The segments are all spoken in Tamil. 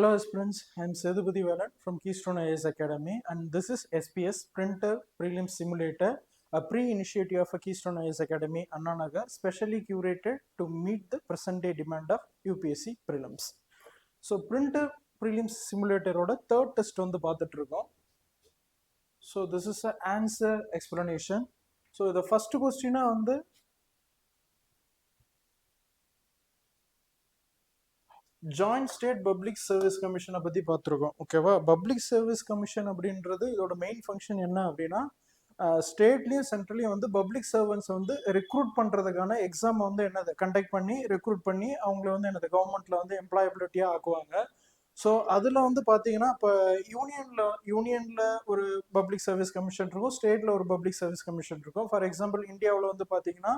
Hello aspirants, I am Sedupati Velan from Keystone IAS Academy and this is SPS Printer Prelims Simulator, a pre-initiative of a Keystone IAS Academy, Anna Nagar, specially curated to meet the present day demand of UPSC Prelims. So Printer Prelims Simulator oda third test வந்து பார்த்துட்டு இருக்கோம். So this is an answer explanation. So the first question வந்து ஜாயிண்ட் ஸ்டேட் பப்ளிக் சர்வீஸ் கமிஷனை பற்றி பார்த்துருக்கோம். ஓகேவா? பப்ளிக் சர்வீஸ் கமிஷன் அப்படின்றது இதோட மெயின் ஃபங்க்ஷன் என்ன அப்படின்னா, ஸ்டேட்லேயும் சென்ட்ரலையும் வந்து பப்ளிக் சர்வன்ஸ் வந்து ரெக்ரூட் பண்ணுறதுக்கான எக்ஸாம் வந்து என்னது கண்டக்ட் பண்ணி ரெக்ரூட் பண்ணி அவங்கள வந்து என்னது கவர்மெண்ட்டில் வந்து எம்ப்ளாயபிலிட்டியாக ஆக்குவாங்க. ஸோ அதில் வந்து பார்த்தீங்கன்னா இப்போ யூனியனில் ஒரு பப்ளிக் சர்வீஸ் கமிஷன் இருக்கும், ஸ்டேட்டில் ஒரு பப்ளிக் சர்வீஸ் கமிஷன் இருக்கும். ஃபார் எக்ஸாம்பிள் இந்தியாவில் வந்து பார்த்தீங்கன்னா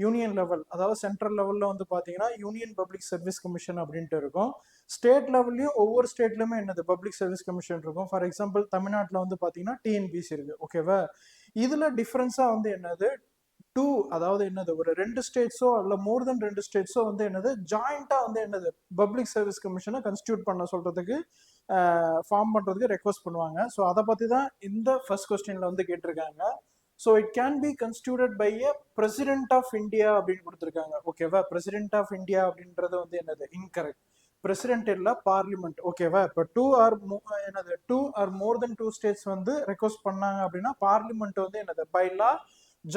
யூனியன் லெவல், அதாவது சென்ட்ரல் லெவலில் வந்து பார்த்தீங்கன்னா யூனியன் பப்ளிக் சர்வீஸ் கமிஷன் அப்படின்ட்டு இருக்கும். ஸ்டேட் லெவல்லையும் ஒவ்வொரு ஸ்டேட்லையுமே என்னது பப்ளிக் சர்வீஸ் கமிஷன் இருக்கும். ஃபார் எக்ஸாம்பிள் தமிழ்நாட்டில் வந்து பார்த்தீங்கன்னா டிஎன்பிசி இருக்கு. ஓகேவா? இதில் டிஃப்ரென்ஸாக வந்து என்னது டூ, அதாவது என்னது ஒரு 2 ஸ்டேட்ஸோ அல்ல மோர் தென் 2 ஸ்டேட்ஸோ வந்து என்னது ஜாயிண்டா வந்து என்னது பப்ளிக் சர்வீஸ் கமிஷனை கன்ஸ்டியூட் பண்ண சொல்றதுக்கு ஃபார்ம் பண்றதுக்கு ரெக்வஸ்ட் பண்ணுவாங்க. ஸோ அதை பத்தி தான் இந்த ஃபர்ஸ்ட் கொஸ்டின்ல வந்து கேட்டிருக்காங்க. So it can be constituted by a president of India அப்படின்னு கொடுத்துருக்காங்க. ஓகேவா? பிரசிடென்ட் ஆஃப் இந்தியா அப்படின்றது வந்து என்னது இன்கரெக்ட். பிரசிடென்ட் இல்ல பார்லிமெண்ட். ஓகேவா? இப்போ two or more than 2 states வந்து ரெக்வஸ்ட் பண்ணாங்க அப்படின்னா பார்லிமெண்ட் வந்து என்னது by law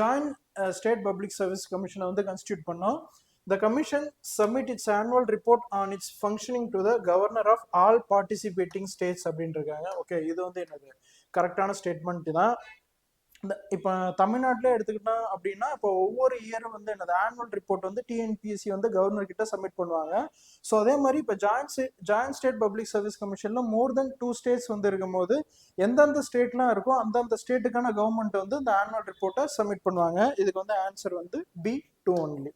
joint state public service கமிஷனை வந்து கன்ஸ்டியூட் பண்ணோம். The commission submit its annual report on its functioning to the governor of all participating states அப்படின்னு இருக்காங்க. ஓகே, இது வந்து என்னது கரெக்டான ஸ்டேட்மெண்ட் தான். இப்போ தமிழ்நாட்டில் எடுத்துக்கிட்டோம் அப்படின்னா இப்போ ஒவ்வொரு இயரும் வந்து என்னது ஆனுவல் ரிப்போர்ட் வந்து டிஎன்பிஎஸ்சி வந்து கவர்னர் கிட்ட சப்மிட் பண்ணுவாங்க. ஸோ அதே மாதிரி இப்போ ஜாயிண்ட் ஸ்டேட் பப்ளிக் சர்வீஸ் கமிஷன்ல மோர் தென் 2 ஸ்டேட்ஸ் வந்து இருக்கும்போது எந்தெந்த ஸ்டேட்லாம் இருக்கோ அந்தந்த ஸ்டேட்டுக்கான கவர்மெண்ட் வந்து இந்த ஆனுவல் ரிப்போர்ட்டை சப்மிட் பண்ணுவாங்க. இதுக்கு வந்து ஆன்சர் வந்து B2 only.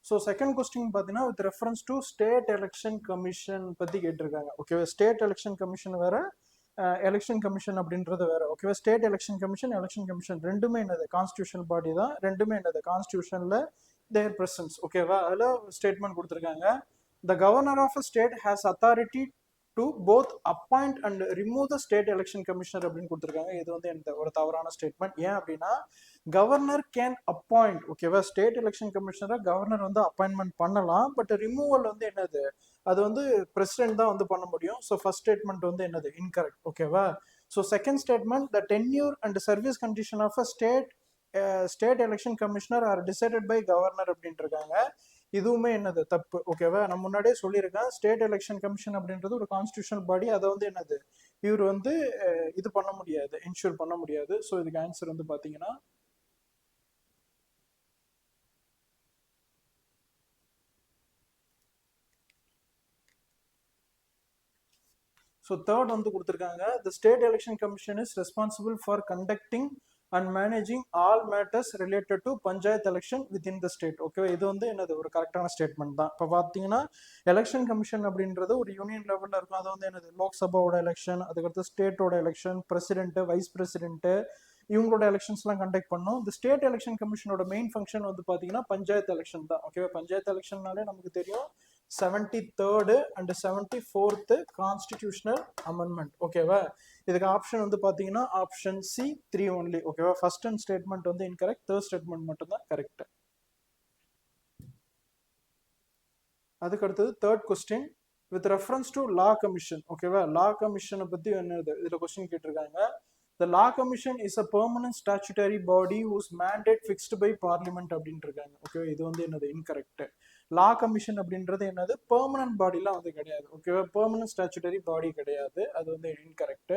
So second question பார்த்தீங்கன்னா with reference to state election commission பற்றி கேட்டிருக்காங்க. ஓகேவா? ஸ்டேட் எலெக்ஷன் கமிஷன் வேற, எலெக்ஷன் கமிஷன் அப்படின்றது வேற. ஓகேவா? ஸ்டேட் எலெக்ஷன் கமிஷன் ரெண்டுமே என்னது கான்ஸ்டியூஷனல் பாடி தான். ரெண்டுமே என்னது கான்ஸ்டியூஷன்ல தேர் பிரசன்ஸ். ஓகேவா? அதில் ஸ்டேட்மெண்ட் கொடுத்துருக்காங்க. The governor of a state has authority to both appoint and remove the state election commissioner அப்படின்னு கொடுத்துருக்காங்க. இது வந்து எந்த ஒரு தவறான ஸ்டேட்மெண்ட். ஏன் அப்படின்னா கவர்னர் கேன் அப்பாயிண்ட். ஓகேவா? ஸ்டேட் எலெக்ஷன் கமிஷனரை கவர்னர் வந்து அப்பாயின்மெண்ட் பண்ணலாம். பட் ரிமூவல் வந்து என்னது அது வந்து பிரசிடென்ட் தான் வந்து பண்ண முடியும். ஸோ ஃபர்ஸ்ட் ஸ்டேட்மெண்ட் வந்து என்னது இன்கரெக்ட். ஓகேவா? So second statement the tenure and service condition of a state election commissioner are decided by governor அப்படின்ட்டு இருக்காங்க. இதுவுமே என்னது தப்பு. ஓகேவா? நான் முன்னாடியே சொல்லியிருக்கேன், ஸ்டேட் எலெக்ஷன் கமிஷன் அப்படின்றது ஒரு கான்ஸ்டியூஷனல் பாடி. அதை வந்து என்னது இவர் வந்து இது பண்ண முடியாது, இன்ஷூர் பண்ண முடியாது. ஸோ இதுக்கு ஆன்சர் வந்து பார்த்தீங்கன்னா ஸோ தேர்ட் வந்து கொடுத்துருக்காங்க. த state election commission is responsible for conducting and managing all matters related to panchayat election with in the state. Okay, இது வந்து என்னது ஒரு கரெக்டான ஸ்டேட்மெண்ட் தான். இப்போ பார்த்தீங்கன்னா எலெக்ஷன் கமிஷன் அப்படின்றது ஒரு யூனியன் லெவலில் இருக்கும். அது வந்து என்னது லோக்சபாவோட எலெக்ஷன், அதுக்கடுத்து ஸ்டேட்டோட எலெக்ஷன், பிரசிடென்ட், வைஸ் பிரசிடென்ட் இவங்களோட எலெக்ஷன்ஸ்லாம் கண்டக்ட் பண்ணும். இந்த ஸ்டேட் எலெக்ஷன் கமிஷனோட மெயின் ஃபங்க்ஷன் வந்து பார்த்தீங்கன்னா பஞ்சாயத்து எலெக்ஷன் தான். ஓகேவா? பஞ்சாயத்து எலெக்ஷன்னாலே நமக்கு தெரியும் 73rd and 74th constitutional amendment. ஓகேவா? இதுக்கு ஆப்ஷன் வந்து பார்த்தீங்கன்னா ஆப்ஷன் சி 3 ஒன்லி. ஓகேவா? ஃபர்ஸ்ட் அண்ட் ஸ்டேட்மெண்ட் வந்து இன்கரெக்ட், தேர்ட் ஸ்டேட்மெண்ட் மட்டும் தான் கரெக்ட். அதுக்கு அடுத்தது third question with reference to law commission. ஓகேவா? லா கமிஷனை பற்றி என்னது இதில் கொஸ்டின் கேட்டிருக்காங்க. The law commission is a permanent statutory body whose mandate fixed by parliament அப்படின்ட்டு இருக்காங்க. ஓகே, இது வந்து என்னது இன்கரெக்ட். லா கமிஷன் அப்படின்றது என்னது பெர்மனன்ட் பாடிலாம் வந்து கிடையாது. ஓகேவா? பெர்மனன்ட் ஸ்டாச்சுட்டரி பாடி கிடையாது, அது வந்து incorrect.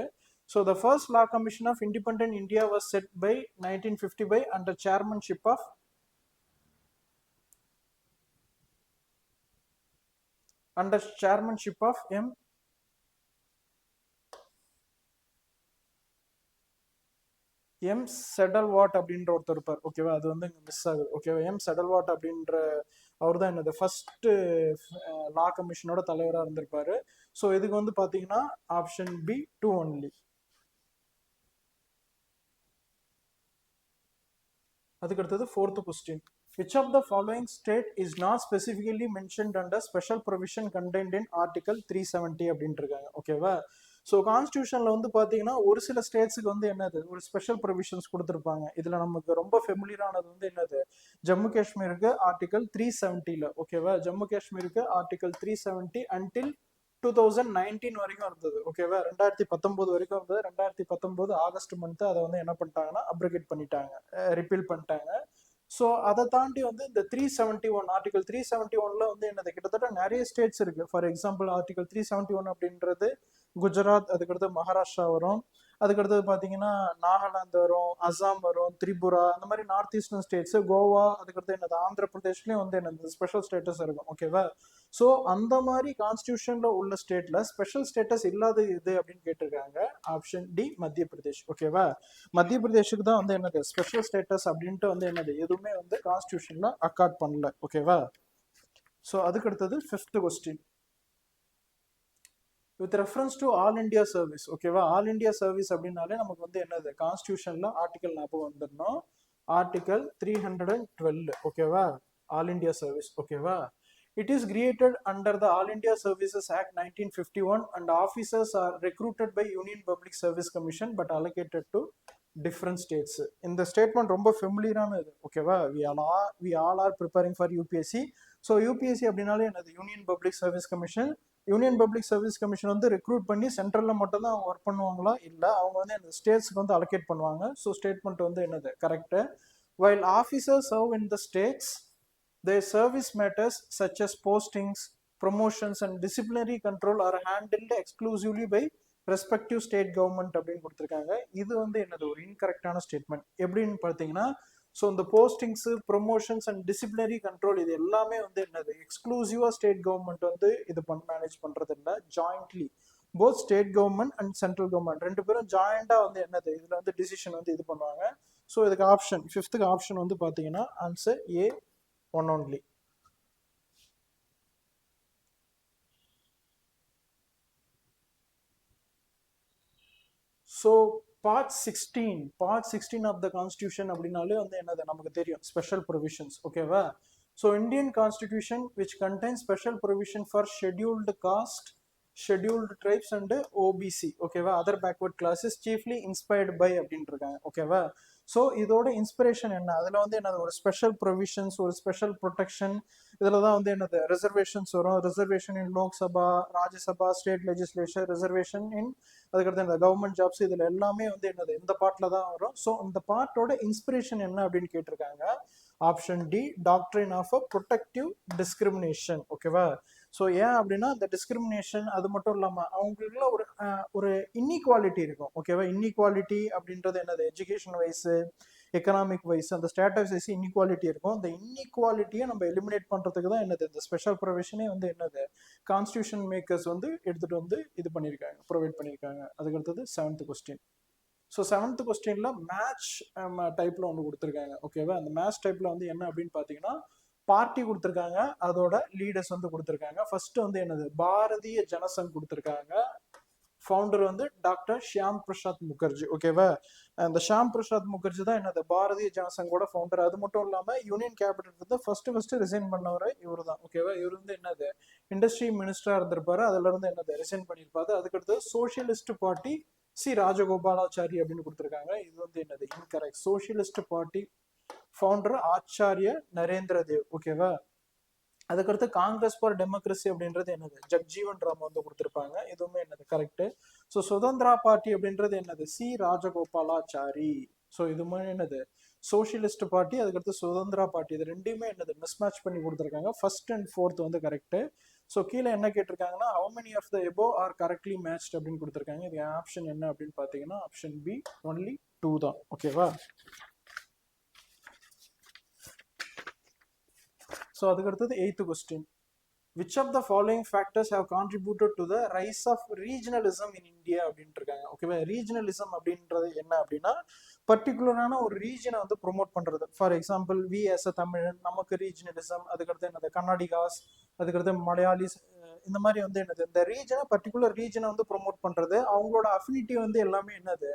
So the first law commission of independent India was set by 1950 under chairmanship of M Setalvad அப்படின்ற ஒருத்தர் இருப்பார். ஓகேவா? அது வந்து இங்கே மிஸ் ஆகுது. ஓகேவா? எம் செடல்வாட் அப்படின்ற அவர் தான் என்னது ஃபர்ஸ்ட் லா கமிஷனோட தலைவராக இருந்திருப்பாரு. ஸோ இதுக்கு வந்து பார்த்தீங்கன்னா ஆப்ஷன் B2 ஒன்லி. அதுக்கு அடுத்தது fourth question. which of the following state is not specifically mentioned under special provision contained in article 370 அப்படின்ட்டு இருக்காங்க ஓகேவா. ஸோ கான்ஸ்டியூஷன்ல வந்து பாத்தீங்கன்னா ஒரு சில ஸ்டேட்ஸுக்கு வந்து என்னது ஒரு ஸ்பெஷல் ப்ரொவிஷன்ஸ் கொடுத்துருப்பாங்க. இதுல நமக்கு ரொம்ப ஃபெமிலியரானது வந்து என்னது ஜம்மு காஷ்மீருக்கு ஆர்டிகல் 370ல ஓகேவா. ஜம்மு காஷ்மீருக்கு ஆர்டிகல் 370 அன்டில் 2019 வரைக்கும் இருந்தது ஓகேவா. 2019 வரைக்கும் இருந்தது. 2019 ஆகஸ்ட் மந்த் அதை வந்து என்ன பண்ணிட்டாங்கன்னா அப்ரிகேட் பண்ணிட்டாங்க, ரிப்பீல் பண்ணிட்டாங்க. ஸோ அதை தாண்டி வந்து இந்த 371 ஆர்டிகல் 371ல வந்து என்னது கிட்டத்தட்ட நிறைய ஸ்டேட்ஸ் இருக்கு. ஃபார் எக்ஸாம்பிள் ஆர்டிகல் 371 அப்படின்றது குஜராத், அதுக்கடுத்து மகாராஷ்டிரா வரும், அதுக்கடுத்தது பார்த்தீங்கன்னா நாகாலாந்து வரும், அசாம் வரும், திரிபுரா, அந்த மாதிரி நார்த் ஈஸ்டர்ன் ஸ்டேட்ஸ், கோவா, அதுக்கடுத்து என்னது ஆந்திர பிரதேஷ்லயும் வந்து என்னது ஸ்பெஷல் ஸ்டேட்டஸ் இருக்கும் ஓகேவா. ஸோ அந்த மாதிரி கான்ஸ்டியூஷன்ல உள்ள ஸ்டேட்ல ஸ்பெஷல் ஸ்டேட்டஸ் இல்லாத இது அப்படின்னு கேட்டிருக்காங்க. ஆப்ஷன் டி மத்திய பிரதேஷ் ஓகேவா. மத்திய பிரதேஷுக்கு தான் வந்து என்னது ஸ்பெஷல் ஸ்டேட்டஸ் அப்படின்ட்டு வந்து என்னது எதுவுமே வந்து கான்ஸ்டியூஷன்ல அக்கார்ட் பண்ணல ஓகேவா. ஸோ அதுக்கு அடுத்தது 5th question. With reference to all India service ஓகேவா. ஆல் இண்டியா சர்வீஸ் அப்படின்னாலே நமக்கு வந்து என்னது கான்ஸ்டியூஷன்ல ஆர்டிகல் ஞாபகம் வந்துடணும். ஆர்டிகல் 312 ஓகேவா, ஆல் இண்டியா சர்வீஸ் ஓகேவா. It is created under the All India Services Act 1951 and officers are recruited by Union Public Service Commission but allocated to different states. இந்த ஸ்டேட்மெண்ட் ரொம்ப ஃபெமிலியரானது ஓகேவா. we all are preparing for UPSC. So UPSC அப்படின்னாலே என்னது union public service commission. Union public service commission வந்து ரெக்ரூட் பண்ணி சென்ட்ரல்ல மட்டும் தான் அவங்க ஒர்க் பண்ணுவாங்களா, இல்லை அவங்க வந்து அந்த ஸ்டேட்ஸ்க்கு வந்து அலோகேட் பண்ணுவாங்க. ஸோ ஸ்டேட்மெண்ட் வந்து என்னது correct. while officers serve in the states, their service matters such as postings, promotions and disciplinary control are handled exclusively by respective state government அப்படின்னு கொடுத்துருக்காங்க. இது வந்து என்னது ஒரு இன்கரெக்டான ஸ்டேட்மெண்ட். எப்படின்னு பார்த்தீங்கன்னா ஸோ இந்த postings, promotions and disciplinary control இது எல்லாமே வந்து என்னது எக்ஸ்க்ளூசிவா ஸ்டேட் கவர்மெண்ட் வந்து இது மேனேஜ் பண்றது இல்லை. Jointly both state government and central government ரெண்டு பேரும் ஜாயிண்டா வந்து என்னது இதுல வந்து டிசிஷன் வந்து இது பண்ணுவாங்க. ஸோ இதுக்கு ஆப்ஷன் 5th ஆப்ஷன் வந்து பாத்தீங்கன்னா answer A one only. So part 16 of the constitution அப்படின்னாலே வந்து என்னது நமக்கு தெரியும் ஸ்பெஷல் ப்ரொவிஷன்ஸ் ஓகேவா. So Indian constitution which contains special provision for scheduled caste, scheduled tribes and OBC ஓகேவா, other backward classes chiefly inspired by அப்படின்ட்டு இருக்காங்க ஓகேவா. ஸோ இதோட இன்ஸ்பிரேஷன் என்ன, அதில் வந்து என்னது ஒரு ஸ்பெஷல் ப்ரொவிஷன்ஸ், ஒரு ஸ்பெஷல் ப்ரொடெக்ஷன், இதில் தான் வந்து என்னது ரிசர்வேஷன்ஸ் வரும். ரிசர்வேஷன் இன் Lok Sabha, Rajya Sabha, state legislature, reservation இன் அதுக்கடுத்து இந்த கவர்மெண்ட் ஜாப்ஸ், இதில் எல்லாமே வந்து என்னது இந்த பார்ட்டில் தான் வரும். ஸோ இந்த பார்ட்டோட இன்ஸ்பிரேஷன் என்ன அப்படின்னு கேட்டிருக்காங்க. Option D doctrine of a protective discrimination ஓகேவா. ஸோ ஏன் அப்படின்னா இந்த டிஸ்கிரிமினேஷன் அது மட்டும் இல்லாமல் அவங்களுக்குள்ள ஒரு இன்இக்வாலிட்டி இருக்கும் ஓகேவா. இன்இக்வாலிட்டி அப்படின்றது என்னது எஜுகேஷன் வைஸு, எக்கனாமிக் வைஸ், அந்த ஸ்டேட்டஸ் வைஸ் இன்இக்வாலிட்டி இருக்கும். இந்த இன்இக்வாலிட்டியை நம்ம எலிமினேட் பண்ணுறதுக்கு தான் என்னது இந்த ஸ்பெஷல் ப்ரொவிஷனே வந்து என்னது கான்ஸ்டியூஷன் மேக்கர்ஸ் வந்து எடுத்துகிட்டு வந்து இது பண்ணியிருக்காங்க, ப்ரொவைட் பண்ணியிருக்காங்க. அதுக்கடுத்தது 7th கொஸ்டின். ஸோ 7th கொஸ்டின்ல மேட்ச் டைப்ல ஒன்று கொடுத்துருக்காங்க ஓகேவா. அந்த மேட்ச் டைப்ல வந்து என்ன அப்படின்னு பார்த்தீங்கன்னா பார்ட்டி கொடுத்துருக்காங்க, அதோட லீடர்ஸ் வந்து கொடுத்துருக்காங்க. ஃபர்ஸ்ட் வந்து என்னது பாரதிய ஜனசங் கொடுத்துருக்காங்க. ஃபவுண்டர் வந்து டாக்டர் ஷியாம் பிரசாத் முகர்ஜி ஓகேவா. அந்த ஷியாம் பிரசாத் முகர்ஜி தான் என்னது பாரதிய ஜனசங்கோட ஃபவுண்டர். அது மட்டும் இல்லாம யூனியன் கேபிட்டல் வந்து ஃபர்ஸ்ட் ரிசைன் பண்ணவர் இவர் தான் ஓகேவா. இவர் வந்து என்னது இண்டஸ்ட்ரி மினிஸ்டரா இருந்திருப்பாரு, அதுல இருந்து என்னது ரிசைன் பண்ணியிருப்பாரு. அதுக்கடுத்து சோசியலிஸ்ட் பார்ட்டி சி ராஜகோபாலாச்சாரி அப்படின்னு கொடுத்துருக்காங்க. இது வந்து என்னது இன்கரெக்ட். சோசியலிஸ்ட் பார்ட்டி ஃபவுண்டர் ஆச்சாரிய நரேந்திர தேவ் ஓகேவா. அதுக்கடுத்து காங்கிரஸ் ஃபார் டெமோக்ரஸி அப்படின்றது என்னது ஜக்ஜீவன் ராம் வந்து கொடுத்துருப்பாங்க. இதுவுமே என்னது கரெக்ட். ஸோ சுதந்திரா பார்ட்டி அப்படின்றது என்னது சி ராஜகோபாலாச்சாரி. ஸோ இதுவுமே என்னது சோசியலிஸ்ட் பார்ட்டி, அதுக்கடுத்து சுதந்திரா பார்ட்டி, இது ரெண்டுமே என்னது மிஸ்மேட்ச் பண்ணி கொடுத்துருக்காங்க. ஃபர்ஸ்ட் அண்ட் ஃபோர்த் வந்து கரெக்ட். ஸோ கீழே என்ன கேட்டிருக்காங்கன்னா how many of the above are correctly matched அப்படின்னு கொடுத்துருக்காங்க. இது ஆப்ஷன் என்ன அப்படின்னு பார்த்தீங்கன்னா ஆப்ஷன் பி ஒன்லி 2 தான் ஓகேவா. ஸோ அதுக்கடுத்தது 8th question. Which of the following factors have contributed to the rise of regionalism in India அப்படின்ட்டு இருக்காங்க ஓகேவா. ரீஜனலிசம் அப்படின்றது என்ன அப்படின்னா பர்டிகுலரான ஒரு ரீஜனை வந்து ப்ரொமோட் பண்றது. For example we as a தமிழன், நமக்கு ரீஜனலிசம், அதுக்கடுத்து என்னது கர்நாடிகாஸ், அதுக்கடுத்து மலையாளிஸ், இந்த மாதிரி வந்து என்னது இந்த ரீஜனை பர்டிகுலர் ரீஜனை வந்து ப்ரொமோட் பண்றது. அவங்களோட அஃபினிட்டி வந்து எல்லாமே என்னது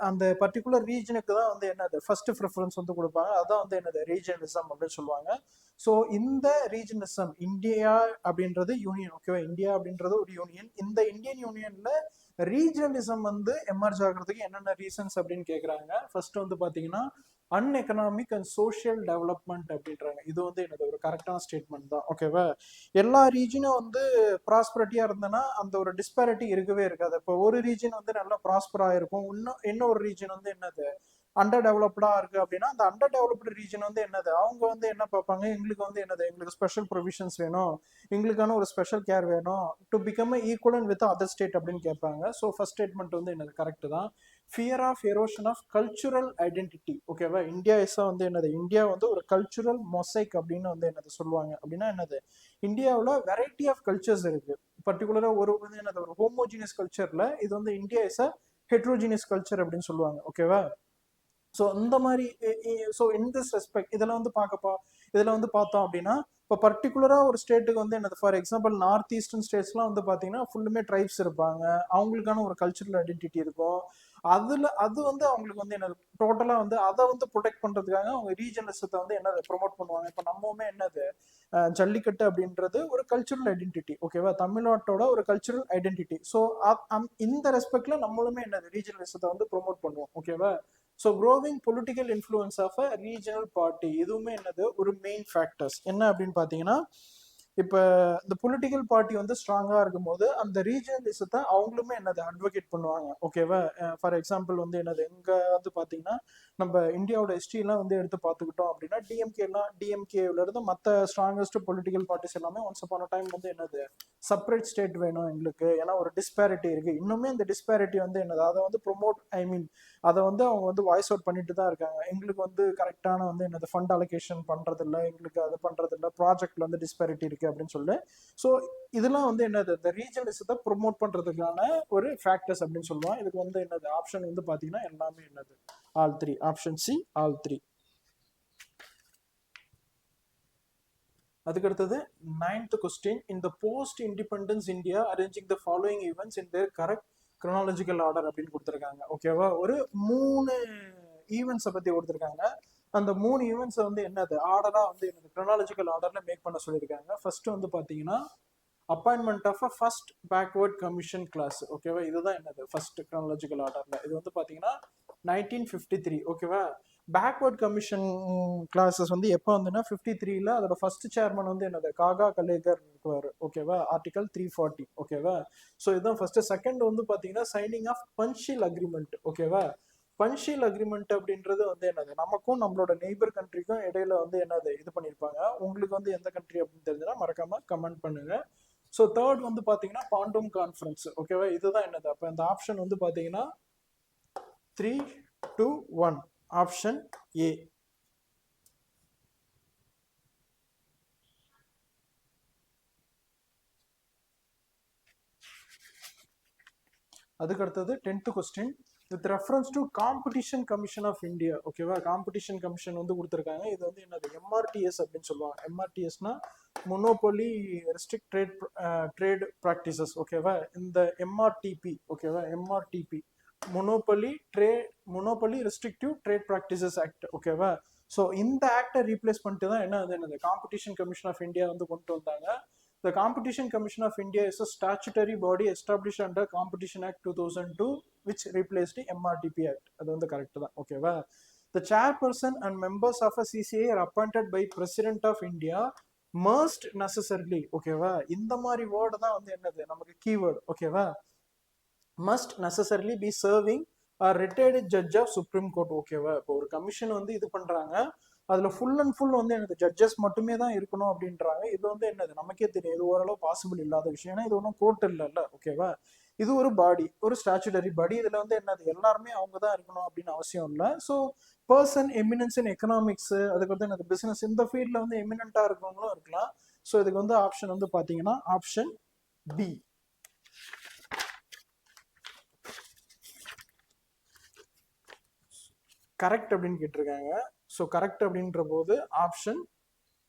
அந்த பர்டிகுலர் ரீஜனுக்கு தான் வந்து என்னது ஃபர்ஸ்ட் ப்ரிஃபரன்ஸ் வந்து கொடுப்பாங்க. அதான் வந்து என்னது ரீஜனலிசம் அப்படின்னு சொல்லுவாங்க. ஸோ இந்த ரீஜனலிசம், இந்தியா அப்படின்றது யூனியன், ஓகேவா, இந்தியா அப்படின்றது ஒரு யூனியன். இந்த இந்தியன் யூனியன்ல ரீஜனலிசம் வந்து எமர்ஜ் ஆகிறதுக்கு என்னென்ன ரீசன்ஸ் அப்படின்னு கேட்குறாங்க. ஃபர்ஸ்ட் வந்து பார்த்தீங்கன்னா அன்எக்கனாமிக் அண்ட் சோஷியல் டெவலப்மெண்ட் அப்படின்றாங்க. இது வந்து என்னது ஒரு கரெக்டான ஸ்டேட்மெண்ட் தான், ஓகேவா. எல்லா ரீஜனும் வந்து ப்ராஸ்பரிட்டியா இருந்தனா அந்த ஒரு டிஸ்பாரிட்டி இருக்கவே இருக்காது. இப்போ ஒரு ரீஜன் வந்து நல்லா ப்ராஸ்பரா இருக்கும், இன்னொரு ரீஜன் வந்து என்னது அண்டர் டெவலப்டா இருக்கு அப்படின்னா அந்த அண்டர் டெவலப்டு ரீஜன் வந்து என்னது அவங்க வந்து என்ன பார்ப்பாங்க, எங்களுக்கு வந்து என்னது எங்களுக்கு ஸ்பெஷல் ப்ரொவிஷன்ஸ் வேணும், எங்களுக்கான ஒரு ஸ்பெஷல் கேர் வேணும், to become equal with other state அப்படின்னு கேட்பாங்க. ஸோ ஃபர்ஸ்ட் ஸ்டேட்மெண்ட் வந்து என்னது கரெக்ட் தான். Fear of erosion of cultural identity, ஓகேவா. இந்தியா இஸ் வந்து என்னது, இந்தியா வந்து ஒரு கல்ச்சுரல் மொசைக் அப்படின்னு வந்து என்னது சொல்லுவாங்க. அப்படின்னா என்னது, இந்தியாவில் வெரைட்டி ஆஃப் கல்ச்சர்ஸ் இருக்கு. பர்டிகுலரா ஒரு வந்து என்னது ஒரு ஹோமோஜினியஸ் கல்ச்சர்ல இது வந்து India is a heterogeneous culture அப்படின்னு சொல்லுவாங்க, ஓகேவா. ஸோ இந்த மாதிரி ஸோ இன் திஸ் ரெஸ்பெக்ட் இதெல்லாம் வந்து இதில் வந்து பார்த்தோம் அப்படின்னா இப்போ பர்டிகுலராக ஒரு ஸ்டேட்டுக்கு வந்து என்னது, ஃபார் எக்ஸாம்பிள் நார்த் ஈஸ்டர்ன் ஸ்டேட்ஸ்லாம் வந்து பார்த்தீங்கன்னா ஃபுல்லுமே ட்ரைப்ஸ் இருப்பாங்க, அவங்களுக்கான ஒரு கல்ச்சுரல் ஐடென்டிட்டி இருக்கும். அது வந்து அவங்களுக்கு வந்து என்னது டோட்டலாக வந்து அதை வந்து ப்ரொடெக்ட் பண்ணுறதுக்காக அவங்க ரீஜனலிசத்தை வந்து என்னது ப்ரொமோட் பண்ணுவாங்க. இப்போ நம்மவுமே என்னது ஜல்லிக்கட்டு அப்படின்றது ஒரு கல்ச்சுரல் ஐடென்டிட்டி, ஓகேவா, தமிழ்நாட்டோட ஒரு கல்ச்சுரல் ஐடென்டிட்டி. ஸோ இந்த ரெஸ்பெக்ட்ல நம்மளுமே என்னது ரீஜனலிசத்தை வந்து ப்ரொமோட் பண்ணுவோம், ஓகேவா. So growing political influence of a regional party, இதுவுமே என்னது ஒரு மெயின் ஃபேக்டர்ஸ். என்ன அப்படின்னு பார்த்தீங்கன்னா இப்போ இந்த பொலிட்டிக்கல் பார்ட்டி வந்து ஸ்ட்ராங்காக இருக்கும்போது அந்த ரீஜனலிசத்தை அவங்களுமே என்னது அட்வொகேட் பண்ணுவாங்க, ஓகேவா. ஃபார் எக்ஸாம்பிள் வந்து என்னது இங்கே வந்து பார்த்தீங்கன்னா நம்ம இந்தியாவோட ஹிஸ்ட்ரிலாம் வந்து எடுத்து பார்த்துக்கிட்டோம் அப்படின்னா டிஎம்கேல இருந்து மற்ற ஸ்ட்ராங்கஸ்ட் பொலிட்டிக்கல் பார்ட்டிஸ் எல்லாமே ஒன்ஸ் அப்பான் டைம் வந்து என்னது செப்பரேட் ஸ்டேட் வேணும் எங்களுக்கு, ஏன்னா ஒரு டிஸ்பேரிட்டி இருக்கு, இன்னுமே அந்த டிஸ்பேரிட்டி வந்து என்னது அதை வந்து ப்ரொமோட் அதை வந்து அவங்க வந்து வாய்ஸ் அவுட் பண்ணிட்டு தான் இருக்காங்க. எங்களுக்கு வந்து கரெக்டான வந்து என்னது ஃபண்ட் அலோகேஷன் பண்றது இல்லை, எங்களுக்கு அது பண்றது இல்லை, ப்ராஜெக்ட்ல வந்து டிஸ்பேரிட்டி இருக்கு அப்படின்னு சொல்லி. ஸோ இதெல்லாம் வந்து என்னது இந்த ரீஜனலிசத்தை ப்ரொமோட் பண்றதுக்கான ஒரு ஃபேக்டர்ஸ் அப்படின்னு சொல்லுவோம். இதுக்கு வந்து என்னது ஆப்ஷன் வந்து பாத்தீங்கன்னா எல்லாமே என்னது all three, option C all three. அதுக்கு அடுத்தது 9th question, in the post independence India arranging the following events in their correct chronological order அப்படின்னு கொடுத்துருக்காங்க, ஓகேவா. ஒரு 3 ஈவெண்ட்ஸை பத்தி கொடுத்துருக்காங்க. அந்த 3 ஈவெண்ட்ஸை வந்து என்னது ஆர்டரா வந்து என்னது குரோனாலஜிக்கல் ஆர்டர்ல மேக் பண்ண சொல்லியிருக்காங்க. ஃபர்ஸ்ட் வந்து பாத்தீங்கன்னா appointment of a first backward commission class, ஓகேவா. இதுதான் என்னது ஃபர்ஸ்ட் குரோனாலஜிக்கல் ஆர்டர்ல. இது வந்து பாத்தீங்கன்னா 1953, ஓகேவா. பேக்வர்ட் கமிஷன் கிளாஸஸ் வந்து எப்போ வந்துன்னா 53ல அதோட ஃபர்ஸ்ட் சேர்மன் வந்து என்னது காகா கலேகர் இருக்குவார், ஓகேவா. ஆர்டிகல் 340, ஓகேவா. ஸோ இதுதான் ஃபர்ஸ்ட். செகண்ட் வந்து பாத்தீங்கன்னா சைனிங் ஆஃப் பன்ஷில் அக்ரிமெண்ட், ஓகேவா. பன்ஷில் அக்ரிமெண்ட் அப்படின்றது வந்து என்னது நமக்கும் நம்மளோட நெய்பர் கண்ட்ரிக்கும் இடையில வந்து என்னது இது பண்ணியிருப்பாங்க. உங்களுக்கு வந்து எந்த கண்ட்ரி அப்படின்னு தெரிஞ்சுன்னா மறக்காம கமெண்ட் பண்ணுங்க. ஸோ தேர்ட் வந்து பாத்தீங்கன்னா பாண்டூம் கான்ஃபரன்ஸ், ஓகேவா. இதுதான் என்னது அப்போ இந்த ஆப்ஷன் வந்து பாத்தீங்கன்னா 3, 2, 1, ஆப்ஷன் ஏ. அதுக்கு அடுத்தது 10th question, with reference to competition commission of India, ஓகேவா. காம்படிஷன் கமிஷன் வந்து கொடுத்துருக்காங்க. இது வந்து என்னது எம்ஆர்டிஎஸ் அப்படின்னு சொல்லுவாங்க. எம்ஆர்டிஎஸ்னா மொனோபொலி ரெஸ்ட்ரிக்ட் ட்ரேட் ப்ராக்டிசஸ், ஓகேவா. இந்த எம்ஆர்டிபி, ஓகேவா, MRTP monopoly restrictive trade practices act, ஓகேவா. ஸோ இந்த ஆக்டை ரீப்ளேஸ் பண்ணிட்டு தான் என்னது காம்படிஷன் கமிஷன் ஆஃப் இந்தியா வந்து கொண்டு வந்தாங்க. The Competition Commission of India is a statutory body established under Competition Act 2002, which replaced the MRTP Act. அது வந்து கரெக்ட் தான், ஓகேவா. The chairperson and members of a CCI are appointed by President of India must necessarily, ஓகேவா. இந்த மாதிரி வேர்டு தான் வந்து என்னது நமக்கு கீவேர்டு, ஓகேவா. must necessarily be serving a retired judge of Supreme Court, ஓகேவா. இப்போ ஒரு கமிஷன் வந்து இது பண்றாங்க, அதுல ஃபுல் அண்ட் ஃபுல் வந்து எனக்கு ஜட்ஜஸ் மட்டுமே தான் இருக்கணும் அப்படின்றாங்க. இது வந்து என்னது நமக்கே தெரியும், இது ஓரளவு பாசிபிள் இல்லாத விஷயம், ஏன்னா இது ஒன்றும் கோர்ட் இல்லைல்ல, ஓகேவா. இது ஒரு பாடி, ஒரு ஸ்டாச்சுட்டரி பாடி. இதுல வந்து என்னது எல்லாருமே அவங்க தான் இருக்கணும் அப்படின்னு அவசியம் இல்லை. ஸோ பர்சன் எமினன்ஸ் இன் எக்கனாமிக்ஸ், அதுக்கு வந்து என்னது பிசினஸ், இந்த ஃபீல்ட்ல வந்து எமினண்டா இருக்கவங்களும் இருக்கலாம். ஸோ இதுக்கு வந்து ஆப்ஷன் வந்து பாத்தீங்கன்னா ஆப்ஷன் பி. கரெக்ட் அப்படின்னு கேட்டிருக்காங்க. ஸோ கரெக்ட் அப்படின்ற போது ஆப்ஷன்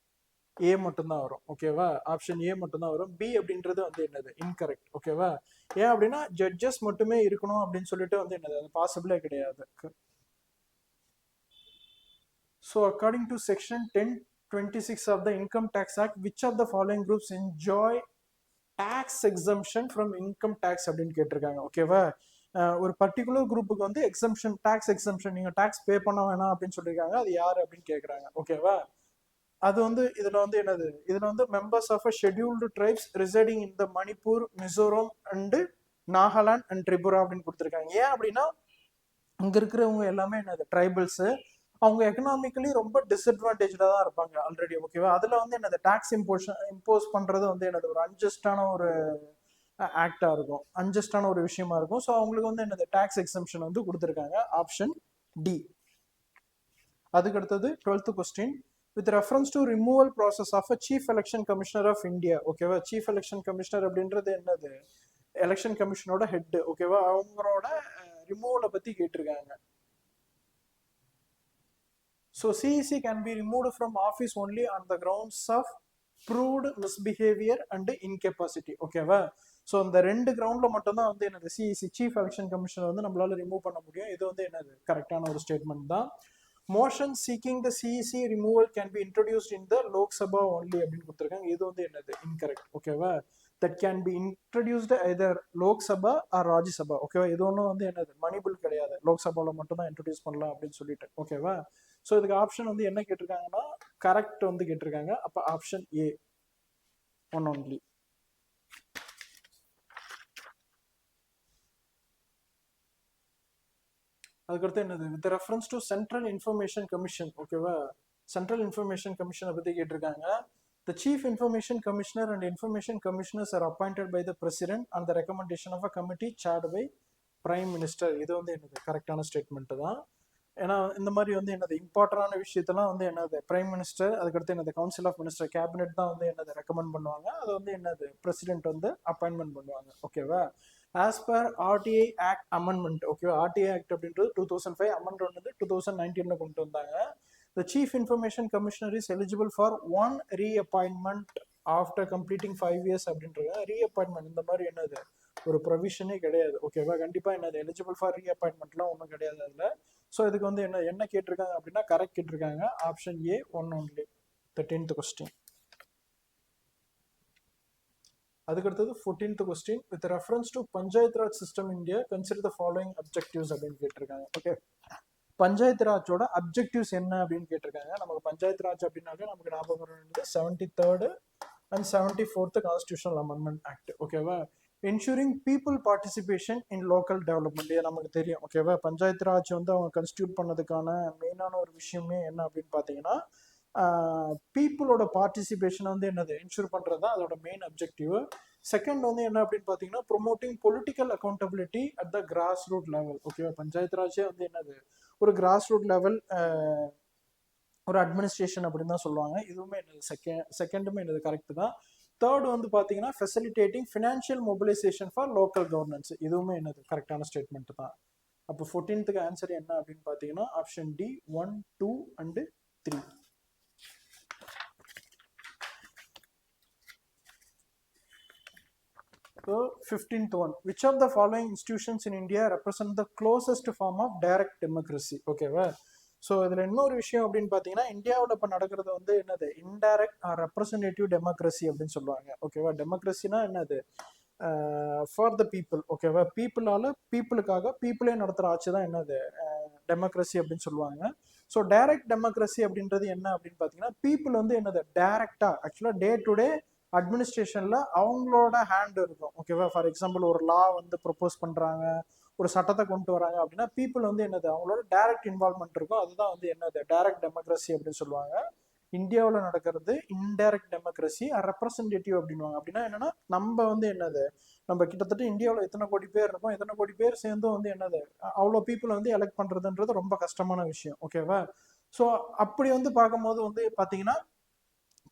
ஏ மட்டும்தான் வரும். ஓகேவா? ஆப்ஷன் ஏ மட்டும்தான் வரும். பி அப்படின்றது வந்து என்னது இன்கரெக்ட். ஓகேவா? ஏன் அப்படின்னா ஜட்ஜஸ் மட்டுமே இருக்கணும் அப்படின்னு சொல்லிட்டு வந்து என்னது அது பாசிபிளே கிடையாது. So according to section 1026 of the Income Tax Act, which of the following groups enjoy tax exemption from income tax அப்படின்னு கேட்டிருக்காங்க. ஓகேவா? ஒரு பர்டிகுலர் குரூப்புக்கு வந்து எக்ஸம்ஷன், டாக்ஸ் எக்ஸம்ஷன், நீங்க டாக்ஸ் பே பண்ண வேணாம் அப்படின்னு சொல்லியிருக்காங்க. அது யாரு அப்படின்னு கேட்குறாங்க. ஓகேவா? அது வந்து இதுல வந்து என்னது, இதுல வந்து members of a scheduled tribes residing in the Manipur, Mizoram and Nagaland and Tripura அப்படின்னு கொடுத்துருக்காங்க. ஏன் அப்படின்னா இங்க இருக்கிறவங்க எல்லாமே என்னது ட்ரைபல்ஸ், அவங்க எக்கனாமிக்கலி ரொம்ப டிஸ்அட்வான்டேஜா தான் இருப்பாங்க ஆல்ரெடி. ஓகேவா? அதுல வந்து என்னது டாக்ஸ் இம்போஸ் பண்றது வந்து என்னது ஒரு அன்ஜஸ்டான ஒரு ஆக்டா இருக்கும், அன்ஜஸ்டான ஒரு விஷயமா இருக்கும். ஸோ அவங்களுக்கு வந்து என்னது டாக்ஸ் எக்ஸம்ஷன் வந்து கொடுத்துருக்காங்க. Option D. அதுக்கு அடுத்தது 12th question. With reference to removal process of a chief election commissioner of India. ஓகேவா? சீஃப் எலெக்ஷன் கமிஷனர் அப்படின்றது என்னது எலெக்ஷன் கமிஷனோட ஹெட். ஓகேவா? அவங்களோட ரிமூவலை பத்தி கேட்டிருக்காங்க. So CEC can be removed from office only on the grounds of proved misbehavior and incapacity. ஓகேவா? ஸோ இந்த ரெண்டு கிரவுண்ட்ல மட்டும் தான் வந்து என்னது சிஇசி சீஃப் எலெக்ஷன் கமிஷனர் வந்து நம்மளால ரிமூவ் பண்ண முடியும். இது வந்து என்னது கரெக்டான ஒரு ஸ்டேட்மெண்ட் தான். Motion seeking the CEC removal can be introduced in the Lok Sabha only அப்படின்னு கொடுத்துருக்காங்க. இது வந்து என்னது இன்கரெக்ட். ஓகேவா? That can be introduced either Lok Sabha or Rajya Sabha. ஓகேவா? இது ஒன்றும் வந்து என்னது மணிபிள் கிடையாது, லோக்சபாவில் மட்டும் தான் இன்ட்ரடியூஸ் பண்ணலாம் அப்படின்னு சொல்லிட்டு. ஓகேவா? ஸோ இதுக்கு ஆப்ஷன் வந்து என்ன கேட்டிருக்காங்கன்னா கரெக்ட் வந்து கேட்டிருக்காங்க. அப்போ ஆப்ஷன் ஏ ஒன் ஒன்லி. அதுக்கடுத்து என்னது with reference to central information commission. ஓகேவா? சென்ட்ரல் இன்ஃபர்மேஷன் கமிஷனை பற்றி கேட்டிருக்காங்க. The Chief Information Commissioner and Information Commissioners are appointed by the President on the recommendation of a committee chaired by Prime Minister. இது வந்து என்னது கரெக்டான ஸ்டேட்மெண்ட் தான். ஏன்னா இந்த மாதிரி வந்து என்னது இம்பார்ட்டன்டான விஷயத்தெல்லாம் வந்து என்னது பிரைம் மினிஸ்டர், அதுக்கடுத்து என்னது கவுன்சில் ஆஃப் மினிஸ்டர், கேபினெட் தான் வந்து என்னது ரெக்கமெண்ட் பண்ணுவாங்க. அது வந்து என்னது பிரசிடென்ட் வந்து அப்பாயின்மெண்ட் பண்ணுவாங்க. ஓகேவா? As per RTI act amendment. ஓகேவா? ஆர்டிஐ ஆக்ட் அப்படின்றது 2005, அமெண்ட்மெண்ட் வந்து 2019 கொண்டு வந்தாங்க. The Chief Information Commissioner is eligible for one reappointment after completing 5 years அப்படின்றது. ரீஅப்பாயின்மெண்ட் இந்த மாதிரி என்னது ஒரு ப்ரொவிஷனே கிடையாது. ஓகேவா? கண்டிப்பா என்னது எலிஜிபிள் ஃபார் ரீஅப்பாயின்மெண்ட்லாம் ஒன்றும் கிடையாது அதுல. ஸோ இதுக்கு வந்து என்ன கேட்டிருக்காங்க அப்படின்னா கரெக்ட் கேட்டிருக்காங்க. Option A one only. 13th question. அதுக்கடுத்தது 14th question. With reference to panchayat raj system India consider the following objectives அப்படின்னு கேட்டிருக்காங்க. ஓகே, பஞ்சாயத்து ராஜோட அப்ஜெக்டிவ்ஸ் என்ன அப்படின்னு கேட்டிருக்காங்க. நமக்கு பஞ்சாயத்து ராஜ் அப்படின்னாக்க நமக்கு ஞாபகம் வருது 73rd and 74th constitutional amendment act. ஓகேவா? Ensuring people participation in local development. இது நமக்கு தெரியும். ஓகேவா? பஞ்சாயத்து ராஜ் வந்து அவங்க கன்ஸ்டியூட் பண்ணதுக்கான மெயினான ஒரு விஷயமே என்ன அப்படின்னு பார்த்தீங்கன்னா பீப்புளோட பார்ட்டிசிபேஷன் வந்து என்னது என்ஷூர் பண்ணுறது தான் அதோட மெயின் அப்ஜெக்டிவ். செகண்ட் வந்து என்ன அப்படின்னு பார்த்தீங்கன்னா promoting political accountability at the grass root level. ஓகேவா? பஞ்சாயத்து ராஜே வந்து என்னது ஒரு கிராஸ் ரூட் லெவல் ஒரு அட்மினிஸ்ட்ரேஷன் அப்படின்னு தான் சொல்லுவாங்க. இதுவுமே என்னது செகண்டுமே என்னது கரெக்ட் தான். தேர்ட் வந்து பார்த்தீங்கன்னா facilitating financial mobilisation for local governance. இதுவுமே என்னது கரெக்டான ஸ்டேட்மெண்ட் தான். அப்போ 14th ஆன்சர் என்ன அப்படின்னு பார்த்தீங்கன்னா option D 1, 2 and 3. So 15th one, which of the following institutions in India represent the closest form of direct democracy? ஓகேவா? ஸோ இதில் இன்னொரு விஷயம் அப்படின்னு பார்த்தீங்கன்னா இந்தியாவில் இப்போ நடக்கிறது வந்து என்னது இன்டைரக்ட் ரெப்ரசன்டேட்டிவ் டெமோக்ரஸி அப்படின்னு சொல்லுவாங்க. ஓகேவா? டெமோக்ரஸினா என்னது ஃபார் த பீப்புள். ஓகேவா? பீப்புளால பீப்புளுக்காக பீப்புளே நடத்துகிற ஆட்சி தான் என்னது டெமோக்ரஸி அப்படின்னு சொல்லுவாங்க. ஸோ டைரக்ட் டெமோக்ரஸி அப்படின்றது என்ன அப்படின்னு பார்த்தீங்கன்னா பீப்புள் வந்து என்னது டைரக்டா ஆக்சுவலாக டே டு டே அட்மினிஸ்ட்ரேஷன்ல அவங்களோட ஹேண்ட் இருக்கும். ஓகேவா? ஃபார் எக்ஸாம்பிள் ஒரு லா வந்து ப்ரொப்போஸ் பண்றாங்க, ஒரு சட்டத்தை கொண்டு வராங்க அப்படின்னா பீப்புள் வந்து என்னது அவங்களோட டைரக்ட் இன்வால்மெண்ட் இருக்கும். அதுதான் வந்து என்னது டைரக்ட் டெமோக்ரஸி அப்படின்னு சொல்லுவாங்க. இந்தியாவில் நடக்கிறது இன்டைரக்ட் டெமோக்ரஸி ரெப்ரசன்டேட்டிவ் அப்படின்வாங்க. அப்படின்னா என்னன்னா நம்ம வந்து என்னது நம்ம கிட்டத்தட்ட இந்தியாவில் எத்தனை கோடி பேர் இருக்கோம், எத்தனை கோடி பேர் சேர்ந்தும் வந்து என்னது அவ்வளோ பீப்புள் வந்து எலெக்ட் பண்றதுன்றது ரொம்ப கஷ்டமான விஷயம். ஓகேவா? ஸோ அப்படி வந்து பார்க்கும்போது வந்து பார்த்தீங்கன்னா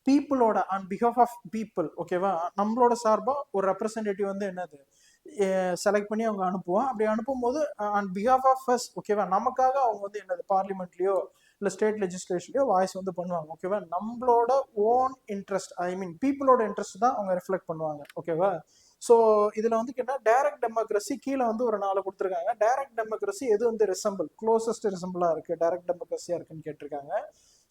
பீப்புளோட ஆன் பிஹாஃப் ஆஃப் பீப்புள். ஓகேவா? நம்மளோட சார்பாக ஒரு ரெப்ரசன்டேட்டிவ் வந்து என்னது செலக்ட் பண்ணி அவங்க அனுப்புவோம். அப்படி அனுப்பும் போது ஆன் பிஹாஃப் ஆஃப் அஸ். ஓகேவா? நமக்காக அவங்க வந்து என்னது பார்லிமெண்ட்லயோ இல்லை ஸ்டேட் லெஜிஸ்லேஷன்லையோ வாய்ஸ் வந்து பண்ணுவாங்க. ஓகேவா, நம்மளோட ஓன் இன்ட்ரெஸ்ட், ஐ மீன் பீப்புளோட இன்ட்ரெஸ்ட் தான் அவங்க ரிஃப்ளெக்ட் பண்ணுவாங்க. ஓகேவா, ஸோ இதில் வந்து கேட்டால் டைரக்ட் டெமோக்ரஸி கீழே வந்து ஒரு 4 கொடுத்துருக்காங்க. டைரக்ட் டெமோக்ரஸி எது வந்து ரிசம்பிள், க்ளோசஸ்ட் ரிசம்பிளாக இருக்குது டைரக்ட் டெமோக்ரஸியாக இருக்குன்னு கேட்டிருக்காங்க.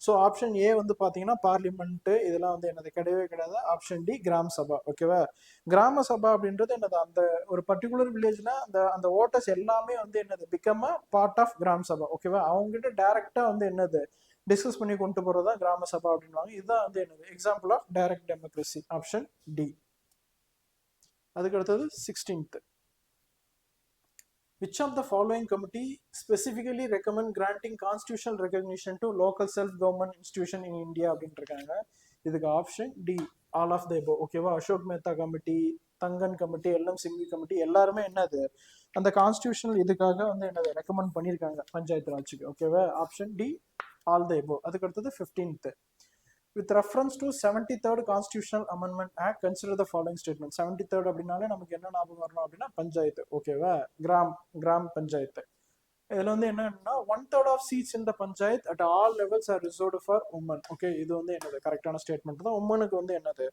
ஸோ ஆப்ஷன் ஏ வந்து பார்த்தீங்கன்னா பார்லிமெண்ட்டு இதெல்லாம் வந்து என்னது கிடையவே கிடையாது. ஆப்ஷன் டி கிராம சபா. ஓகேவா, கிராம சபா அப்படின்றது என்னது, அந்த ஒரு பர்டிகுலர் வில்லேஜ்ல அந்த அந்த ஓட்டர்ஸ் எல்லாமே வந்து என்னது பிகம் அ பார்ட் ஆஃப் கிராம சபா. ஓகேவா, அவங்ககிட்ட டைரக்டா வந்து என்னது டிஸ்கஸ் பண்ணி கொண்டு போறதா கிராம சபா அப்படின்வாங்க. இதுதான் வந்து என்னது example of direct democracy. Option D. அதுக்கு அடுத்தது 16th. Which of the following committee specifically recommend granting constitutional recognition to local self-government institution in India அப்படின்னு இருக்காங்க. இதுக்கு option D all of the above. ஓகேவா, Ashok Mehta committee, Thungon committee, LM Singhvi committee எல்லாருமே என்னது அந்த கான்ஸ்டியூஷனல் இதுக்காக வந்து என்னது ரெக்கமெண்ட் பண்ணியிருக்காங்க பஞ்சாயத்து ராஜுக்கு. ஓகேவா, option D all the above. அதுக்கு அடுத்தது 15th. With reference to 73rd Constitutional Amendment Act, consider the following statement. 73rd அப்படின்னாலே நமக்கு என்ன ஞாபகம் வரணும் அப்படின்னா பஞ்சாயத்து. ஓகேவா, கிராம் பஞ்சாயத்து. இதில் வந்து என்னன்னா 1/3 of seats in the panchayat at all levels are reserved for women. Okay, இது வந்து என்னது கரெக்டான ஸ்டேட்மெண்ட் தான். உமனுக்கு வந்து என்னது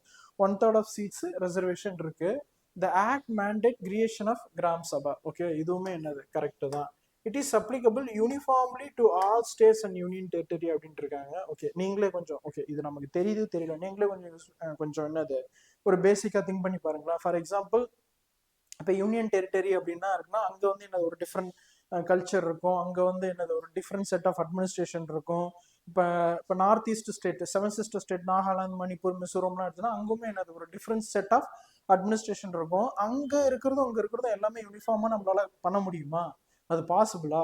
1/3 ஆஃப் சீட்ஸ் ரிசர்வேஷன் இருக்கு. The act mandate creation of gram sabha. Okay, இதுவுமே என்னது கரெக்டு தான். It is applicable uniformly to all states and union territory அப்படின்ட்டு இருக்காங்க. ஓகே, நீங்களே கொஞ்சம் ஓகே இது நமக்கு தெரியுது தெரியல, நீங்களே கொஞ்சம் என்னது ஒரு பேசிக்காக திங்க் பண்ணி பாருங்களா. ஃபார் எக்ஸாம்பிள் இப்போ யூனியன் டெரிட்டரி அப்படின்னா இருக்குன்னா அங்கே வந்து என்னது ஒரு டிஃப்ரெண்ட் கல்ச்சர் இருக்கும், அங்கே வந்து என்னது ஒரு டிஃப்ரெண்ட் செட் ஆஃப் அட்மினிஸ்ட்ரேஷன் இருக்கும். இப்போ north east state, 7 sister state Nagaland, Manipur, மிசோரம்லாம் எடுத்துன்னா அங்குமே என்னது ஒரு டிஃப்ரெண்ட் செட் ஆஃப் அட்மினிஸ்ட்ரேஷன் இருக்கும். அங்கே இருக்கிறதும் எல்லாமே யூனிஃபார்மாக நம்மளால பண்ண முடியுமா, அது பாசிபிளா?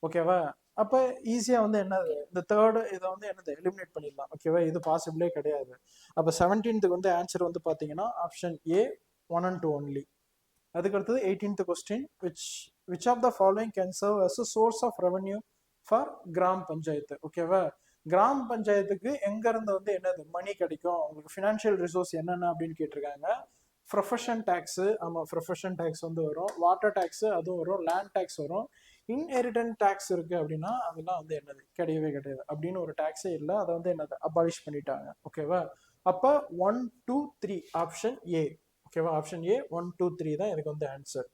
ஓகேவா, அப்போ ஈஸியாக வந்து என்னது இந்த தேர்டு இதை வந்து என்னது எலிமினேட் பண்ணிடலாம். ஓகேவா, இது பாசிபிளே கிடையாது. அப்போ 17th வந்து ஆன்சர் வந்து பார்த்தீங்கன்னா ஆப்ஷன் ஏ 1 and 2 ஒன்லி. அதுக்கு அடுத்தது 18th question. which of the following can serve as a source of revenue for gram panchayat. ஓகேவா, கிராம் பஞ்சாயத்துக்கு எங்க இருந்து வந்து என்னது மணி கிடைக்கும், உங்களுக்கு ஃபினான்ஷியல் ரிசோர்ஸ் என்னென்ன அப்படின்னு கேட்டிருக்காங்க. ப்ரொஃபஷன் டேக்ஸு, ஆமாம் ப்ரொஃபஷன் டேக்ஸ் வந்து வரும், வாட்டர் டேக்ஸு அதுவும் வரும், லேண்ட் டேக்ஸ் வரும், இன்ஹெரிட்டன்ட் டேக்ஸ் இருக்கு அப்படின்னா அதெல்லாம் வந்து என்னது கிடையவே கிடையாது. அப்படின்னு ஒரு டேக்ஸே இல்லை, அதை வந்து என்னது அபாலிஷ் பண்ணிட்டாங்க. ஓகேவா, அப்போ 1, 2, 3 ஆப்ஷன் ஏ. ஓகேவா, ஆப்ஷன் ஏ 1, 2, 3 தான் எனக்கு வந்து ஆன்சர்.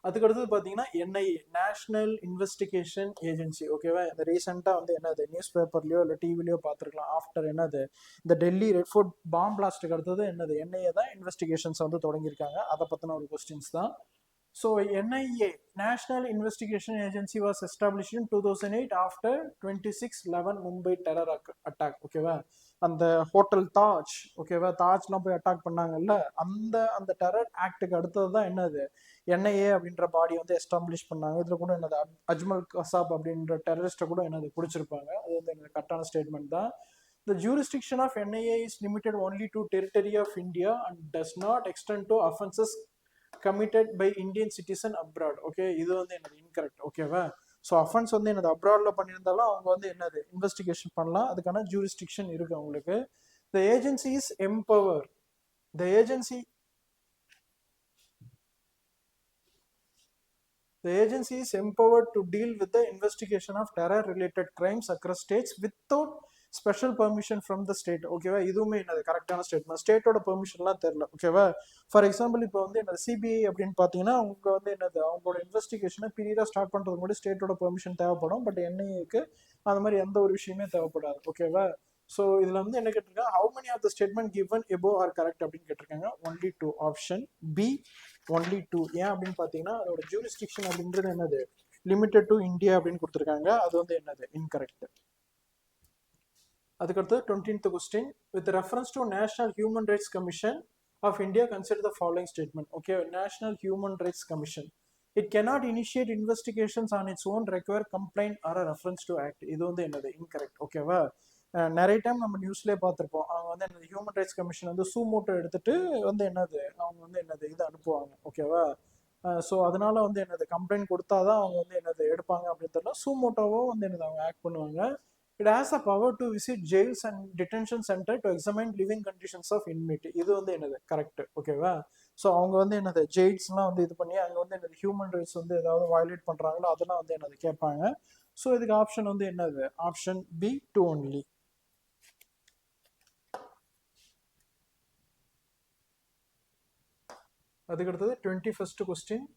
அதுக்கு அடுத்தது பார்த்தீங்கன்னா என்ஐஏ, நேஷனல் இன்வெஸ்டிகேஷன் ஏஜென்சி. ஓகேவா, இந்த ரீசெண்டாக வந்து என்னது நியூஸ் பேப்பர்லையோ இல்லை டிவிலையோ பார்த்துருக்கலாம். ஆஃப்டர் என்னது இந்த டெல்லி ரெட் ஃபோர்ட் பாம் பிளாஸ்ட்டுக்கு அடுத்தது என்னது என்ஐஏ தான் இன்வெஸ்டிகேஷன்ஸ் வந்து தொடங்கியிருக்காங்க. அதை பற்றின ஒரு கொஸ்டின்ஸ் தான். So NIA, National Investigation Agency, was established in 2008 after 26/11 Mumbai terror attack. ஓகேவா, அந்த ஹோட்டல் தாஜ், ஓகேவா தாஜ்லாம் போய் அட்டாக் பண்ணாங்கல்ல, அந்த டெரர் ஆக்டுக்கு அடுத்தது தான் என்னது என்ஐஏ அப்படின்ற பாடி வந்து எஸ்டாப்ளிஷ் பண்ணாங்க. இதில் கூட என்னது அஜ்மல் கசாப் அப்படின்ற டெரரிஸ்ட்டை கூட என்னது பிடிச்சிருப்பாங்க. அது வந்து எனக்கு கரெக்டான ஸ்டேட்மெண்ட் தான். The jurisdiction of NIA is limited only to territory of India and does not extend to offenses committed by Indian citizen abroad. Okay, இது வந்து என்னது இன்கரெக்ட். ஓகேவா, ஸோ அஃபென்ஸ் வந்து என்னது அப்ராட்ல பண்ணியிருந்தாலும் அவங்க வந்து என்னது இன்வெஸ்டிகேஷன் பண்ணலாம், அதுக்கான ஜூரிஸ்டிக்ஷன் இருக்கு அவங்களுக்கு. த agency is empower. The agency is empowered to deal with the investigation of terror related crimes across states without special permission from the state. ஓகேவா, இதுவுமே என்னது கரெக்டான ஸ்டேட்மெண்ட். ஸ்டேட்டோட பெர்மிஷன்லாம் தெரில. ஓகேவா, ஃபார் எக்ஸாம்பிள் இப்போ வந்து என்னது சிபிஐ அப்படின்னு பார்த்தீங்கன்னா அவங்க வந்து என்னது அவங்களோட இன்வெஸ்டிகேஷனை பீரியடாக ஸ்டார்ட் பண்ணுறதுக்கு முன்னாடி ஸ்டேட்டோட பெர்மிஷன் தேவைப்படும். பட் என்ஐஏக்கு அந்த மாதிரி எந்த ஒரு விஷயமே தேவைப்படாது. ஓகேவா, ஸோ இதில் வந்து என்ன கேட்டிருக்காங்க, how many of the statement given above are correct அப்படின்னு கேட்டிருக்காங்க. ஒன்லி 2, ஆப்ஷன் பி ஒன்லி 2. ஏன் அப்படின்னு பார்த்தீங்கன்னா அதோட ஜூரிஸ்டிக்ஷன் அப்படின்றது என்னது லிமிட்டட் டு இந்தியா அப்படின்னு கொடுத்துருக்காங்க. அது வந்து என்னது இன்கரெக்ட். அதுக்கடுத்து 20th question. With reference to national human rights commission of India consider the following statement. Okay, national human rights commission it cannot initiate investigations on its own, require complaint or a reference to act. இது வந்து என்னது இன்கரெக்ட். ஓகேவா, நிறைய டைம் நம்ம நியூஸ்லேயே பார்த்துருப்போம். அவங்க வந்து என்னது ஹியூமன் ரைட்ஸ் கமிஷன் வந்து சூமோட்டோ எடுத்துட்டு வந்து என்னது அவங்க வந்து என்னது இது அனுப்புவாங்க. ஓகேவா, ஸோ அதனால வந்து என்னது கம்ப்ளைண்ட் கொடுத்தாதான் அவங்க வந்து என்னது எடுப்பாங்க அப்படின்னு தெரியல. சூமோட்டோவோ வந்து என்னது அவங்க ஆக்ட் பண்ணுவாங்க. It has the power to visit jails and detention center to examine living conditions of inmate. இது வந்து என்னது கரெக்ட். ஓகேவா, ஸோ அவங்க வந்து என்னது ஜெயிட்ஸ்லாம் வந்து இது பண்ணி அங்கே வந்து என்னது ஹியூமன் ரைட்ஸ் வந்து ஏதாவது வயலேட் பண்ணுறாங்களோ அதெல்லாம் வந்து என்னது கேட்பாங்க. ஸோ இதுக்கு ஆப்ஷன் வந்து என்னது ஆப்ஷன் பி 2 ஒன்லி. அதுக்கடுத்தது 21st question.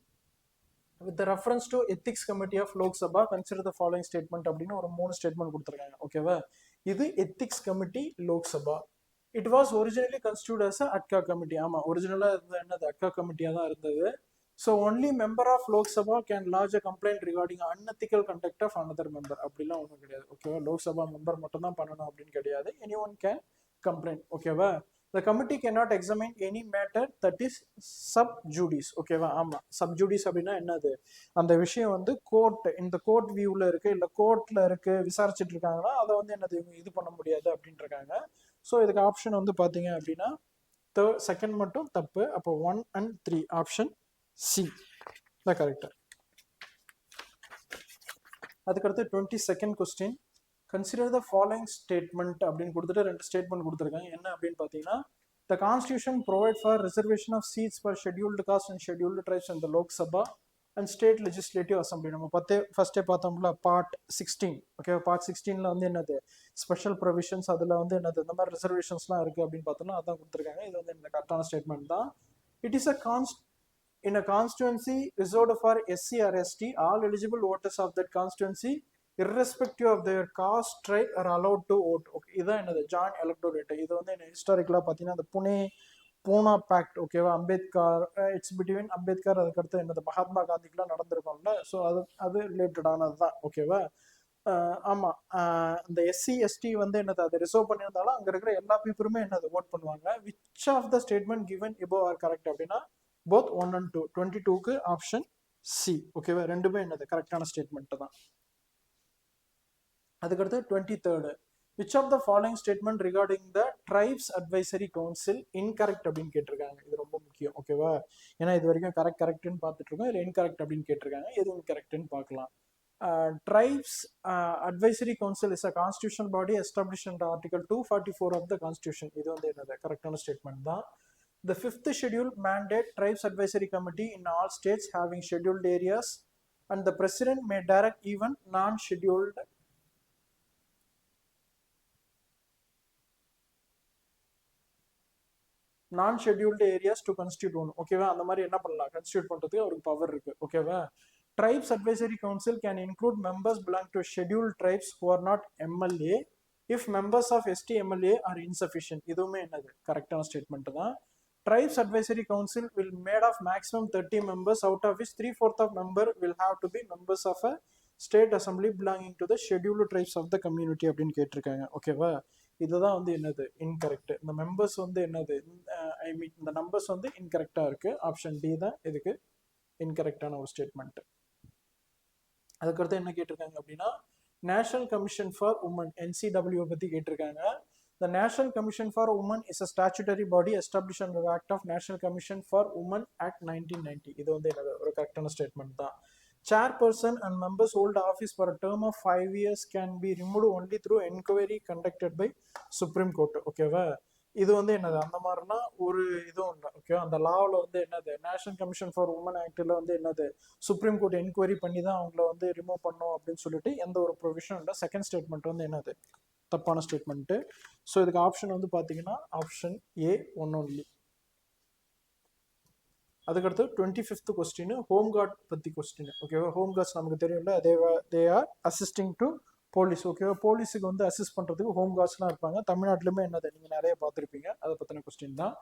With the reference to ethics committee of Lok Sabha, consider the following statement அப்படின்னு ஒரு 3 ஸ்டேட்மெண்ட் கொடுத்துருக்காங்க. ஓகேவா, இது ethics committee Lok Sabha. It was originally constitute as ad hoc committee. ஆமா, ஒரிஜினலா இருந்தது என்னது அட்கா கமிட்டியா தான் இருந்தது. So only member of Lok Sabha can large a complaint regarding unethical conduct of another member. அப்படிலாம் ஒன்றும் கிடையாது. ஓகேவா, லோக் சபா மெம்பர் மட்டும் தான் பண்ணணும் அப்படின்னு கிடையாது. Any one can complaint. ஓகேவா, the committee cannot examine any matter that is sub judice. ஓகேவா, ஆமா, சப் ஜூடிஸ் அப்படின்னா என்னது, அந்த விஷயம் வந்து கோர்ட் இந்த கோர்ட் வியூல இருக்கு இல்ல கோர்ட்ல இருக்கு விசாரிச்சுட்டு இருக்காங்கன்னா அதை வந்து என்னது இது பண்ண முடியாது அப்படின்ட்டு இருக்காங்க. ஸோ இதுக்கு ஆப்ஷன் வந்து பாத்தீங்க அப்படின்னா செகண்ட் மட்டும் தப்பு. அப்போ 1 and 3 ஆப்ஷன் சி தான் கரெக்ட். அதுக்கடுத்து 22nd question. Consider the following statement அப்படின்னு கொடுத்துட்டு 2 ஸ்டேட்மெண்ட் கொடுத்துருக்காங்க. என்ன அப்படின்னு பார்த்தீங்கன்னா, the constitution provide for reservation of seats for scheduled caste and scheduled tribes in the Lok Sabha and state legislative assembly. நம்ம ஃபர்ஸ்டே பார்த்தோம்ல பார்ட் 16. ஓகே, பார்ட் 16ல வந்து என்னது ஸ்பெஷல் ப்ரொவிஷன்ஸ், அதில் வந்து என்னது இந்த மாதிரி ரிசர்வேஷன்ஸ்லாம் இருக்குது அப்படின்னு பார்த்தோம்னா அதான் கொடுத்துருக்காங்க. இது வந்து இந்த கரெக்டான ஸ்டேட்மெண்ட் தான். It is a in a constituency reserved for SC or ST, all eligible voters of that constituency irrespective of their caste, tribe are allowed to vote. Okay, இதுதான் என்னது ஜாயிண்ட் எலக்டோரேட். இது வந்து என்ன ஹிஸ்டாரிக்கலாக பார்த்தீங்கன்னா அந்த பூனா பேக்ட். ஓகேவா, அம்பேத்கர், இட்ஸ் பிட்வீன் அம்பேத்கர், அதுக்கடுத்து என்னது மகாத்மா காந்திக்குலாம் நடந்திருக்கும்ல. ஸோ அது ரிலேட்டடானது தான். ஓகேவா, ஆமாம், இந்த SC ST வந்து என்னது அதை ரிசர்வ் பண்ணியிருந்தாலும் அங்கே இருக்கிற எல்லா பீப்புளுமே என்னது ஓட் பண்ணுவாங்க. Which of the statement given above are correct அப்படின்னா both 1 and 2. 22க்கு ஆப்ஷன் சி. ஓகேவா, ரெண்டுமே என்னது கரெக்டான ஸ்டேட்மெண்ட் தான். அதுக்கடுத்து 23rd. Which of the following statement regarding the tribes advisory council incorrect அப்படின்னு கேட்டிருக்காங்க. இது ரொம்ப முக்கியம். ஓகேவா, ஏன்னா இது வரைக்கும் கரெக்ட்னு பார்த்துட்டு இருக்கோம். இது இன்கரெக்ட் அப்படின்னு கேட்டிருக்காங்க. எது இன்கரெக்ட்னு பார்க்கலாம். Tribes Advisory Council is a constitutional body established under Article 244 of the Constitution. இது வந்து என்னது கரெக்டான ஸ்டேட்மெண்ட் தான். The 5th schedule mandate Tribes Advisory Committee in all states having scheduled areas, and the president may direct even non-scheduled areas to constitute one. ஓகேவா, அந்த மாதிரி என்ன பண்ணலாம், கன்ஸ்டியூட் பண்றதுக்கு அவருக்கு பவர் இருக்கு. ஓகேவா, Tribes Advisory Council can include members belong to scheduled tribes who are not MLA if members of ST MLA are insufficient. இதுவுமே என்னது கரெக்டான ஸ்டேட்மெண்ட் தான். Tribes Advisory Council will made of maximum 30 members, out of which 3/4 of member will have to be members of a state assembly belonging to the scheduled tribes of the community அப்படின்னு கேட்டிருக்காங்க. ஓகேவா, இதுதான் வந்து என்னது இன்கரெக்ட். இந்த மெம்பர்ஸ் வந்து என்னது ஐ மீன் இந்த நம்பர்ஸ் வந்து இன்கரெக்டா இருக்கு. ஆப்ஷன் டி தான் இதுக்கு இன்கரெக்டான ஒரு ஸ்டேட்மெண்ட். அதுக்கடுத்து என்ன கேட்டிருக்காங்க அப்படின்னா, national commission for women NCW பத்தி கேட்டிருக்காங்க. The National Commission for Women is a statutory body established under the Act of National Commission for Women Act 1990. இது வந்து என்னது ஒரு கரெக்டான ஸ்டேட்மெண்ட் தான். Chairperson and members hold office for a term of 5 years can be removed only through inquiry conducted by Supreme Court. ஓகேவா, இது வந்து என்னது அந்த மாதிரினா ஒரு இதுவும் இல்லை. ஓகே, அந்த லாவில் வந்து என்னது நேஷனல் கமிஷன் ஃபார் உமன் ஆக்டில் வந்து என்னது சுப்ரீம் கோர்ட் என்கொயரி பண்ணி தான் அவங்கள வந்து ரிமூவ் பண்ணோம் அப்படின்னு சொல்லிட்டு எந்த ஒரு ப்ரொவிஷன் இல்லை. செகண்ட் ஸ்டேட்மெண்ட் வந்து என்னது தப்பான ஸ்டேட்மெண்ட்டு. ஸோ இதுக்கு ஆப்ஷன் வந்து பார்த்தீங்கன்னா ஆப்ஷன் A 1 only. அதுக்கடுத்து 25th கொஸ்டின் ஹோம் கார்டு பற்றி கொஸ்டின். ஓகேவா, ஹோம் கார்ட்ஸ் நமக்கு தெரியும்ல, they are assisting to police. ஓகேவா, போலீஸுக்கு வந்து அசிஸ்ட் பண்ணுறதுக்கு ஹோம் கார்ட்ஸ்லாம் இருப்பாங்க. தமிழ்நாட்டிலுமே என்னது நீங்கள் நிறைய பார்த்துருப்பீங்க. அதை பற்றின கொஸ்டின் தான்.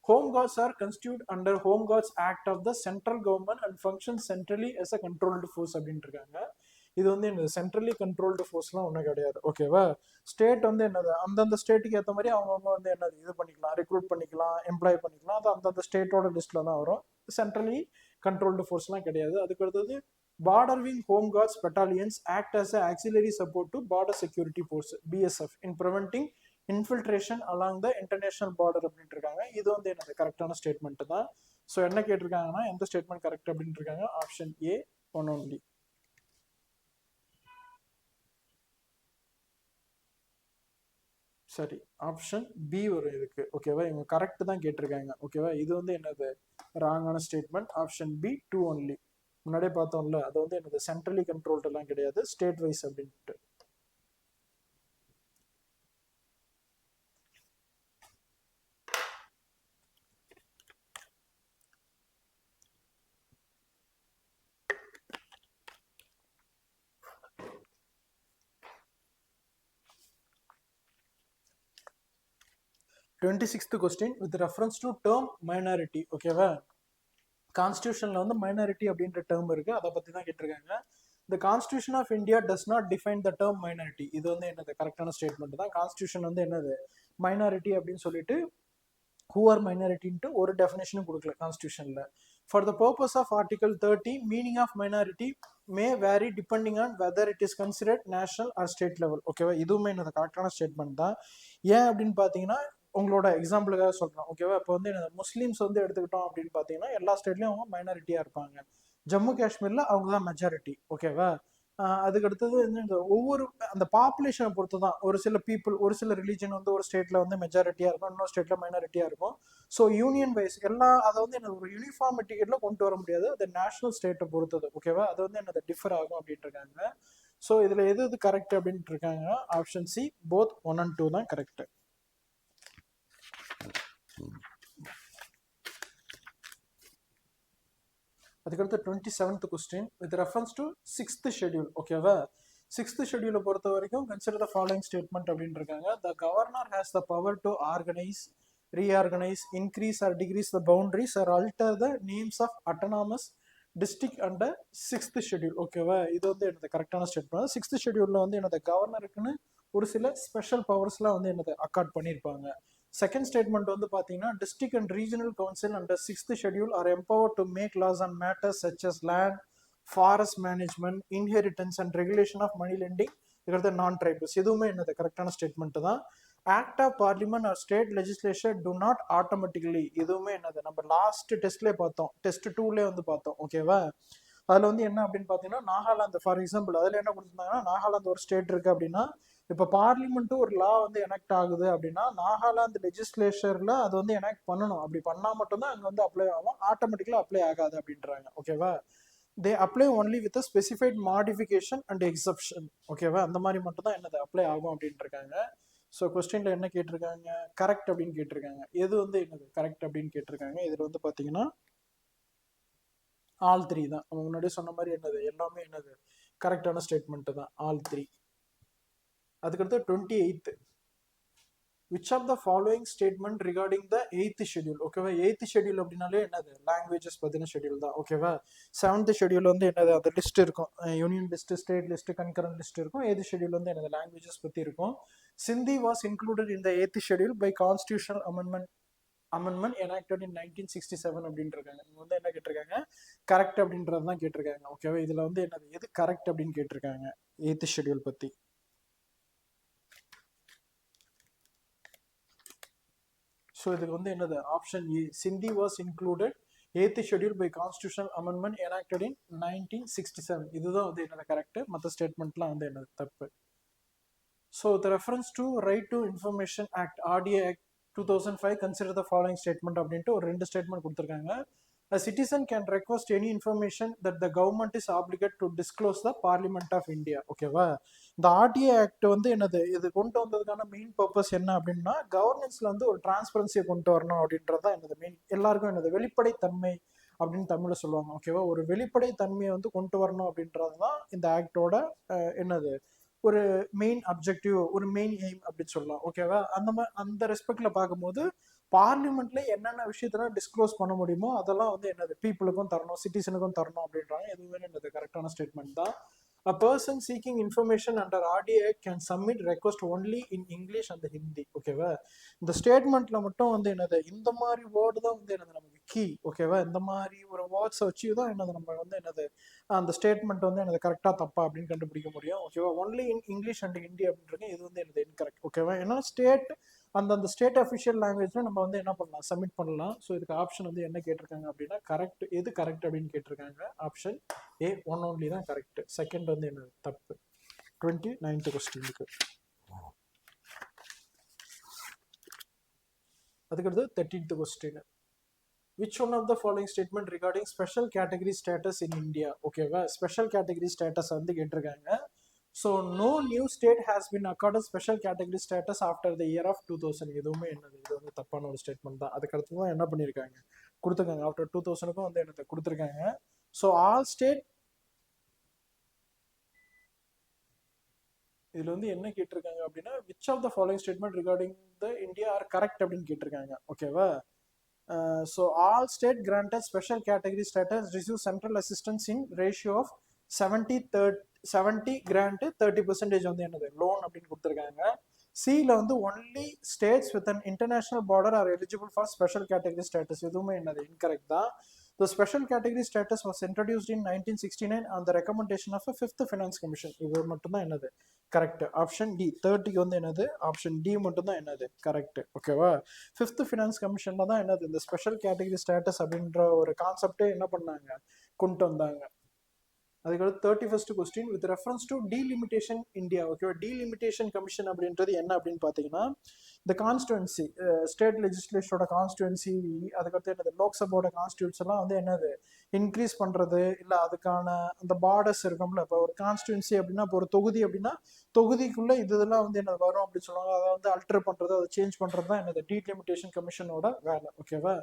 Home guards are constitute under home guards act of the central government and function centrally as a controlled force அப்படின்ட்டு இருக்காங்க. இது வந்து என்னது சென்ட்ரலி கண்ட்ரோல்டு ஃபோர்ஸ்லாம் ஒன்றும் கிடையாது. ஓகேவா, ஸ்டேட் வந்து என்னது அந்தந்த ஸ்டேட்டுக்கு ஏற்ற மாதிரி அவங்கவுங்க வந்து என்னது இது பண்ணிக்கலாம், ரெக்ரூட் பண்ணிக்கலாம், எம்ப்ளாய் பண்ணிக்கலாம். அது அந்தந்த ஸ்டேட்டோட லிஸ்ட்டில் தான் வரும். சென்ட்ரலி கண்ட்ரோல்டு ஃபோர்ஸ்லாம் கிடையாது. அதுக்கு அடுத்தது border wing home guards battalions act as a auxiliary support to border security force BSF in preventing infiltration along the international border அப்படின்ட்டு இருக்காங்க. இது வந்து என்னது கரெக்டான ஸ்டேட்மெண்ட் தான். ஸோ என்ன கேட்டிருக்காங்கன்னா எந்த ஸ்டேட்மெண்ட் கரெக்ட் அப்படின்ட்டு இருக்காங்க. Option A 1 only. சரி, ஆப்ஷன் B வரும் இதுக்கு. ஓகேவா, இவங்க கரெக்ட் தான் கேட்டிருக்காங்க. ஓகேவா, இது வந்து என்னது ராங்கான ஸ்டேட்மெண்ட். Option B 2 only. முன்னாடியே பார்த்தோம்ல, அது வந்து என்னது சென்ட்ரலி கண்ட்ரோல்டு எல்லாம் கிடையாது, ஸ்டேட் வைஸ் அப்படின்ட்டு. 26th question with reference to term minority. ஓகேவா, கான்ஸ்டியூஷன்ல வந்து மைனாரிட்டி அப்படின்ற டேர்ம் இருக்கு, அதை பத்தி தான் கேட்டிருக்காங்க. The Constitution of India does not define the term minority. இது வந்து என்னது கரெக்டான ஸ்டேட்மெண்ட் தான். கான்ஸ்டியூஷன் வந்து என்னது மைனாரிட்டி அப்படின்னு சொல்லிட்டு who are minority ஒரு டெஃபினேஷனும் கொடுக்கல கான்ஸ்டியூஷன்ல. For the purpose of Article 30, meaning of minority may vary depending on whether it is considered national or state level. ஓகேவா, இதுவுமே என்னது கரெக்டான ஸ்டேட்மெண்ட் தான். ஏன் அப்படின்னு பார்த்தீங்கன்னா, உங்களோட எக்ஸாம்பிளுக்காக சொல்றேன். ஓகேவா, இப்போ வந்து முஸ்லீம்ஸ் வந்து எடுத்துக்கிட்டோம் அப்படின்னு பார்த்தீங்கன்னா எல்லா ஸ்டேட்லயும் அவங்க மைனாரிட்டியா இருப்பாங்க. ஜம்மு காஷ்மீர்ல அவங்க தான் மெஜாரிட்டி. ஓகேவா, அதுக்கு அடுத்தது இந்த ஒவ்வொரு அந்த பாப்புலேஷனை பொறுத்து தான் ஒரு சில பீப்புள், ஒரு சில ரிலீஜன் வந்து ஒரு ஸ்டேட்ல வந்து மெஜாரிட்டியா இருக்கும், இன்னொரு ஸ்டேட்ல மைனாரிட்டியா இருக்கும். ஸோ யூனியன் வைஸ் எல்லாம் அதை வந்து என்ன ஒரு யூனிஃபார்மிட்டில கொண்டு வர முடியாது, அது நேஷனல் ஸ்டேட்டை பொறுத்தது. ஓகேவா, அது வந்து என்னது டிஃபர் ஆகும் அப்படின்ட்டு இருக்காங்க. ஸோ இதுல எது எது கரெக்ட் அப்படின்ட்டு இருக்காங்க, ஆப்ஷன் சி போத் 1 and 2 தான் கரெக்ட். அதுக்கடுத்து 27th question with reference to 6th schedule. ஓகேவா, 6th ஷெட்யூலை பொறுத்த வரைக்கும் கன்சிடர் த ஃபாலோயிங் ஸ்டேட்மெண்ட் அப்படின்னு இருக்காங்க. The governor has the power to organise, reorganize, increase or decrease the boundaries or alter the names of autonomous district under 6th schedule. ஓகேவா, இது வந்து என்னது கரெக்டான ஸ்டேட்மெண்ட். 6th ஷெட்யூல்ல வந்து என்னது கவர்னருக்குன்னு ஒரு சில ஸ்பெஷல் பவர்ஸ்லாம் வந்து என்னது அக்கார்ட் பண்ணியிருப்பாங்க. செகண்ட் ஸ்டேட்மெண்ட் வந்து பார்த்தீங்கன்னா, district and regional council under 6th schedule are empowered to make laws on matters such as land, forest management, inheritance and regulation of money lending, இதுக்கடுத்து நான் ட்ரைபல்ஸ். இதுவுமே என்னது கரெக்டான ஸ்டேட்மெண்ட் தான். Act of parliament or state legislature to not automatically, இதுவுமே என்னது நம்ம லாஸ்ட் டெஸ்ட்லேயே பார்த்தோம், டெஸ்ட் 2லேயே வந்து பார்த்தோம். ஓகேவா, அதில் வந்து என்ன அப்படின்னு பார்த்தீங்கன்னா, நாகாலாந்து ஃபார் எக்ஸாம்பிள் அதில் என்ன கொடுத்துருந்தாங்கன்னா, நாகாலாந்து ஒரு ஸ்டேட் இருக்கு அப்படின்னா, இப்போ பார்லிமெண்ட்டு ஒரு லா வந்து எனக்ட் ஆகுது அப்படின்னா நாகாலாந்து லெஜிஸ்லேச்சர்ல அது வந்து எனக்ட் பண்ணணும். அப்படி பண்ணால் மட்டும்தான் அங்கே வந்து அப்ளை ஆகும், ஆட்டோமேட்டிக்கலாக அப்ளை ஆகாது அப்படின்றாங்க. ஓகேவா, they apply only with specified modification and exception. ஓகேவா, அந்த மாதிரி மட்டும் தான் என்னது அப்ளை ஆகும் அப்படின்ட்டு இருக்காங்க. ஸோ கொஸ்டின்ல என்ன கேட்டிருக்காங்க, கரெக்ட் அப்படின்னு கேட்டிருக்காங்க. எது வந்து என்னது கரெக்ட் அப்படின்னு கேட்டிருக்காங்க. இதில் வந்து பார்த்தீங்கன்னா ஆல் 3 தான். நம்ம முன்னாடியே சொன்ன மாதிரி என்னது எல்லாமே என்னது கரெக்டான ஸ்டேட்மெண்ட் தான், ஆல் 3. அதுக்கடுத்து 28th, which of the following statement regarding the 8th schedule. ஓகேவா, 8th schedule அப்படின்னாலே என்னது லாங்குவேஜஸ் பத்தின ஷெட்யூல் தான். ஓகேவா, 7th schedule வந்து என்னது அந்த லிஸ்ட் இருக்கும், union list, state list, concurrent list இருக்கும். 8th schedule வந்து என்னது லாங்குவேஜஸ் பத்தி இருக்கும். சிந்தி was included in the 8th schedule by constitutional amendment enacted in 1967 அப்படின்னு இருக்காங்க. இங்க வந்து என்ன கேட்டிருக்காங்க, கரெக்ட் அப்படின்றது தான் கேட்டிருக்காங்க. ஓகேவா, இதுல வந்து என்னது எது கரெக்ட் அப்படின்னு கேட்டிருக்காங்க 8th schedule பத்தி. ஸோ இதுக்கு வந்து என்னது ஆப்ஷன் ஏ, சிந்தி was included 8th schedule by constitutional amendment enacted in 1967. இதுதான் வந்து என்னது கரெக்ட், மற்ற ஸ்டேட்மெண்ட்லாம் வந்து என்னது தப்பு. So the reference to right to information act, RDA Act 2005, consider the following statement அப்படின்ட்டு ஒரு 2 ஸ்டேட்மெண்ட் கொடுத்துருக்காங்க. A citizen can request any information that the government is obligated to disclose the Parliament of India. ஓகேவா, இந்த ஆர்டிஏ ஆக்ட் வந்து என்னது இது கொண்டு வந்ததுக்கான மெயின் பர்பஸ் என்ன அப்படின்னா, கவர்னன்ஸ்ல வந்து ஒரு டிரான்ஸ்பரன்சியை கொண்டு வரணும் அப்படின்றது தான் என்னது மெயின். எல்லாருக்கும் என்னது வெளிப்படைத்தன்மை அப்படின்னு தமிழ்ல சொல்லுவாங்க. ஓகேவா, ஒரு வெளிப்படைத்தன்மையை வந்து கொண்டு வரணும் அப்படின்றது தான் இந்த ஆக்டோட என்னது ஒரு மெயின் அப்ஜெக்டிவ், ஒரு மெயின் எய்ம் அப்படின்னு சொல்லலாம். ஓகேவா, அந்த ரெஸ்பெக்ட்ல பார்க்கும்போது பார்லிமெண்ட்ல என்னென்ன விஷயத்தெல்லாம் டிஸ்க்ளோஸ் பண்ண முடியுமோ அதெல்லாம் வந்து என்னது பீப்புளுக்கும் தரணும், சிட்டிசனுக்கும் தரணும் அப்படின்றாங்க. எதுவுமே என்னது கரெக்டான ஸ்டேட்மெண்ட் தான். A person seeking information under RDA can submit request only in English and Hindi. ஓகேவா, இந்த ஸ்டேட்மெண்ட்ல மட்டும் வந்து என்னது இந்த மாதிரி வேர்டு தான் வந்து என்னது நமக்கு கீ. ஓகேவா, இந்த மாதிரி ஒரு வேர்ட்ஸ் வச்சு தான் என்னது நம்ம வந்து என்னது அந்த ஸ்டேட்மெண்ட் வந்து என்னது கரெக்டா தப்பா அப்படின்னு கண்டுபிடிக்க முடியும். ஓகேவா, only in English and Hindi அப்படின்றது இது வந்து என்னது இன்கரெக்ட். ஓகேவா, ஏன்னா ஸ்டேட் அந்த ஸ்டேட் அஃபிஷியல் லாங்குவேஜ்ல நம்ம வந்து என்ன பண்ணலாம், சப்மிட் பண்ணலாம். ஸோ இதுக்கு ஆப்ஷன் வந்து என்ன கேட்டிருக்காங்க அப்படின்னா கரெக்ட், எது கரெக்ட் அப்படின்னு கேட்டிருக்காங்க. ஆப்ஷன் ஏ 1 only தான் கரெக்ட். செகண்ட் வந்து என்ன தப்பு. 29th கொஸ்டினுக்கு. அதுக்கடுத்து 13th question which one of the following statement regarding special category status in India? Okay, special category status வந்து கேட்டிருக்காங்க. So no new state has been accorded special category status after the year of 2000. எதுவுமே என்னது, இது வந்து தப்பான ஒரு ஸ்டேட்மெண்ட் தான். அதுக்கு அடுத்து தான் என்ன பண்ணியிருக்காங்க, கொடுத்துருக்காங்க. ஆஃப்டர் 2000க்கும் வந்து என்னது கொடுத்துருக்காங்க. ஸோ ஆல் ஸ்டேட், இதுல வந்து என்ன கேட்டிருக்காங்க அப்படின்னா which of the following statement regarding the India are correct அப்படின்னு கேட்டிருக்காங்க. ஓகேவா. So all state granted special category status receive central assistance in ratio of 70 grant 30% வந்து என்னது லோன் அப்படின்னு கொடுத்துருக்காங்க. சில வந்து only states with an international border are eligible for special category status. எதுவுமே என்னது இன்கரெக்ட் தான். The special category status was introduced in 1969 on the recommendation of a fifth finance commission. இது மட்டும் தான் என்னது கரெக்ட். ஆப்ஷன் டி 30 வந்து என்னது, ஆப்ஷன் டி மட்டும் தான் என்னது கரெக்ட். ஓகேவா. ஃபிஃப்த் ஃபினான்ஸ் கமிஷன்ல தான் என்னது இந்த ஸ்பெஷல் கேட்டகரி ஸ்டேட்டஸ் அப்படின்ற ஒரு கான்செப்டே என்ன பண்ணாங்க, கொண்டு வந்தாங்க. அதுக்கடுத்து 31st question with reference to delimitation India. ஓகேவா. டீலிமிட்டேஷன் கமிஷன் அப்படின்றது என்ன அப்படின்னு பார்த்தீங்கன்னா இந்த கான்ஸ்டுவன்சி, ஸ்டேட் லெஜிஸ்லேஷனோட கான்ஸ்டுவன்சி, அதுக்கடுத்து என்னது லோக்சபாவோட கான்ஸ்டியூட்ஸ் எல்லாம் வந்து என்னது இன்க்ரீஸ் பண்ணுறது, இல்லை அதுக்கான அந்த பார்டர்ஸ் இருக்கும்ல. இப்போ ஒரு கான்ஸ்டுவன்சி அப்படின்னா இப்போ ஒரு தொகுதி அப்படின்னா தொகுதிக்குள்ள இதெல்லாம் வந்து என்னது வரும் அப்படின்னு சொல்லுவாங்க. அதை வந்து அல்டர் பண்ணுறது, அதை சேஞ்ச் பண்ணுறது தான் என்னது டீலிமிட்டேஷன் கமிஷனோட வேலை. ஓகேவா.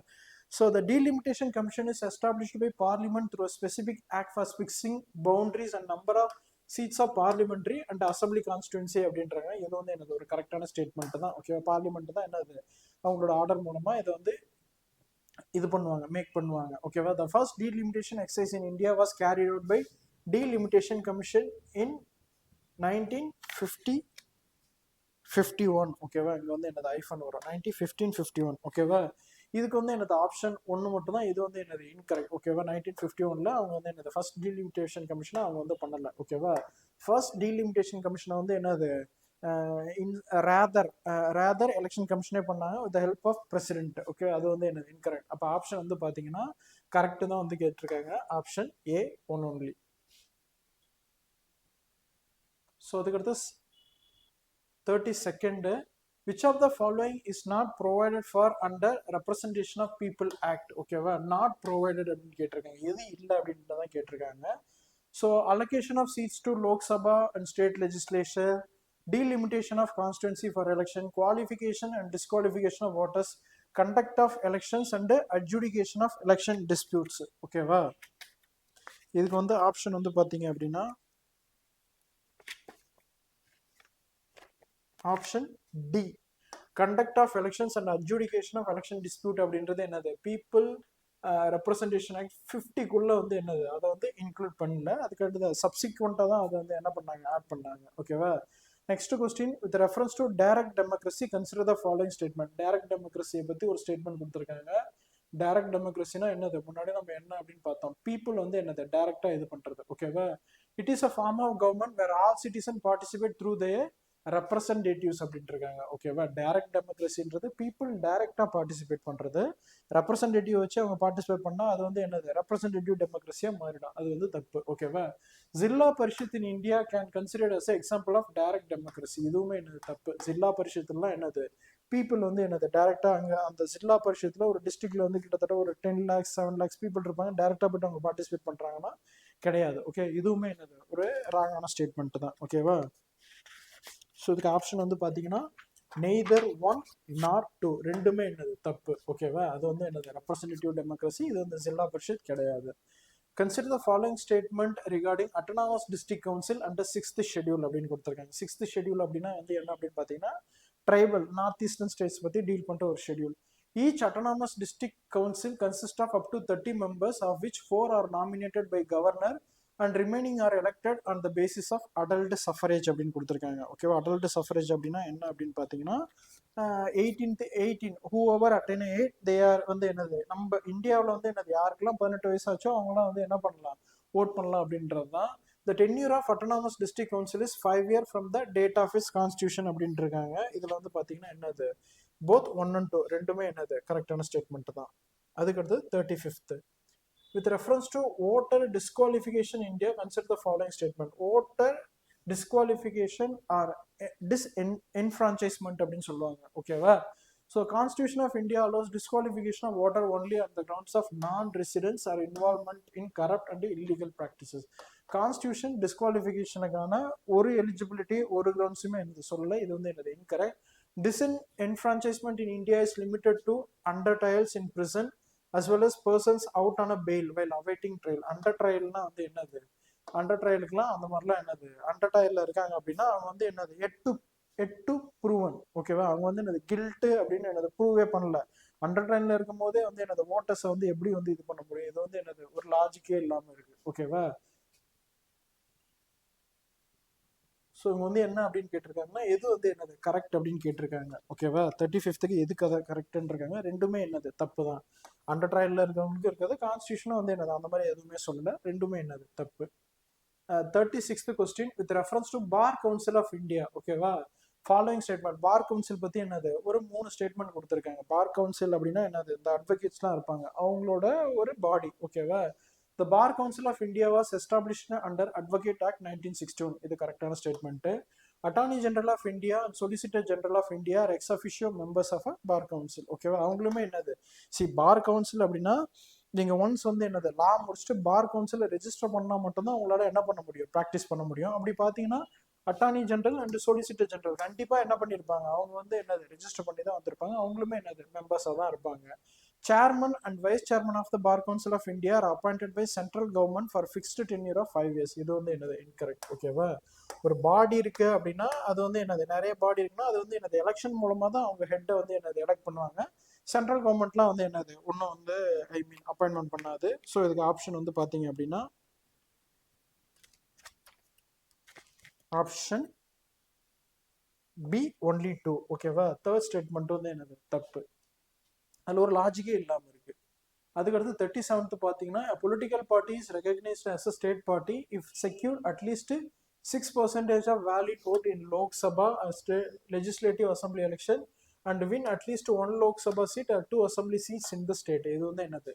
So the delimitation commission is established by parliament through a specific act for fixing boundaries and number of seats of parliamentary and assembly constituency அப்படின்றாங்க. இது வந்து என்னது ஒரு கரெக்டான ஸ்டேட்மெண்ட் தான். ஓகேவா. பார்லிமெண்ட் தான் என்னது அவங்களோட ஆர்டர் மூலமா இதை வந்து இது பண்ணுவாங்க, மேக் பண்ணுவாங்க. ஓகேவா. The first delimitation exercise in India was carried out by delimitation commission in 1951. ஓகேவா. இங்க வந்து என்னது ஐஃபன் வரும் 1951. ஓகேவா. இதுக்கு வந்து என்னது ஆப்ஷன் ஒன்று மட்டும் தான் இது வந்து என்னது இன்கரெக்ட். ஓகேவா. 1951 அவங்க வந்து என்னது ஃபர்ஸ்ட் டீலிமிட்டேஷன் கமிஷனை அவங்க வந்து பண்ணல. ஓகேவா. ஃபர்ஸ்ட் டீலிமிட்டேஷன் கமிஷனை வந்து என்னது ரேதர் எலெக்ஷன் கமிஷனே பண்ணாங்க with help of president. Okay. அது வந்து என்னது இன்கரெக்ட். அப்போ ஆப்ஷன் வந்து பார்த்தீங்கன்னா கரெக்ட் தான் வந்து கேட்டிருக்காங்க. Option A one only. So அதுக்கடுத்து 32nd which of the following is not provided for under representation of people act. ஓகேவா. not provided அப்படின்னு கேட்டிருக்காங்க. எது இல்லை அப்படின்ட்டு தான் கேட்டிருக்காங்க. So allocation of seats to Lok Sabha and state legislature, delimitation of constituency for election, qualification and disqualification of voters, conduct of elections and adjudication of election disputes. ஓகேவா. இதுக்கு வந்து ஆப்ஷன் வந்து பார்த்தீங்க அப்படின்னா option D conduct of elections and adjudication of election dispute அப்படின்றது என்னது பீப்புள் ரெப்ரசன்டேஷன் ஆக்ட் 50க்குள்ள வந்து என்னது அதை வந்து இன்க்ளூட் பண்ணல. அதுக்கடுத்து சப்சிக்வெண்ட்டாக தான் அதை வந்து என்ன பண்ணாங்க, ஆட் பண்ணாங்க. ஓகேவா. Next question with reference to direct democracy consider the following statement. Direct டெமோக்ரஸியை பற்றி ஒரு ஸ்டேட்மெண்ட் கொடுத்துருக்காங்க. டைரக்ட் டெமோக்ரஸினா என்னது, முன்னாடி நம்ம என்ன அப்படின்னு பார்த்தோம், பீப்புள் வந்து என்னது டைரக்டா இது பண்றது. ஓகேவா. It is a form of government where all citizen participate through the representatives அப்படின்ட்டு இருக்காங்க. ஓகேவா. டைரக்ட் டெமோக்ரஸின்றது பீப்புள் டைரக்டா பார்ட்டிசிபேட் பண்றது. ரெப்ரசன்டேட்டிவ் வச்சு அவங்க பார்ட்டிசிபேட் பண்ணா அது வந்து என்னது ரெப்ரசன்டேட்டிவ் டெமோக்ரஸியா மாறிடும். அது வந்து தப்பு. ஓகேவா. Zilla Parishad in India can considered as example of direct democracy. இதுவுமே என்னது தப்பு. ஜில்லா பரிஷத்துலாம் என்னது பீப்புள் வந்து என்னது டைரக்டா அங்க அந்த ஜில்லா பரிஷத்துல ஒரு டிஸ்ட்ரிக்ட்ல வந்து கிட்டத்தட்ட ஒரு 10 lakhs 7 lakhs பீப்புள் இருப்பாங்க. டைரக்டா போயிட்டு அவங்க பார்ட்டிசிபேட் பண்றாங்கன்னா கிடையாது. ஓகே. இதுவுமே என்னது ஒரு ராங்கான ஸ்டேட்மெண்ட் தான். ஓகேவா. ஸோ இதுக்கு ஆப்ஷன் வந்து பார்த்தீங்கன்னா நெய்தர் ஒன் நாட் டூ, ரெண்டுமே என்னது தப்பு. ஓகேவா. அது வந்து என்னது ரெப்ரசன்டேட்டிவ் டெமோக்ரஸி, இது வந்து ஜில்லா பரிஷத் கிடையாது. Consider the following statement regarding autonomous district council under 6th schedule அப்படின்னு கொடுத்துருக்காங்க. 6th ஷெட்யூல் அப்படின்னா வந்து என்ன அப்படின்னு பார்த்தீங்கன்னா ட்ரைபல் நார்த் ஈஸ்டர்ன் ஸ்டேட்ஸ் பற்றி டீல் பண்ணுற ஒரு schedule. Each autonomous district council consist of up to 30 members of which 4 are nominated by governor and remaining are elected on the basis of adult suffrage அப்படின்னு கொடுத்துருக்காங்க. ஓகேவா. adult suffrage அப்படின்னா என்ன அப்படின்னு பார்த்தீங்கன்னா 18 whoever attain age they are வந்து என்னது நம்ம இந்தியாவில் வந்து என்னது யாருக்கெல்லாம் 18 வயசு ஆச்சோ அவங்களாம் வந்து என்ன பண்ணலாம், ஓட் பண்ணலாம் அப்படின்றது தான். The tenure of autonomous district council is 5 years from the date of its constitution அப்படின்ட்டு இருக்காங்க. இதுல வந்து பார்த்தீங்கன்னா என்னது both 1 and 2 ரெண்டுமே என்னது கரெக்டான ஸ்டேட்மெண்ட் தான். அதுக்கடுத்து 35th with reference to voter disqualification in India, consider the following statement. Voter disqualification or disenfranchisement அப்படின்னு சொல்லுவாங்க. ஓகேவா. So Constitution of India allows disqualification of voter only on the grounds of non-residence or involvement in corrupt and illegal practices. Constitution disqualificationக்கான ஒரு எலிஜிபிலிட்டி ஒரு கிரவுண்ட்ஸுமே எனக்கு சொல்லலை. இது வந்து என்னது incorrect. Disenfranchisement in India is limited to under trials in prison as well as persons out on a bail while awaiting trial. Under ட்ரையல்னா வந்து என்னது, அண்டர் ட்ரையலுக்குலாம் அந்த மாதிரிலாம் என்னது, அண்டர் ட்ரையலில் இருக்காங்க அப்படின்னா அவங்க வந்து என்னது எட்டு ப்ரூவன், ஓகேவா, அவங்க வந்து என்னது கில்ட்டு அப்படின்னு என்னது ப்ரூவே பண்ணல. அண்டர் ட்ரையலில் இருக்கும் போதே வந்து என்னது ஓட்டர்ஸை வந்து எப்படி வந்து இது பண்ண முடியும், இது வந்து என்னது ஒரு லாஜிக்கே இல்லாமல் இருக்கு, ஓகேவா. ஸோ இவங்க வந்து என்ன அப்படின்னு கேட்டிருக்காங்கன்னா எது வந்து என்னது கரெக்ட் அப்படின்னு கேட்டிருக்காங்க, ஓகேவா. 35th எது கரெக்ட்னு இருக்காங்க, ரெண்டுமே என்னது தப்பு தான். அண்டர் ட்ரையலில் இருக்கவங்களுக்கு இருக்கிறது, கான்ஸ்டியூஷனும் வந்து என்னது அந்த மாதிரி எதுவுமே சொல்லலை, ரெண்டுமே என்னது தப்பு. 36th question with reference to bar council of India, ஓகேவா. ஃபாலோயிங் ஸ்டேட்மெண்ட், பார் கவுன்சில் பற்றி என்னது ஒரு 3 ஸ்டேட்மெண்ட் கொடுத்துருக்காங்க. பார் கவுன்சில் அப்படின்னா என்னது, இந்த அட்வொகேட்ஸ்லாம் இருப்பாங்க அவங்களோட ஒரு பாடி, ஓகேவா. The Bar Council of India was established under Advocate Act 1961. இது கரெக்டான statement. Attorney general of India and solicitor general of India are ex officio members of a bar council, ஓகேவா. அவங்களுமே என்னது பார் கவுன்சில் அப்படின்னா நீங்கள் ஒன்ஸ் வந்து என்னது லா முடிச்சுட்டு பார் கவுன்சிலில் ரெஜிஸ்டர் பண்ணால் மட்டும்தான் உங்களால் என்ன பண்ண முடியும், ப்ராக்டிஸ் பண்ண முடியும். அப்படி பார்த்தீங்கன்னா attorney general and solicitor general கண்டிப்பாக என்ன பண்ணியிருப்பாங்க, அவங்க வந்து என்னது ரெஜிஸ்டர் பண்ணி தான் வந்திருப்பாங்க, அவங்களுமே என்னது மெம்பர்ஸாக தான் இருப்பாங்க. Chairman and Vice Chairman of the Bar Council of India are appointed by central government for fixed tenure of 5 years. இது வந்து என்னது இன்கரெக்ட், ஓகேவா. ஒரு பாடி இருக்கு அப்படின்னா அது வந்து என்னது நிறைய பாடி இருக்குன்னா அது வந்து என்னது எலெக்ஷன் மூலமாக தான் அவங்க ஹெட்டை வந்து என்னது எலெக்ட் பண்ணுவாங்க. சென்ட்ரல் கவர்மெண்ட்லாம் வந்து என்னது ஒன்றும் வந்து அப்பாயின்மெண்ட் பண்ணாது. ஸோ இதுக்கு ஆப்ஷன் வந்து பார்த்தீங்க அப்படின்னா ஆப்ஷன் பி ஒன்லி 2, ஓகேவா. தேர்ட் ஸ்டேட்மெண்ட் வந்து என்னது தப்பு, அதில் ஒரு லாஜிக்கே இல்லாமல் இருக்கு. அதுக்கடுத்து 37th பார்த்தீங்கன்னா political parties recognised as a state party if secure at least 6% of valid vote in Lok Sabha legislative assembly election and win at least 1 Lok Sabha seat at 2 assembly seats in the state. இது வந்து என்னது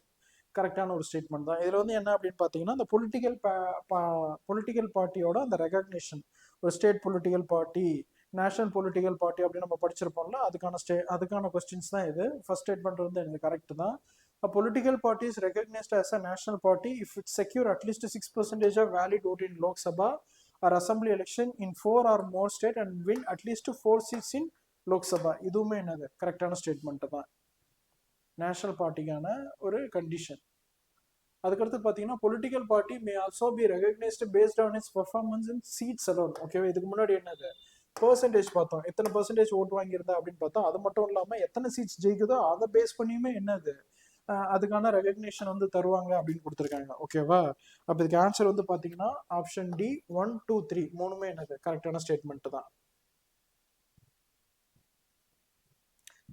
கரெக்டான ஒரு ஸ்டேட்மெண்ட் தான். இதில் வந்து என்ன அப்படின்னு பார்த்தீங்கன்னா இந்த பொலிட்டிக்கல் பார்ட்டியோட அந்த ரெகக்னேஷன், ஒரு state political party national political party அப்படின்னு நம்ம படிச்சிருப்போம்ல, அதுக்கான கொஸ்டின்ஸ் தான் இது. ஃபர்ஸ்ட் ஸ்டேட்மெண்ட் வந்து எனக்கு கரெக்ட் தான். A political party is recognized as a national party if it secure at least 6% of valid vote in Lok Sabha or assembly election in 4 or more state and win at least 4 seats in Lok Sabha. இதுவுமே என்னது கரெக்டான ஸ்டேட்மெண்ட் தான், நேஷனல் பார்ட்டிக்கான ஒரு கண்டிஷன். அதுக்கடுத்து பார்த்தீங்கன்னா political party may also be recognised based on its performance in seats alone, ஓகேவா. இதுக்கு முன்னாடி என்னது பெர்சன்டேஜ் பார்த்தோம், எத்தனை பெர்சன்டேஜ் ஓட்டு வாங்கியிருந்தா அப்படின்னு பார்த்தோம். அது மட்டும் இல்லாமல் எத்தனை சீட்ஸ் ஜெயிக்குதோ அதை பேஸ் பண்ணியுமே என்னது அதுக்கான ரெகக்னேஷன் வந்து தருவாங்க அப்படின்னு கொடுத்துருக்காங்க, ஓகேவா. அப்போ இதுக்கு ஆன்சர் வந்து பார்த்தீங்கன்னா ஆப்ஷன் டி 1, 2, 3 மூணுமே என்னது கரெக்டான ஸ்டேட்மெண்ட் தான்.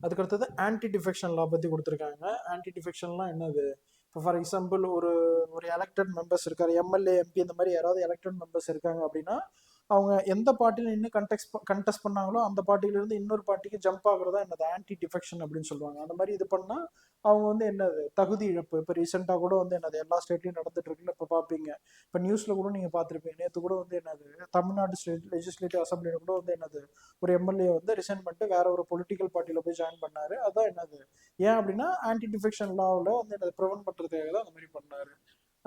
அதுக்கடுத்தது ஆன்டி டிஃபெக்ஷன் லா பற்றி கொடுத்துருக்காங்க. ஆன்டி டிஃபெக்ஷன்லாம் என்னது, இப்போ ஃபார் எக்ஸாம்பிள் ஒரு எலெக்டட் மெம்பர்ஸ் இருக்காரு, எம்எல்ஏ எம்பி இந்த மாதிரி யாராவது எலெக்டட் மெம்பர்ஸ் இருக்காங்க அப்படின்னா அவங்க எந்த பார்ட்டியில் இன்னும் கண்டெஸ்ட் பண்ணாங்களோ அந்த பார்ட்டியிலிருந்து இன்னொரு பார்ட்டிக்கு ஜம்ப் ஆகுறதா என்னது ஆன்டி டிஃபெக்ஷன் அப்படின்னு சொல்லுவாங்க. அந்த மாதிரி இது பண்ணால் அவங்க வந்து என்னது தகுதி இழப்பு. இப்போ ரீசெண்டாக கூட வந்து என்னது எல்லா ஸ்டேட்லையும் நடந்துட்டு இருக்குன்னு இப்போ பார்ப்பீங்க, இப்போ நியூஸில் கூட நீங்கள் பார்த்துருப்பீங்க. நேற்று கூட வந்து என்னது தமிழ்நாடு ஸ்டேட் லெஜிஸ்லேட்டிவ் அசம்பிளியில் கூட வந்து என்னது ஒரு எம்எல்ஏ வந்து ரிசைன் பண்ணிட்டு வேற ஒரு பொலிட்டிக்கல் பார்ட்டியில் போய் ஜாயின் பண்ணாரு. அதான் என்னது ஏன் அப்படின்னா ஆன்டி டிஃபெக்ஷன் லாவில் வந்து என்னது ப்ரிவென்ட் பண்ணுறதுக்காக தான் அந்த மாதிரி பண்ணாரு.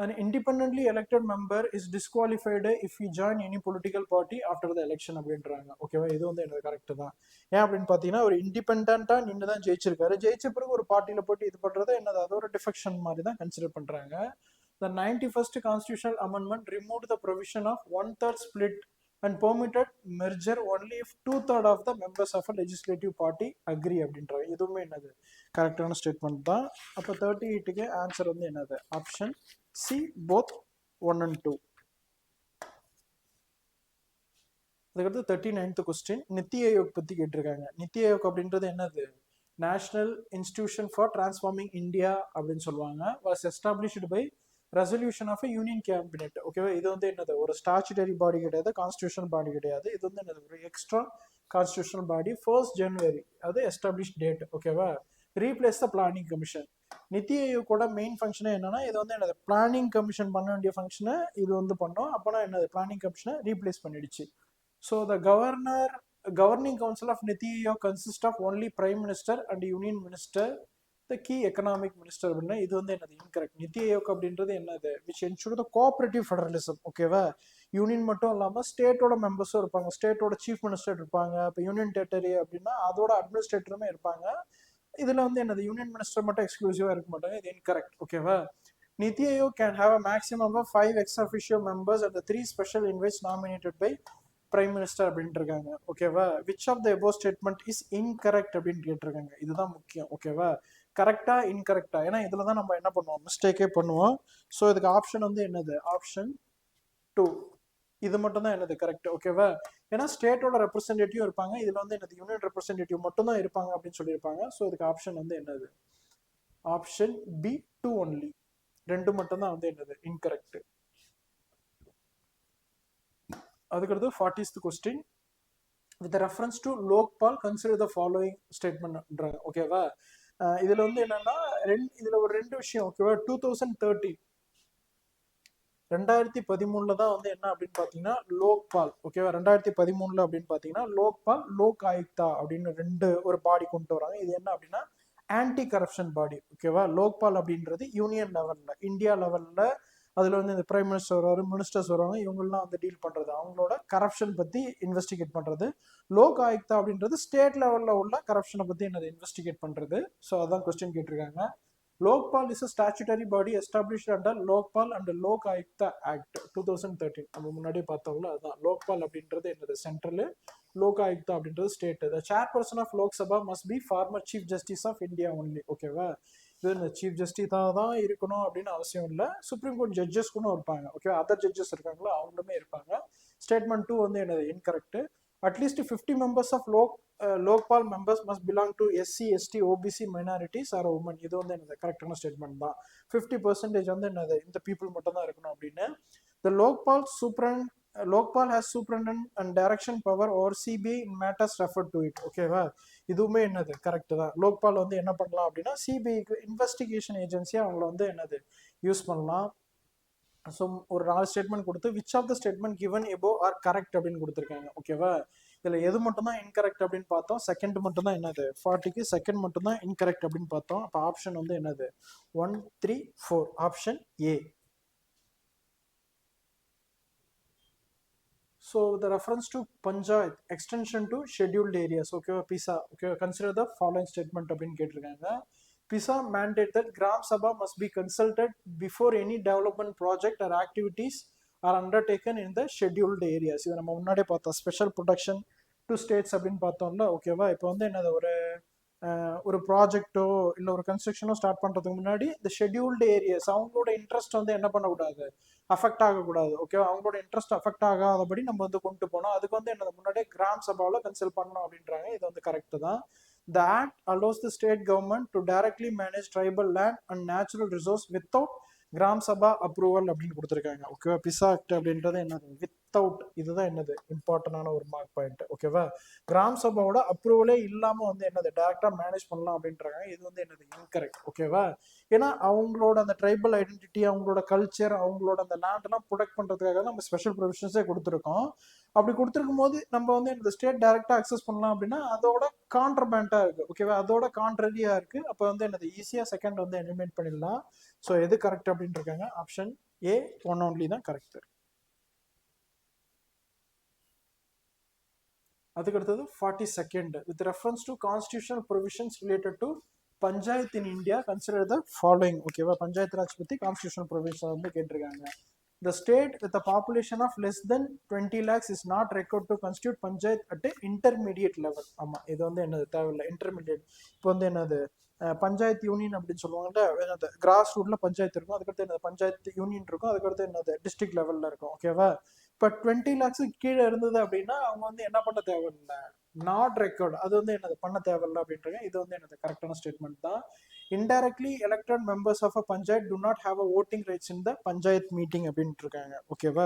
An independently elected member is disqualified if he join any political party after the election அப்படின்றாங்க, ஓகேவா. இது வந்து எனக்கு கரெக்ட் தான். ஏன் அப்படின்னு பார்த்தீங்கன்னா ஒரு இண்டிபெண்டா நின்று தான் ஜெயிச்சிருக்காரு, ஜெயிச்ச பிறகு ஒரு பார்ட்டியில் போட்டு இது பண்ணுறது என்னது அது ஒரு டிஃபெக்ஷன் மாதிரி தான் கன்சிடர் பண்ணுறாங்க. The 91st constitutional amendment removed the provision of 1/3 split and permitted merger only if 2/3 of the members of a legislative party agree அப்படின்றாங்க. இதுவுமே என்னது கரெக்டான ஸ்டேட்மெண்ட் தான். அப்போ 38க்கு ஆன்சர் வந்து என்னது ஆப்ஷன் சி போத் 1 and 2. அதுக்கடுத்து 39th கொஸ்டின் நித்தி ஆயோக் பற்றி கேட்டிருக்காங்க. நித்தி ஆயோக் அப்படின்றது என்னது, national institution for transforming India அப்படின்னு சொல்லுவாங்க. Was established by resolution of union cabinet, ஓகேவா. இது வந்து என்னது ஒரு ஸ்டாச்சுட்டரி பாடி கிடையாது, கான்ஸ்டியூஷனல் பாடி கிடையாது. இது வந்து என்னது ஒரு extra constitutional body. 1st January அது எஸ்டாப்ளிஷ் டேட், ஓகேவா. Replace the planning commission. NITI ஆயோக்கோட மெயின் ஃபங்க்ஷனே என்னன்னா இது வந்து என்னது பிளானிங் கமிஷன் பண்ண வேண்டிய ஃபங்க்ஷனை இது வந்து பண்ணோம். அப்போனா என்னது பிளானிங் கமிஷனை ரீப்ளேஸ் பண்ணிடுச்சு. So the governor governing council of Niti Aayog consists of only prime minister and union minister, the key economic minister அப்படின்னா இது வந்து என்னது இன்கரெக்ட். நிதி ஆயோக் அப்படின்றது என்னது which ensure the cooperative federalism. ஓகேவா, யூனியன் மட்டும் இல்லாமல் ஸ்டேட்டோட மெம்பர்ஸும் இருப்பாங்க, ஸ்டேட்டோட சீஃப் மினிஸ்டர் இருப்பாங்க. இப்போ யூனியன் டெரிட்டரி அப்படின்னா அதோட அட்மினிஸ்ட்ரேட்டருமே இருப்பாங்க. இதுல வந்து என்னது யூனியன் மினிஸ்டர் மட்டும் எக்ஸ்க்ளூசிவா இருக்க மாட்டாங்க, இது இன்கரெக்ட். ஓகேவா, Niti Aayog can have a maximum of 5 ex officio members and the 3 special invites nominated by prime minister அப்படின்ட்டு இருக்காங்க. ஓகேவா, which of the above statement is incorrect அப்படின்னு கேட்டிருக்காங்க. இதுதான் முக்கியம். ஓகேவா, கரெக்டா இன்கரெக்டா, ஏன்னா இதுல தான் நம்ம என்ன பண்ணுவோம், மிஸ்டேக்கே பண்ணுவோம். ஸோ இதுக்கு ஆப்ஷன் வந்து என்னது, ஆப்ஷன் 2 இது மட்டும் தான் என்னது கரெக்ட். ஓகேவா, ஏன்னா ஸ்டேட்டோட ரெப்ரஸன்டேட்டிவ் இருப்பாங்க, இதுல வந்து என்னது யூனியன் ரெப்ரஸன்டேட்டிவ் மட்டும் தான் இருப்பாங்க அப்படின்னு சொல்லியிருப்பாங்க. ஸோ இதுக்கு ஆப்ஷன் வந்து என்னது, ஆப்ஷன் பி 2 ஒன்லி, 2 மட்டும் தான் வந்து என்னது இன்கரெக்ட். அதுக்கடுத்து 40th question, with reference to Lokpal consider the following statement. ஓகேவா, இதுல வந்து என்னன்னா இதுல ஒரு ரெண்டு விஷயம். ஓகேவா, 2013 தான் வந்து என்ன அப்படின்னு பாத்தீங்கன்னா லோக்பால். ஓகேவா, 2013 அப்படின்னு பாத்தீங்கன்னா லோக்பால், லோக் ஆயுக்தா அப்படின்னு ரெண்டு ஒரு பாடி கொண்டு வராங்க. இது என்ன அப்படின்னா ஆன்டி கரப்ஷன் பாடி. ஓகேவா, லோக்பால் அப்படின்றது யூனியன் லெவல்ல, இந்தியா லெவல்ல அதுல வந்து இந்த பிரைம் மினிஸ்டர் வருவாரு, மினிஸ்டர்ஸ் வருவாங்க, இவங்கெல்லாம் வந்து டீல் பண்றது, அவங்களோட கரப்ஷன் பத்தி இன்வெஸ்டிகேட் பண்றது. லோக் ஆயுக்தா அப்படின்றது ஸ்டேட் லெவல்ல உள்ள கரப்ஷனை பத்தி என்னது இன்வெஸ்டிகேட் பண்றது. ஸோ அதான் கொஸ்டின் கேட்டிருக்காங்க. Lokpal is a statutory body established under Lokpal and Lok Ayukta Act 2013. நம்ம முன்னாடியே பார்த்தோம்ல, அதுதான் லோக்பால் அப்படின்றது என்னது சென்ட்ரல், லோக் ஆயுக்தா அப்படின்றது state. The chairperson of Lok Sabha must be former Chief Justice of India only. ஓகேவா, இது இந்த சீஃப் ஜஸ்டிஸாக தான் இருக்கணும் அப்படின்னு அவசியம் இல்லை, சுப்ரீம் கோர்ட் ஜட்ஜஸ் கூட இருப்பாங்க. ஓகே, அதர் ஜட்ஜஸ் இருக்காங்களோ அவங்களுமே இருப்பாங்க. ஸ்டேட்மெண்ட் 2 வந்து என்னது incorrect. At least 50 members of Lokpal members must belong to SC, ST, OBC minorities or women. இது வந்து என்னது கரெக்டான ஸ்டேட்மெண்ட் தான். 50% வந்து என்னது இந்த பீப்புள் மட்டும் தான் இருக்கணும் அப்படின்னு. The Lokpal has superintendent and direction power over CBI in matters referred to it. ஓகேவா, இதுவுமே என்னது கரெக்ட் தான். லோக்பால் வந்து என்ன பண்ணலாம் அப்படின்னா சிபிஐக்கு இன்வெஸ்டிகேஷன் ஏஜென்சியா அவங்கள வந்து என்னது யூஸ் பண்ணலாம். ஸோ ஒரு 4 ஸ்டேட்மெண்ட் கொடுத்து which of the statement given above are correct அப்படின்னு கொடுத்துருக்காங்க. ஓகேவா, இதுல எது மட்டும் தான் இன்கரெக்ட் அப்படின்னு பார்த்தோம், செகண்ட் மட்டும் தான் என்னது 40க்கு செகண்ட் மட்டும் தான் இன்கரெக்ட் அப்படின்னு பார்த்தோம். அப்போ ஆப்ஷன் வந்து என்னது 1, 3, 4, option A. So the reference to Panchayat extension to scheduled areas. Okay, PISA. Okay, consider the following statement அப்படின்னு கேட்டிருக்காங்க. PISA mandate that Gram Sabha must be consulted before any development project or activities are undertaken in the scheduled areas. இது நம்ம முன்னாடியே பார்த்தோம், ஸ்பெஷல் ப்ரொடெக்ஷன் டு ஸ்டேட்ஸ் அப்படின்னு பார்த்தோம்ல. ஓகேவா, இப்போ வந்து என்னது ஒரு ப்ராஜெக்டோ இல்லை ஒரு கன்ஸ்ட்ரக்ஷனோ ஸ்டார்ட் பண்ணுறதுக்கு முன்னாடி இந்த ஷெட்யூல்டு ஏரியாஸ் அவங்களோட இன்ட்ரெஸ்ட் வந்து என்ன பண்ணக்கூடாது, அஃபெக்ட் ஆகக்கூடாது. ஓகேவா, அவங்களோட இன்ட்ரெஸ்ட் அஃபெக்ட் ஆகாதபடி நம்ம வந்து கொண்டு போனோம். அதுக்கு வந்து என்னது முன்னாடியே கிராம் சபாவில் கன்சல்ட் பண்ணணும் அப்படின்றாங்க. இது வந்து கரெக்ட் தான். The act allows the state government to directly manage tribal land and natural resource without Gram Sabha approval அப்படின்னு கொடுத்துருக்காங்க. ஓகேவா, பிசா ஆக்ட் அப்படின்றது என்னது வித்தவுட், இதுதான் என்னது இம்பார்ட்டன்டான ஒரு மார்க் பாயிண்ட். ஓகேவா, கிராம் சபாவோட அப்ரூவலே இல்லாம வந்து என்னது டைரக்டா மேனேஜ் பண்ணலாம் அப்படின்றாங்க. இது வந்து என்னது இன்கரெக்ட். ஓகேவா, ஏன்னா அவங்களோட அந்த ட்ரைபல் ஐடென்டிட்டி, அவங்களோட கல்ச்சர், அவங்களோட அந்த லேண்ட் எல்லாம் ப்ரொடெக்ட் பண்றதுக்காக நம்ம ஸ்பெஷல் ப்ரொவிஷன்ஸே கொடுத்துருக்கோம். அப்படி கொடுத்துருக்கும் போது நம்ம வந்து இந்த ஸ்டேட் டைரக்டா அக்சஸ் பண்ணலாம் அப்படின்னா அதோட கான்ட்ரபேண்டா இருக்கு. ஓகேவா, அதோட கான்ட்ரரியா இருக்கு. அப்போ வந்து என்னது ஈஸியா செகண்ட் வந்து எலிமினேட் பண்ணிடலாம். ஸோ எது கரெக்ட் அப்படின்னு இருக்காங்க, ஆப்ஷன் ஏ 1 ஒன்லி தான் கரெக்ட். அதுக்கு அடுத்தது 42. With reference to constitutional provisions related to panchayat in India consider the following. ஓகேவா, பஞ்சாயத்து ராஜ் பத்தி கான்ஸ்டிடியூஷனல் ப்ரொவிஷன் வந்து கேட்டிருக்காங்க. The state with a population of less than 20 lakhs is not required to constitute panchayat at a intermediate level. ஆமா, இது வந்து என்னது தேவையில்லை, இன்டர்மீடியட். இப்போ வந்து என்னது பஞ்சாயத்து யூனியன் அப்படின்னு சொல்லுவாங்க, என்னது கிராஸ் ரூட்ல பஞ்சாயத்து இருக்கும், அதுக்கடுத்து என்னது பஞ்சாயத்து யூனியன் இருக்கும், அதுக்கடுத்து என்னது டிஸ்ட்ரிக்ட் லெவல்ல இருக்கும். ஓகேவா, இப்போ 20 lakhs கீழே இருந்தது அப்படின்னா அவங்க வந்து என்ன பண்ண தேவையில்லை, நாட் ரெக்கார்ட், அது வந்து என்னது பண்ண தேவையில்லை அப்படின்றாங்க. இது வந்து என்னது கரெக்டான ஸ்டேட்மெண்ட் தான். Indirectly elected members of a panchayat do not have a voting rights in the panchayat meeting அப்படின்ட்டு இருக்காங்க. ஓகேவா,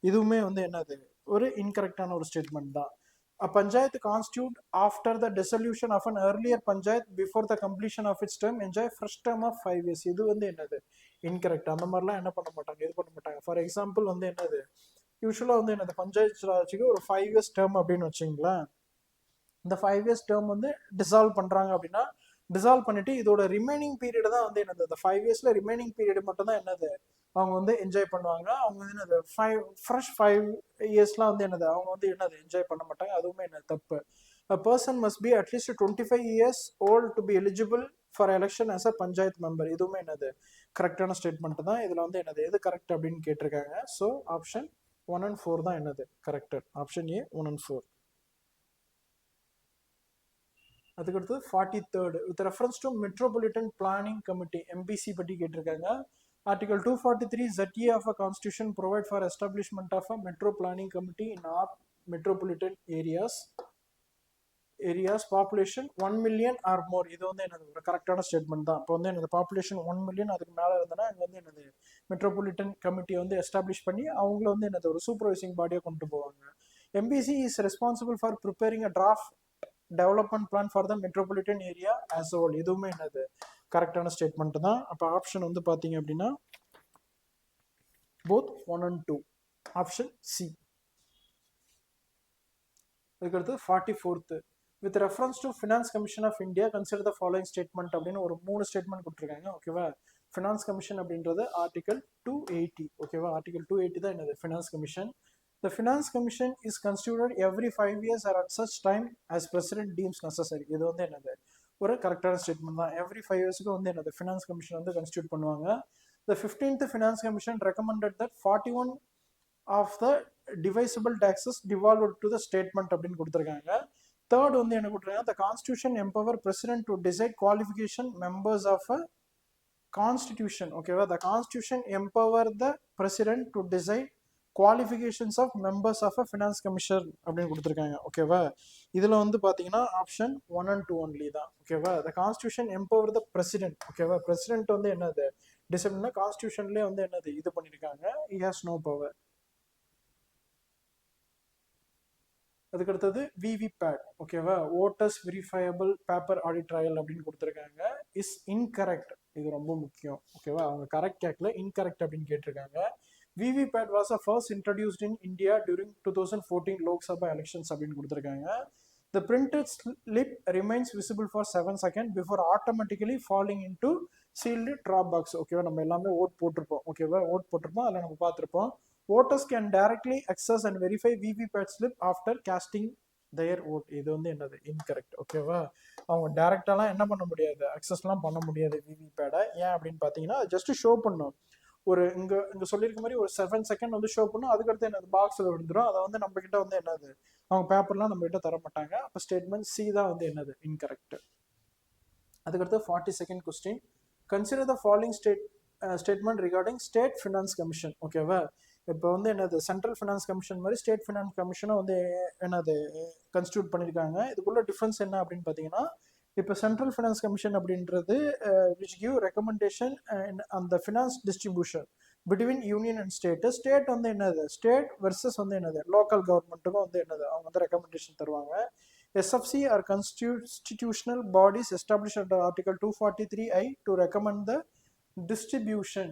இதுவுமே வந்து என்னது ஒரு இன்கரெக்டான ஒரு ஸ்டேட்மெண்ட் தான். A panchayat constituted after the dissolution of an earlier panchayat before the completion of its term enjoy fresh term of 5 years. இது வந்து என்னது இன்கரெக்ட். அந்த மாதிரிலாம் என்ன பண்ண மாட்டாங்க, இது பண்ண மாட்டாங்க. ஃபார் எக்ஸாம்பிள் வந்து என்னது யூஸ்வலாக வந்து என்னது பஞ்சாயத்து ராஜுக்கு ஒரு 5 years டேர்ம் அப்படின்னு வச்சுங்களேன். இந்த 5 இயர்ஸ் டேர்ம் வந்து டிசால்வ் பண்ணுறாங்க அப்படின்னா டிசால்வ் பண்ணிட்டு இதோட ரிமைனிங் பீரியட் தான் வந்து என்னது இந்த 5 இயர்ஸில் ரிமைனிங் பீரியட் மட்டும் தான் என்னது அவங்க வந்து என்ஜாய் பண்ணுவாங்க. அவங்க வந்து என்னது ஃப்ரெஷ் 5 இயர்ஸ்லாம் வந்து என்னது அவங்க வந்து என்னது என்ஜாய் பண்ண மாட்டாங்க. அதுவுமே என்ன தப்பு. A person must be at least 25 years old to be eligible for election as a panchayat member. இதுவுமே என்னது கரெக்டான ஸ்டேட்மெண்ட் தான். இதில் வந்து என்னது எது கரெக்ட் அப்படின்னு கேட்டிருக்காங்க. ஸோ ஆப்ஷன் 1 and 4 தான் என்னது கரெக்ட். Option A 1 and 4. அதுக்கடுத்து 43rd with reference to metropolitan planning committee MPC பற்றி கேட்டிருக்காங்க. Article 243 ZA of a constitution provide for establishment of a metro planning committee in all metropolitan areas population 1 million or more. இது வந்து என்னது ஒரு கரெக்டான ஸ்டேட்மெண்ட் தான். இப்போ வந்து என்னது பாப்புலேஷன் 1 மில்லியன் அதுக்கு மேலே இருந்தனா இங்கே வந்து என்னது மெட்ரோபாலிட்டன் கமிட்டியை வந்து எஸ்டாப்ளிஷ் பண்ணி அவங்கள வந்து என்னது ஒரு சூப்பர்வைசிங் பாடியாக கொண்டு போவாங்க. MPC is responsible for preparing a draft development plan for the metropolitan area as whole. இதுவுமே என்னது கரெக்டான ஸ்டேட்மெண்ட் தான். அப்போ ஆப்ஷன் வந்து பார்த்தீங்க அப்படின்னா போத் 1 and 2. Option C. அதுக்கடுத்து 44th with reference to finance commission of India consider the following statement அப்படின்னு ஒரு 3 ஸ்டேட்மெண்ட் கொடுத்துருக்காங்க. ஓகேவா. ஃபினான்ஸ் கமிஷன் அப்படின்றது ஆர்டிகல் 280. ஓகேவா. ஆர்டிகல் 280 தான் என்னது finance commission. The Finance Commission is constituted every 5 years or at such time as President deems necessary. இது வந்து என்னது ஒரு கரெக்டான ஸ்டேட்மெண்ட் தான். எவ்ரி 5 இயர்ஸ்க்கு வந்து என்னது ஃபினான்ஸ் கமிஷன் வந்து கன்ஸ்டியூட் பண்ணுவாங்க. The 15th Finance Commission recommended that 41 of the divisible taxes devolved to the statement அப்படின்னு கொடுத்துருக்காங்க. தேர்ட் வந்து என்ன கொடுத்துருக்காங்க, the Constitution empower President to decide qualification members of a Constitution. ஓகேவா. The Constitution empower the President to decide qualifications of members of a finance commission அப்படின்னு கொடுத்துருக்காங்க. ஓகேவா. இதில் வந்து பார்த்தீங்கன்னா ஆப்ஷன் 1 and 2 ஒன்லி தான். ஓகேவா. The constitution empower the president. ஓகேவா. பிரசிடென்ட் வந்து என்னது டிசைட்னா கான்ஸ்டியூஷன்லேயே வந்து என்னது இது பண்ணியிருக்காங்க. He has no power. அதுக்கடுத்தது விவிபேட். ஓகேவா. Voters verifiable paper audit trail அப்படின்னு கொடுத்துருக்காங்க. Is incorrect. இது ரொம்ப முக்கியம். ஓகேவா. அவங்க கரெக்ட் கேட்கல, இன்கரெக்ட் அப்படின்னு கேட்டிருக்காங்க. VVPAT was first introduced in India during 2014 Lok Sabha elections அப்படின்னு கொடுத்துருக்காங்க. The printed slip remains visible for 7 seconds before automatically falling into sealed drop box. ஓகேவா. நம்ம எல்லாமே ஓட் போட்டிருப்போம். ஓகேவா. ஓட் போட்டிருப்போம், அதில் நம்ம பார்த்துருப்போம். Voters can directly access and verify VVPAT slip after casting their vote. இது வந்து என்னது இன்கரெக்ட். ஓகேவா. அவங்க டேரெக்டாலாம் என்ன பண்ண முடியாது, அக்சஸ்லாம் பண்ண முடியாது விவிபேடை. ஏன் அப்படின்னு பார்த்தீங்கன்னா ஜஸ்ட் ஷோ பண்ணும். ஒரு இங்க சொல்லியிருக்க மாதிரி ஒரு 7 செகண்ட் வந்து ஷோ பண்ணும். அதுக்கடுத்து என்னது பாக்ஸில் விழுந்துடும். அதை வந்து நம்ம கிட்ட வந்து என்னது அவங்க பேப்பர்லாம் நம்ம கிட்ட தர மாட்டாங்க. அப்போ ஸ்டேட்மெண்ட் சி தான் வந்து என்னது இன்கரெக்ட். அதுக்கடுத்து 42nd question, consider the following statement regarding state finance commission. ஓகேவா. இப்போ வந்து என்னது சென்ட்ரல் ஃபினான்ஸ் கமிஷன் மாதிரி ஸ்டேட் ஃபினான்ஸ் கமிஷனை வந்து என்னது கன்ஸ்டியூட் பண்ணியிருக்காங்க. இதுக்குள்ள டிஃப்ரென்ஸ் என்ன அப்படின்னு பார்த்தீங்கன்னா, இப்போ சென்ட்ரல் ஃபினான்ஸ் கமிஷன் அப்படின்றது விச் கிவ் ரெக்கமெண்டேஷன் அந்த finance distribution between union and state. State வந்து என்னது ஸ்டேட் வெர்சஸ் வந்து என்னது லோக்கல் கவர்மெண்ட்டுக்கும் வந்து என்னது அவங்க வந்து ரெக்கமெண்டேஷன் தருவாங்க. SFC are constitutional bodies established under Article 243I to recommend the distribution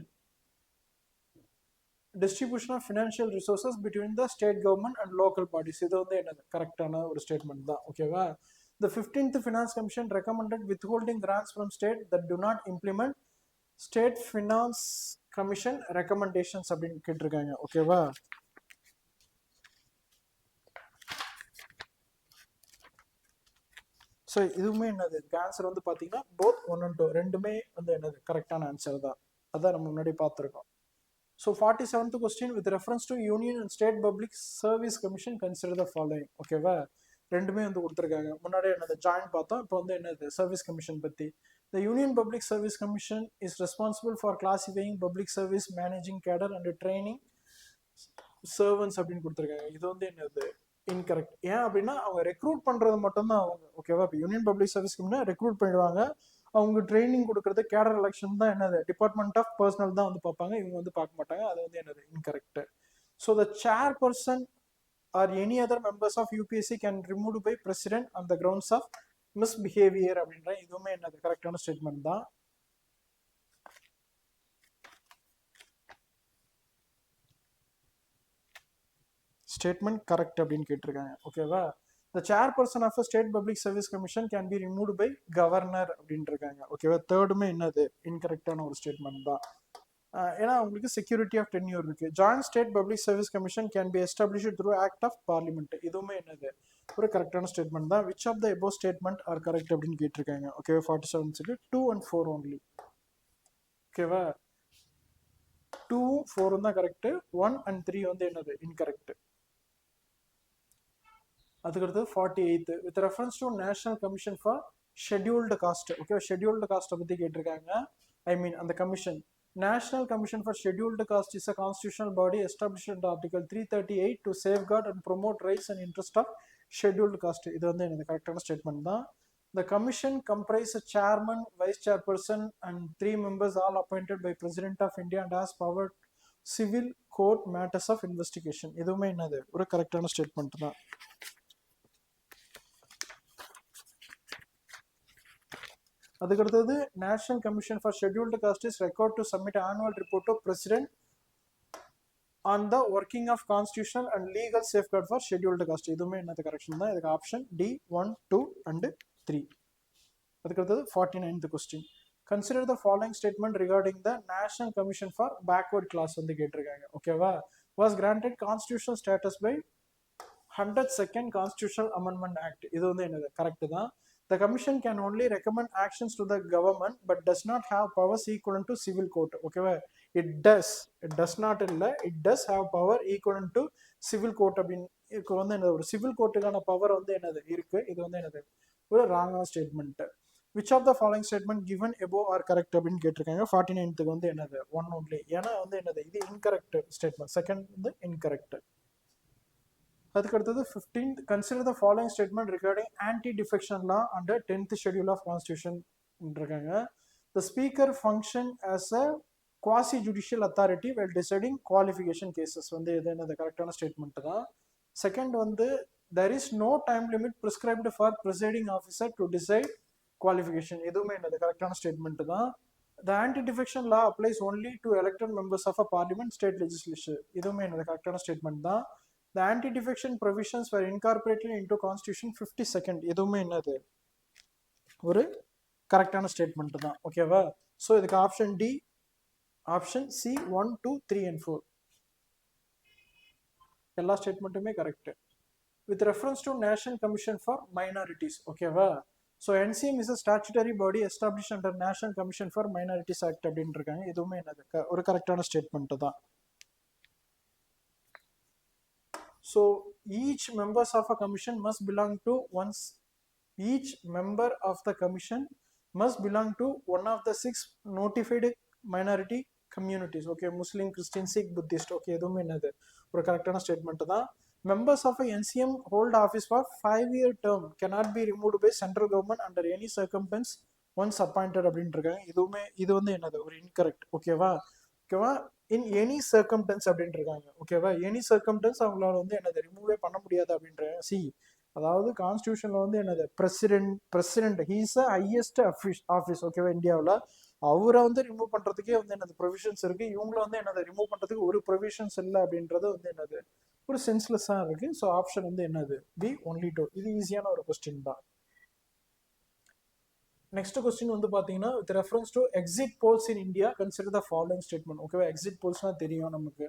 of financial resources between the state government and local bodies. இது வந்து என்னது கரெக்டான ஒரு ஸ்டேட்மெண்ட் தான். ஓகேவா. The 15th Finance Commission recommended withholding grants from state that do not implement State Finance Commission recommendations அப்படின்னு கேட்டிருக்காங்க. ஓகேவா. ஸோ இதுவுமே என்னது ஆன்சர் வந்து பார்த்தீங்கன்னா போத் 1 and 2 ரெண்டுமே வந்து என்னது கரெக்டான ஆன்சர் தான். அதான் நம்ம முன்னாடி பார்த்துருக்கோம். So 47th question, with reference to union and state public service commission consider the following. ஓகேவா. ரெண்டுமே வந்து கொடுத்துருக்காங்க. முன்னாடி என்னது ஜாயின் பார்த்தோம், இப்போ வந்து என்னது சர்வீஸ் கமிஷன் பற்றி. The union public service commission is responsible for classifying public service, managing cadre and training servants அப்படின்னு கொடுத்துருக்காங்க. இது வந்து என்னது இன்கரெக்ட். ஏன் அப்படின்னா அவங்க ரெக்ரூட் பண்ணுறது மட்டும்தான் அவங்க. ஓகேவா. இப்போ union public service commission recruit பண்ணிடுவாங்க. அவங்க ட்ரைனிங் கொடுக்கறது கேடர் எலெக்ஷன் தான் என்னது டிபார்ட்மெண்ட் ஆஃப் பர்சனல் தான் வந்து பார்ப்பாங்க. இவங்க வந்து பார்க்க மாட்டாங்க. அது வந்து என்னது incorrect. So the chair person or any other members of UPSC can remove by president on the grounds of misbehaviour அப்படின்ற இதுவுமே என்னது கரெக்டான ஸ்டேட்மெண்ட் தான். ஸ்டேட்மெண்ட் கரெக்ட் அப்படின்னு கேட்டிருக்காங்க. ஓகேவா. The chairperson of a state public service commission can be removed by governor அப்படின்ட்டு இருக்காங்க. ஓகேவா, தேர்டுமே என்னது இன்கரெக்டான ஒரு ஸ்டேட்மெண்ட் தான். ஏன்னா உங்களுக்கு செக்யூரிட்டி ஆஃப் டென்யூர் இருக்கு. Joint state public service commission can be established through act of parliament. இதுவுமே என்னது ஒரு கரெக்டான ஸ்டேட்மெண்ட் தான். Which of the above statement are correct அப்படின்னு கேட்டிருக்காங்க. ஓகேவா, 47க்கு 2 and 4 only. ஓகேவா, 2 4 தான் கரெக்ட், 1 and 3 வந்து என்னது இன்கரெக்ட். அதுக்கடுத்து 48 with reference to national commission for scheduled cost. Okay, scheduled காஸ்ட்டை பற்றி கேட்டிருக்காங்க. ஐ மீன் அந்த commission, National Commission for Scheduled Caste is a constitutional body established under Article 338 to safeguard and promote rights and interest of scheduled caste. இது வந்து எனக்கு கரெக்டான ஸ்டேட்மெண்ட் தான். The commission comprises a chairman, vice chairperson and 3 members all appointed by President of India and has power civil court matters of investigation. இதுவுமே என்னது ஒரு கரெக்டான ஸ்டேட்மெண்ட் தான். அதுக்கடுத்தது national commission for scheduled caste is record to submit annual report to president on the working of constitutional and legal safeguard for scheduled caste. இதுவுமே என்னது கரெக்ஷன் தான். இதுக்கு ஆப்ஷன் டி 1, 2 and 3. அதுக்கடுத்தது 49th question. Consider the following statement regarding the national commission for backward class வந்து கேட்டிருக்காங்க. ஓகேவா, was granted constitutional status by 102nd constitutional amendment act. இது வந்து என்னது கரெக்ட் தான். The commission can only recommend actions to the government but does not have powers equivalent to civil court. Okay, it does not illa, it does have power equivalent to civil court. அப்படினு வந்து என்ன ஒரு சிவில் கோர்ட்டுக்கான பவர் வந்து என்னது இருக்கு. இது வந்து என்னது ஒரு ராங்கான statement. which of the following statement given above are correct அப்படின்னு கேட்டிருக்காங்க. 49th வந்து என்னது 1 only. ஏன்னா வந்து என்னது இது இன்கரெக்ட் ஸ்டேட்மெண்ட். செகண்ட் வந்து இன்கரெக்ட். அதுக்கடுத்தது 15th, consider the following statement regarding anti-defection law under 10th schedule of constitution இருக்காங்க. The speaker function as a quasi-judicial authority while deciding qualification cases. வந்து இது என்னது கரெக்டான ஸ்டேட்மெண்ட் தான். செகண்ட் வந்து there is no time limit prescribed for presiding officer to decide qualification. இதுவுமே என்னது கரெக்டான ஸ்டேட்மெண்ட் தான். The anti-defection law applies only to elected members of a parliament, state legislature. இதுவுமே என்னது கரெக்டான ஸ்டேட்மெண்ட் தான். The anti-defection provisions were incorporated into Constitution 52nd. இதுவுமே என்னது ஒரு கரெக்டான ஸ்டேட்மெண்ட் தான். ஓகேவா, ஸோ இதுக்கு option D, option C 1, 2, 3 and 4 எல்லா ஸ்டேட்மெண்ட்டுமே correct. With reference to national commission for minorities. ஓகேவா, ஸோ NCM is a statutory body establish under national commission for minorities act அப்படின்னு இருக்காங்க. இதுவுமே என்னது ஒரு கரெக்டான ஸ்டேட்மெண்ட் தான். So each members of a commission must belong to each member of the commission must belong to one of the 6 notified minority communities. Okay, Muslim, Christian, Sikh, Buddhist. Okay, இதுவுமே என்னது ஒரு கரெக்டான ஸ்டேட்மெண்ட் தான். Members of a NCM hold office for 5-year term cannot be removed by central government under any circumstance once appointed அப்படின்னு இருக்காங்க. இதுவுமே இது வந்து என்னது ஒரு இன்கரெக்ட். ஓகேவா, ஓகேவா, இன் எனி சர்க்கம்டன்ஸ் அப்படின்னு இருக்காங்க. ஓகேவா, எனி சர்க்கம்டன்ஸ் அவங்களால வந்து என்னது ரிமூவே பண்ண முடியாது அப்படின்ற. அதாவது கான்ஸ்டியூஷன்ல வந்து என்னது president he's a highest office. ஓகேவா, இந்தியாவில் அவரை வந்து ரிமூவ் பண்றதுக்கே வந்து என்னது ப்ரொவிஷன்ஸ் இருக்கு. இவங்கள வந்து என்னது ரிமூவ் பண்றதுக்கு ஒரு ப்ரொவிஷன்ஸ் இல்லை அப்படின்றது வந்து என்னது ஒரு சென்ஸ்லெஸ்ஸாக இருக்கு. ஸோ ஆப்ஷன் வந்து என்னது பி ஒன்லி 2. இது ஈஸியான ஒரு கொஸ்டின் தான். நெக்ஸ்ட் கொஸ்டின் வந்து பார்த்தீங்கன்னா with reference to exit polls in India consider the following statement. ஓகேவா, எக்ஸிட் போல்ஸ்னா தெரியும் நமக்கு.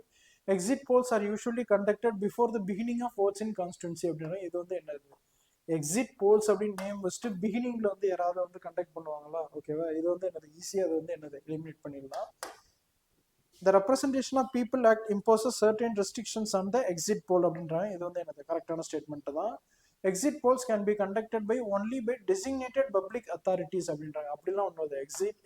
Exit polls are usually conducted before the beginning of votes in constituency அப்படின்னா இது வந்து என்னது எக்ஸிட் போல்ஸ் அப்படின்னு நேம் வச்சுட்டு பிகினிங்ல வந்து யாராவது வந்து கண்டக்ட் பண்ணுவாங்களா. ஓகேவா, இது வந்து என்னது ஈஸியாக அது வந்து என்னது எலிமினேட் பண்ணிடலாம். The representation of people act imposes certain restrictions on the exit poll அப்படின்றாங்க. இது வந்து என்னது கரெக்டான ஸ்டேட்மெண்ட் தான். Exit polls can be conducted by only by designated public authorities அப்படின்றாங்க. அப்படிலாம் ஒன்று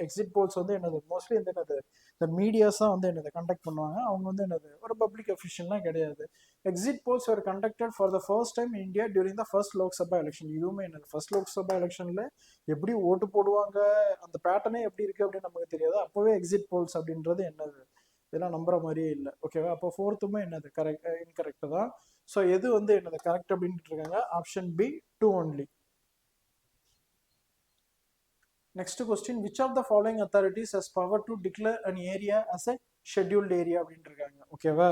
எக்ஸிட் போல்ஸ் வந்து என்னது மோஸ்ட்லி வந்து என்னது இந்த மீடியாஸ் தான் வந்து என்னது கண்டக்ட் பண்ணுவாங்க. அவங்க வந்து என்னது ஒரு பப்ளிக் அஃபிஷியல்லாம் கிடையாது. Exit polls R conducted for the first time in India during the first Lok Sabha election. இதுவுமே என்னது ஃபர்ஸ்ட் லோக்சபா எலெக்ஷன்ல எப்படி ஓட்டு போடுவாங்க அந்த பேட்டர்னே எப்படி இருக்கு அப்படின்னு நமக்கு தெரியாது. அப்போவே எக்ஸிட் போல்ஸ் அப்படின்றது என்னது இதெல்லாம் நம்புற மாதிரியே இல்லை. ஓகேவா, அப்போ ஃபோர்த்துமே என்னது கரெக்ட் இன்கரெக்ட் தான். ஸோ எது வந்து என்னது கரெக்ட் அப்படின்ட்டு இருக்காங்க. Option B 2 only. Next question, which of the following authorities has power to declare an area as a scheduled area அப்படின்ட்டு இருக்காங்க. ஓகேவா,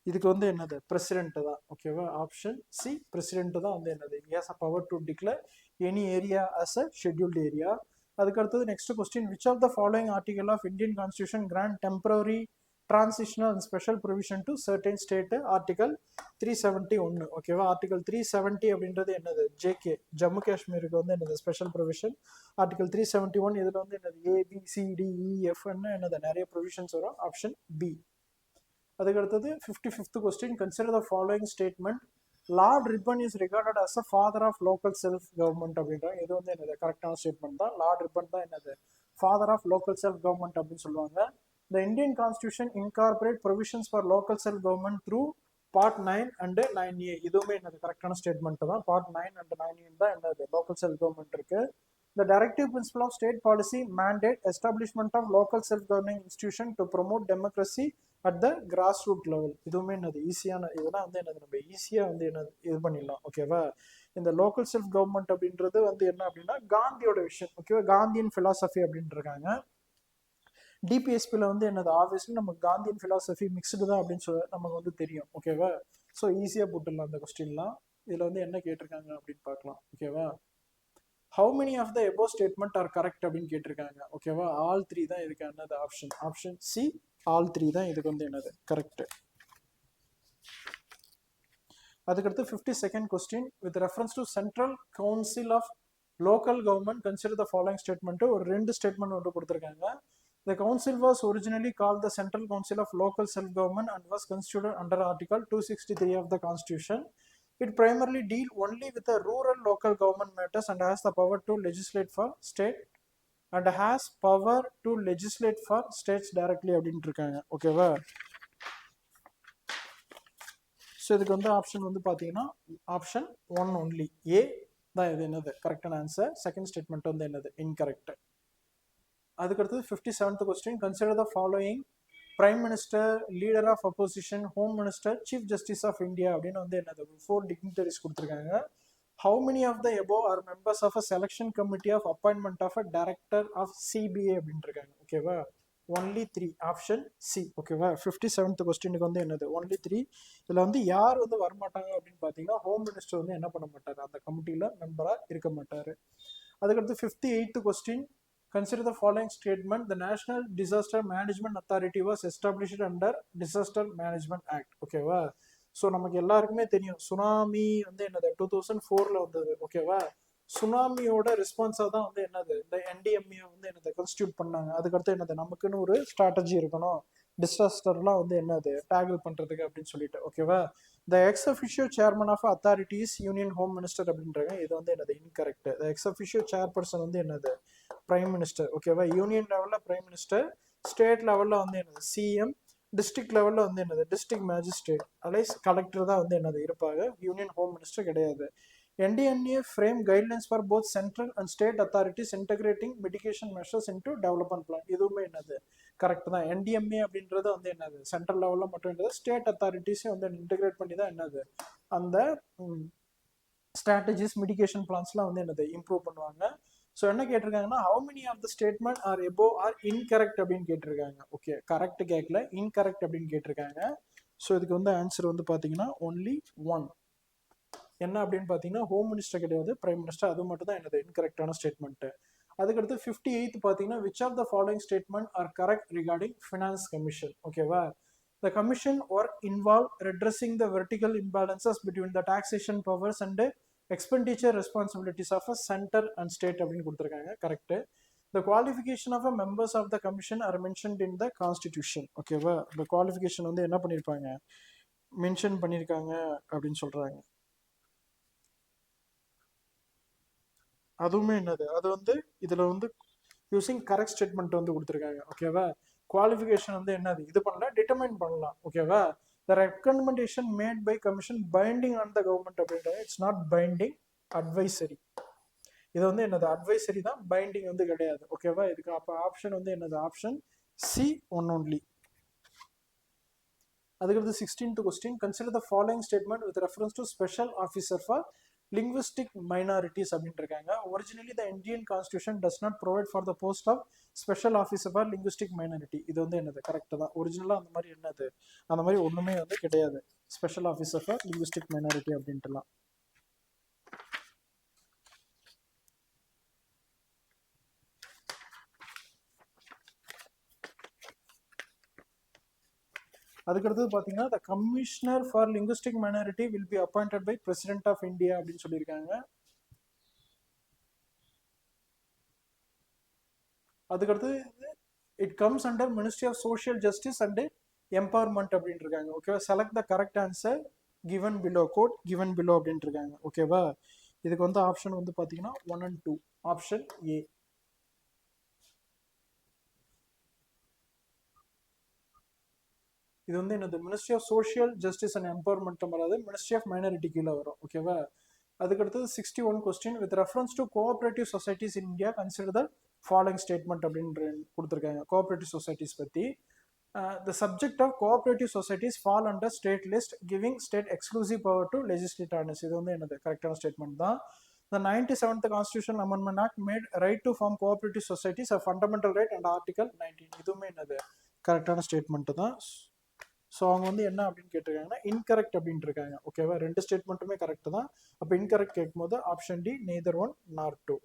இதுக்கு வந்து என்னது பிரசிடென்ட் தான். ஓகேவா, ஆப்ஷன் சி பிரசிடென்ட் தான் வந்து என்னது has a power to declare any area as a scheduled area. அதுக்கு அடுத்தது next question, which of the following article of Indian constitution grant temporary transitional and special provision to certain state? Article 371. ஓகேவா, ஆர்டிகல் 370 அப்படின்றது என்னது ஜேகே ஜம்மு காஷ்மீருக்கு வந்து என்னது ஸ்பெஷல் ப்ரொவிஷன். ஆர்டிகல் 371 இதுல வந்து என்னது ABCDEF என்னது நிறைய ப்ரொவிஷன்ஸ் வரும். Option B. அதுக்கு அடுத்தது 55th question, consider the following statement, lord Ripon is regarded as a father of local self government அப்படின்றாங்க. இது வந்து என்னது கரெக்டான ஸ்டேட்மெண்ட் தான். லார்ட் ரிப்பன் தான் என்னது father of local self government அப்படின்னு சொல்லுவாங்க. The Indian Constitution incorporate provisions for local self-government through Part 9 and 9A. இதுவுமே என்னது கரெக்டான ஸ்டேட்மெண்ட் தான். Part 9 and 9A தான் என்னது local self-government இருக்கு. The directive principle of state policy mandate establishment of local self-governing institution to promote democracy at the grassroots level. இதுவுமே என்னது ஈஸியான, இதெல்லாம் வந்து என்னது நம்ம ஈஸியா வந்து என்னது இது பண்ணிடலாம். ஓகேவா, இந்த லோக்கல் செல்ஃப் கவர்மெண்ட் அப்படின்றது வந்து என்ன அப்படின்னா காந்தியோட விஷயம். ஓகேவா, காந்தியன் பிலாசபி அப்படின்னு இருக்காங்க. டிபிஎஸ்பியில் வந்து என்னது ஆப்வியஸ்லி நமக்கு காந்தியன் ஃபிலாசபி மிக்ஸ்டு தான் அப்படின்னு சொல்ல நமக்கு வந்து தெரியும். ஓகேவா, ஸோ ஈஸியாக போட்டுடலாம் அந்த கொஸ்டின்லாம். இதில் வந்து என்ன கேட்டிருக்காங்க அப்படின்னு பார்க்கலாம். ஓகேவா, how many of the above statement are correct அப்படின்னு கேட்டிருக்காங்க. ஓகேவா, ஆல் 3 தான் இதுக்கு என்னது ஆப்ஷன். ஆப்ஷன் சி ஆல் 3 தான் இதுக்கு வந்து என்னது கரெக்ட். அதுக்கடுத்து 52nd question, with reference to central council of local government consider the following statement. ஒரு 2 ஸ்டேட்மெண்ட் வந்து கொடுத்துருக்காங்க. The council was originally called the Central Council of Local Self-Government and was constituted under Article 263 of the Constitution. It primarily deals only with the rural local government matters and has the power to legislate for state and has power to legislate for states directly அப்படின்ட்டு இருக்காங்க. ஓகேவா, ஸோ இதுக்கு வந்து ஆப்ஷன் வந்து பார்த்தீங்கன்னா ஆப்ஷன் 1 ஒன்லி ஏ தான் இது என்னது கரெக்டான ஆன்சர். செகண்ட் ஸ்டேட்மெண்ட் வந்து என்னது இன்கரெக்ட். அதுக்கடுத்தது 57th question, consider the following prime minister, leader of opposition, home minister, chief justice of India அப்படின்னு வந்து என்னது 4 டிக்னிட்டரிஸ் கொடுத்துருக்காங்க. How many of the above are members of a selection committee of appointment of a director of CBI அப்படின்னு இருக்காங்க. ஓகேவா, ஒன்லி 3. Option C. ஓகேவா, 57th கொஸ்டினுக்கு வந்து என்னது ஒன்லி 3. இதில் வந்து யார் வந்து வரமாட்டாங்க அப்படின்னு பார்த்தீங்கன்னா ஹோம் மினிஸ்டர் வந்து என்ன பண்ண மாட்டார், அந்த கமிட்டியில் மெம்பராக இருக்க மாட்டார். அதுக்கடுத்து 58th question, consider the following statement, the National Disaster Management Authority was established under Disaster Management Act. ஓகேவா, ஸோ நமக்கு எல்லாருக்குமே தெரியும் சுனாமி வந்து என்னது 2004 வந்தது. ஓகேவா, சுனாமியோட ரெஸ்பான்ஸாக தான் வந்து என்னது இந்த NDMA வந்து என்னது கான்ஸ்டியூட் பண்ணாங்க. அதுக்கடுத்து என்னது நமக்குன்னு ஒரு ஸ்ட்ராட்டஜி இருக்கணும் டிசாஸ்டர்லாம் வந்து என்னது டேக்கிள் பண்ணுறதுக்கு அப்படின்னு சொல்லிட்டு. ஓகேவா, the ex officio chairman of authorities union home minister அப்படின்றாங்க. இது வந்து என்னது incorrect. The ex officio chairperson வந்து என்னது பிரைம் மினிஸ்டர். ஓகேவா, யூனியன் லெவலில் பிரைம் மினிஸ்டர், ஸ்டேட் லெவலில் வந்து என்னது சிஎம், டிஸ்ட்ரிக்ட் லெவலில் வந்து என்னது டிஸ்ட்ரிக்ட் மேஜிஸ்ட்ரேட் அலைஸ் கலெக்டர் தான் வந்து என்னது இருப்பாங்க. யூனியன் ஹோம் மினிஸ்டர் கிடையாது. NDMA frame guidelines for both central and state authorities integrating mitigation measures into development plan. இதுவுமே என்னது கரெக்ட் தான். NDMA அப்படின்றது வந்து என்னது சென்ட்ரல் லெவலில் மட்டும் என்னது ஸ்டேட் அத்தாரிட்டிஸையும் வந்து இன்டெகிரேட் பண்ணி தான் என்னது அந்த ஸ்ட்ராட்டஜிஸ் மிட்டிகேஷன் பிளான்ஸ்லாம் வந்து என்னது இம்ப்ரூவ் பண்ணுவாங்க. ஸோ என்ன கேட்டிருக்காங்கன்னா how many of the statement are above are incorrect அப்படின்னு கேட்டிருக்காங்க. ஓகே, கரெக்ட் கேட்கல, இன்கரெக்ட் அப்படின்னு கேட்டிருக்காங்க. ஸோ இதுக்கு வந்து ஆன்சர் வந்து பார்த்தீங்கன்னா ஒன்லி 1. என்ன அப்படின்னு பார்த்தீங்கன்னா ஹோம் மினிஸ்டர் கிடையாது, பிரைம் மினிஸ்டர். அது மட்டும் தான் என்னது இன்கரெக்டான ஸ்டேட்மெண்ட். அதுக்கடுத்து 58th பார்த்தீங்கன்னா which of the following statement are correct regarding finance commission. ஓகேவா, the commission work involve redressing the vertical imbalances between the taxation powers and expenditure responsibilities of a center and state அப்படின்னு கொடுத்துருக்காங்க. Correct. the qualification of a members of the commission are mentioned in the constitution. ஓகேவா, the qualification வந்து என்ன பண்ணியிருப்பாங்க மென்ஷன் பண்ணியிருக்காங்க அப்படின்னு சொல்றாங்க. அதுவுமே என்னது அது வந்து இதுல வந்து யூசிங் கரெக்ட் ஸ்டேட்மெண்ட் வந்து கொடுத்துருக்காங்க. ஓகேவா, குவாலிஃபிகேஷன் வந்து என்னது இது பண்ணலாம் டிட்டர்மைன் பண்ணலாம். ஓகேவா, the recommendation made by commission binding on the government அப்படின்றது இட்ஸ் நாட் பைண்டிங், அட்வைசரி. இது வந்து என்னது அட்வைசரி தான், பைண்டிங் வந்து கிடையாது. ஓகேவா, இதுக்கு அப்போ ஆப்ஷன் வந்து என்னது ஆப்ஷன் சி 1 ஒன்லி. அதுக்கடுத்து 16th question, consider the following statement with reference to special officer for linguistic minorities அப்படினு இருக்காங்க. Originally the Indian constitution does not provide for the post of special officer for linguistic minority. இது வந்து என்னது கரெக்ட் தான். ஒரிஜினலா அந்த மாதிரி என்னது அந்த மாதிரி ஒண்ணுமே வந்து கிடையாது special officer for linguistic minority அப்படின்ட்டுலாம். அதுக்கடுத்தது பார்த்தீங்கன்னா the commissioner for linguistic minority will be appointed by president of India அப்படின்னு சொல்லியிருக்காங்க. அதுக்கடுத்து it comes under Ministry of Social Justice and Empowerment அப்படின்னு இருக்காங்க. ஓகேவா, select the correct answer given below, quote given below அப்படின்ட்டு இருக்காங்க. ஓகேவா, இதுக்கு வந்து ஆப்ஷன் வந்து பார்த்தீங்கன்னா 1 and 2. Option A. இது வந்து என்னது ministry of social justice and empowerment வராது, மினிஸ்ட்ரி ஆஃப் மைனாரிட்டி கீழே வரும். ஓகேவா, அதுக்கடுத்தது 61 question with reference to cooperative societies in India consider the following statement அப்படின்னு கொடுத்துருக்காங்க. கோஆபரேட்டிவ் சொசைட்டிஸ் பற்றி the subject of cooperative societies fall under state list giving state exclusive power to legislate on this. இது வந்து என்னது கரெக்டான ஸ்டேட்மெண்ட் தான். The 97th Constitutional Amendment Act made right to form cooperative societies a fundamental right and Article 19. இதுவுமே என்னது கரெக்டான ஸ்டேட்மெண்ட் தான். ஸோ அவங்க வந்து என்ன அப்படின்னு கேட்டிருக்காங்கன்னா இன்கரெக்ட் அப்படின்ட்டு இருக்காங்க. ஓகேவா, ரெண்டு ஸ்டேட்மெண்ட்டுமே கரெக்ட் தான். அப்போ இன்கரெக்ட் கேட்கும்போது ஆப்ஷன் டி நெய்தர் ஒன் நார் டூ.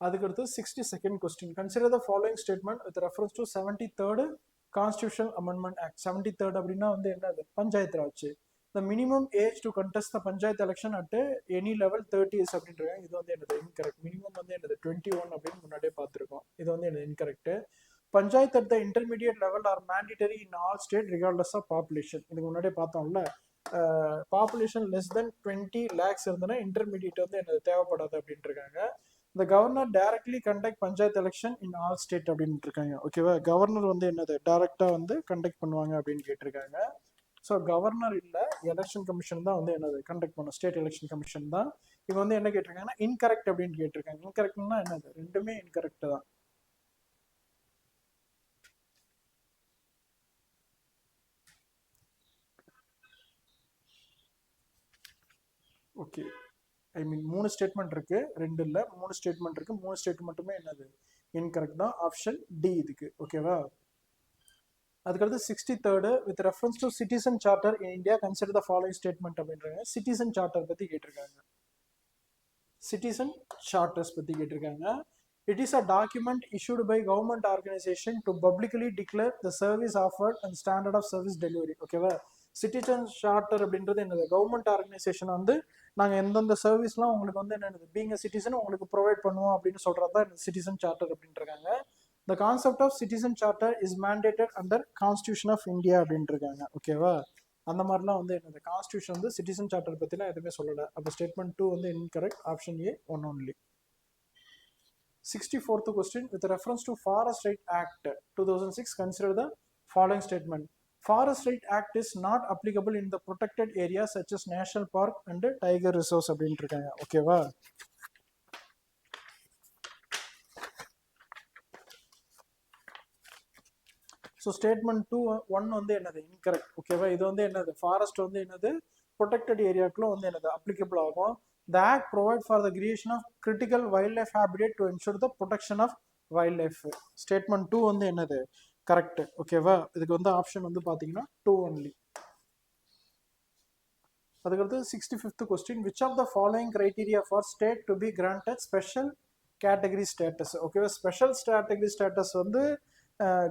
அதுக்கடுத்து 62nd question consider the following statement with reference to 73rd constitutional amendment act. 73rd அப்படின்னா வந்து என்னது பஞ்சாயத்து ராஜ். த minimum age to contest the panchayat election at any level 30 years அப்படின்றாங்க. இது வந்து என்னது இன்கரெக்ட். மினிமம் வந்து என்னது 21 அப்படின்னு முன்னாடியே பார்த்துருக்கோம். இது வந்து என்னது incorrect. Panchayat at the intermediate level are mandatory in all state regardless of population. இதுக்கு முன்னாடியே பார்த்தோம்ல, பாப்புலேஷன் லெஸ் தென் 20 lakhs இருந்ததுன்னா இன்டர்மீடியட் வந்து என்னது தேவைப்படாது அப்படின்ட்டு இருக்காங்க. இந்த governor directly conduct panchayat election in all state அப்படின்னு இருக்காங்க. ஓகேவா, கவர்னர் வந்து என்னது டைரக்டா வந்து கண்டக்ட் பண்ணுவாங்க அப்படின்னு கேட்டிருக்காங்க. ஸோ கவர்னர் இல்லை, எலெக்ஷன் கமிஷன் தான் வந்து என்னது கண்டக்ட் பண்ணும், ஸ்டேட் எலெக்ஷன் கமிஷன் தான். இப்போ வந்து என்ன கேட்டிருக்காங்கன்னா இன்கரெக்ட் அப்படின்னு கேட்டிருக்காங்க. இன்கரெக்ட்னா என்னது ரெண்டுமே இன்கரெக்ட் தான். ஓகே, ஐ மீன் 3 ஸ்டேட்மெண்ட் இருக்கு, 2 இல்லை 3 ஸ்டேட்மெண்ட் இருக்கு. 3 ஸ்டேட்மெண்ட்டுமே என்னது இன்கரெக்ட் தான். ஆப்ஷன் டி இதுக்கு. ஓகேவா, அதுக்கடுத்து 63rd with reference to citizen charter in India consider the following statement அப்படின்றாங்க. சிட்டிசன் சார்ட்டர் பற்றி கேட்டிருக்காங்க. சிட்டிசன் சார்ட்டர்ஸ் பற்றி கேட்டிருக்காங்க. It is a document issued by government organization to publicly declare the service offered and standard of service delivery. ஓகேவா, சிட்டிசன் சார்ட்டர் அப்படின்றது என்னது கவர்மெண்ட் ஆர்கனைசேஷன் வந்து நாங்கள் எந்தெந்த சர்வீஸ்லாம் உங்களுக்கு வந்து என்னது பீங் அ சிட்டிசன் உங்களுக்கு ப்ரொவைட் பண்ணுவோம் அப்படின்னு சொல்கிறது தான் சிட்டிசன் சார்ட்டர் அப்படின்ட்டு இருக்காங்க. The concept of citizen charter is mandated under Constitution of India அப்படின்ட்டு இருக்காங்க. ஓகேவா, அந்த மாதிரிலாம் வந்து என்னது கான்ஸ்டியூஷன் வந்து சிட்டிசன் சார்ட்டர் பற்றிலாம் எதுவுமே சொல்லலை. அப்போ ஸ்டேட்மெண்ட் 2 வந்து incorrect. Option A one only. 64th question with reference to Forest Right Act 2006 consider the following statement. Forest Right Act is not applicable in the protected areas such as national park and tiger reserves அப்படின்ட்டு இருக்காங்க. ஓகேவா, ஸோ ஸ்டேட்மெண்ட் 1 வந்து என்னது இன்கரெக்ட். ஓகேவா, இது வந்து என்னது ஃபாரஸ்ட் வந்து என்னது ப்ரொடெக்டட் ஏரியாக்குள்ள வந்து என்னது அப்ளிகபிள் ஆகும். The act provide for the creation of critical wildlife habitat to ensure the protection of wildlife. Statement 2 வந்து என்னது கரெக்ட். ஓகேவா, இதுக்கு வந்து ஆப்ஷன் வந்து பார்த்தீங்கன்னா 2 ஒன்லி. அதுக்கடுத்து 65th question which of the following criteria for state to be granted special category status. ஓகேவா, ஸ்பெஷல் கேட்டகரி ஸ்டேட்டஸ் வந்து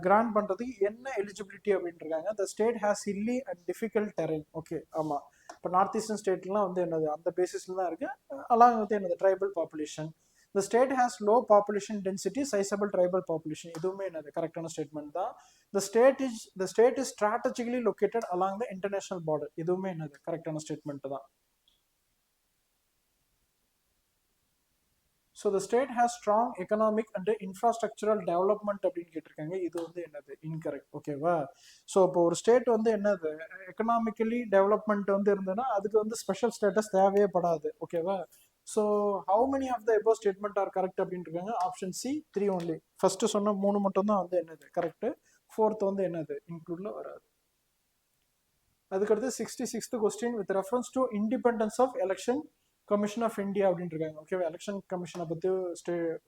கிராண்ட் பண்ணுறதுக்கு என்ன எலிஜிபிலிட்டி அப்படின்னு இருக்காங்க. The state has hilly and difficult terrain. Okay, ஆமாம், இப்போ நார்த் ஈஸ்டர்ன் ஸ்டேட்லாம் வந்து என்னது அந்த பேசிஸில் தான் இருக்குது. அலாங் வந்து என்னது tribal population. The state has low population density sizeable tribal population. இதுவுமே என்னது கரெக்டான ஸ்டேட்மெண்ட் தான். The state is strategically located along the international border. இதுவுமே என்னது கரெக்டான ஸ்டேட்மெண்ட் தான். So the state has strong economic and infrastructural development அப்படின்னு கேட்டிருக்காங்க. இது வந்து என்னது இன்கரெக்ட். ஓகேவா, ஸோ இப்போ ஒரு ஸ்டேட் வந்து என்னது எக்கனாமிக்கலி டெவலப்மெண்ட் வந்து இருந்ததுன்னா அதுக்கு வந்து ஸ்பெஷல் ஸ்டேட்டஸ் தேவையே படாது. ஓகேவா, so how many of the above statement are correct அப்படின்னு இருக்காங்க. Option C 3 only. ஃபர்ஸ்ட் சொன்ன 3 மட்டும் தான் வந்து என்னது கரெக்ட். 4th வந்து என்னது இன்க்ளூட்ல வராது. அதுக்கடுத்து 66th question with reference to independence of election commission of India அப்படின்னு இருக்காங்க. ஓகேவா, எலெக்ஷன் கமிஷனை பற்றி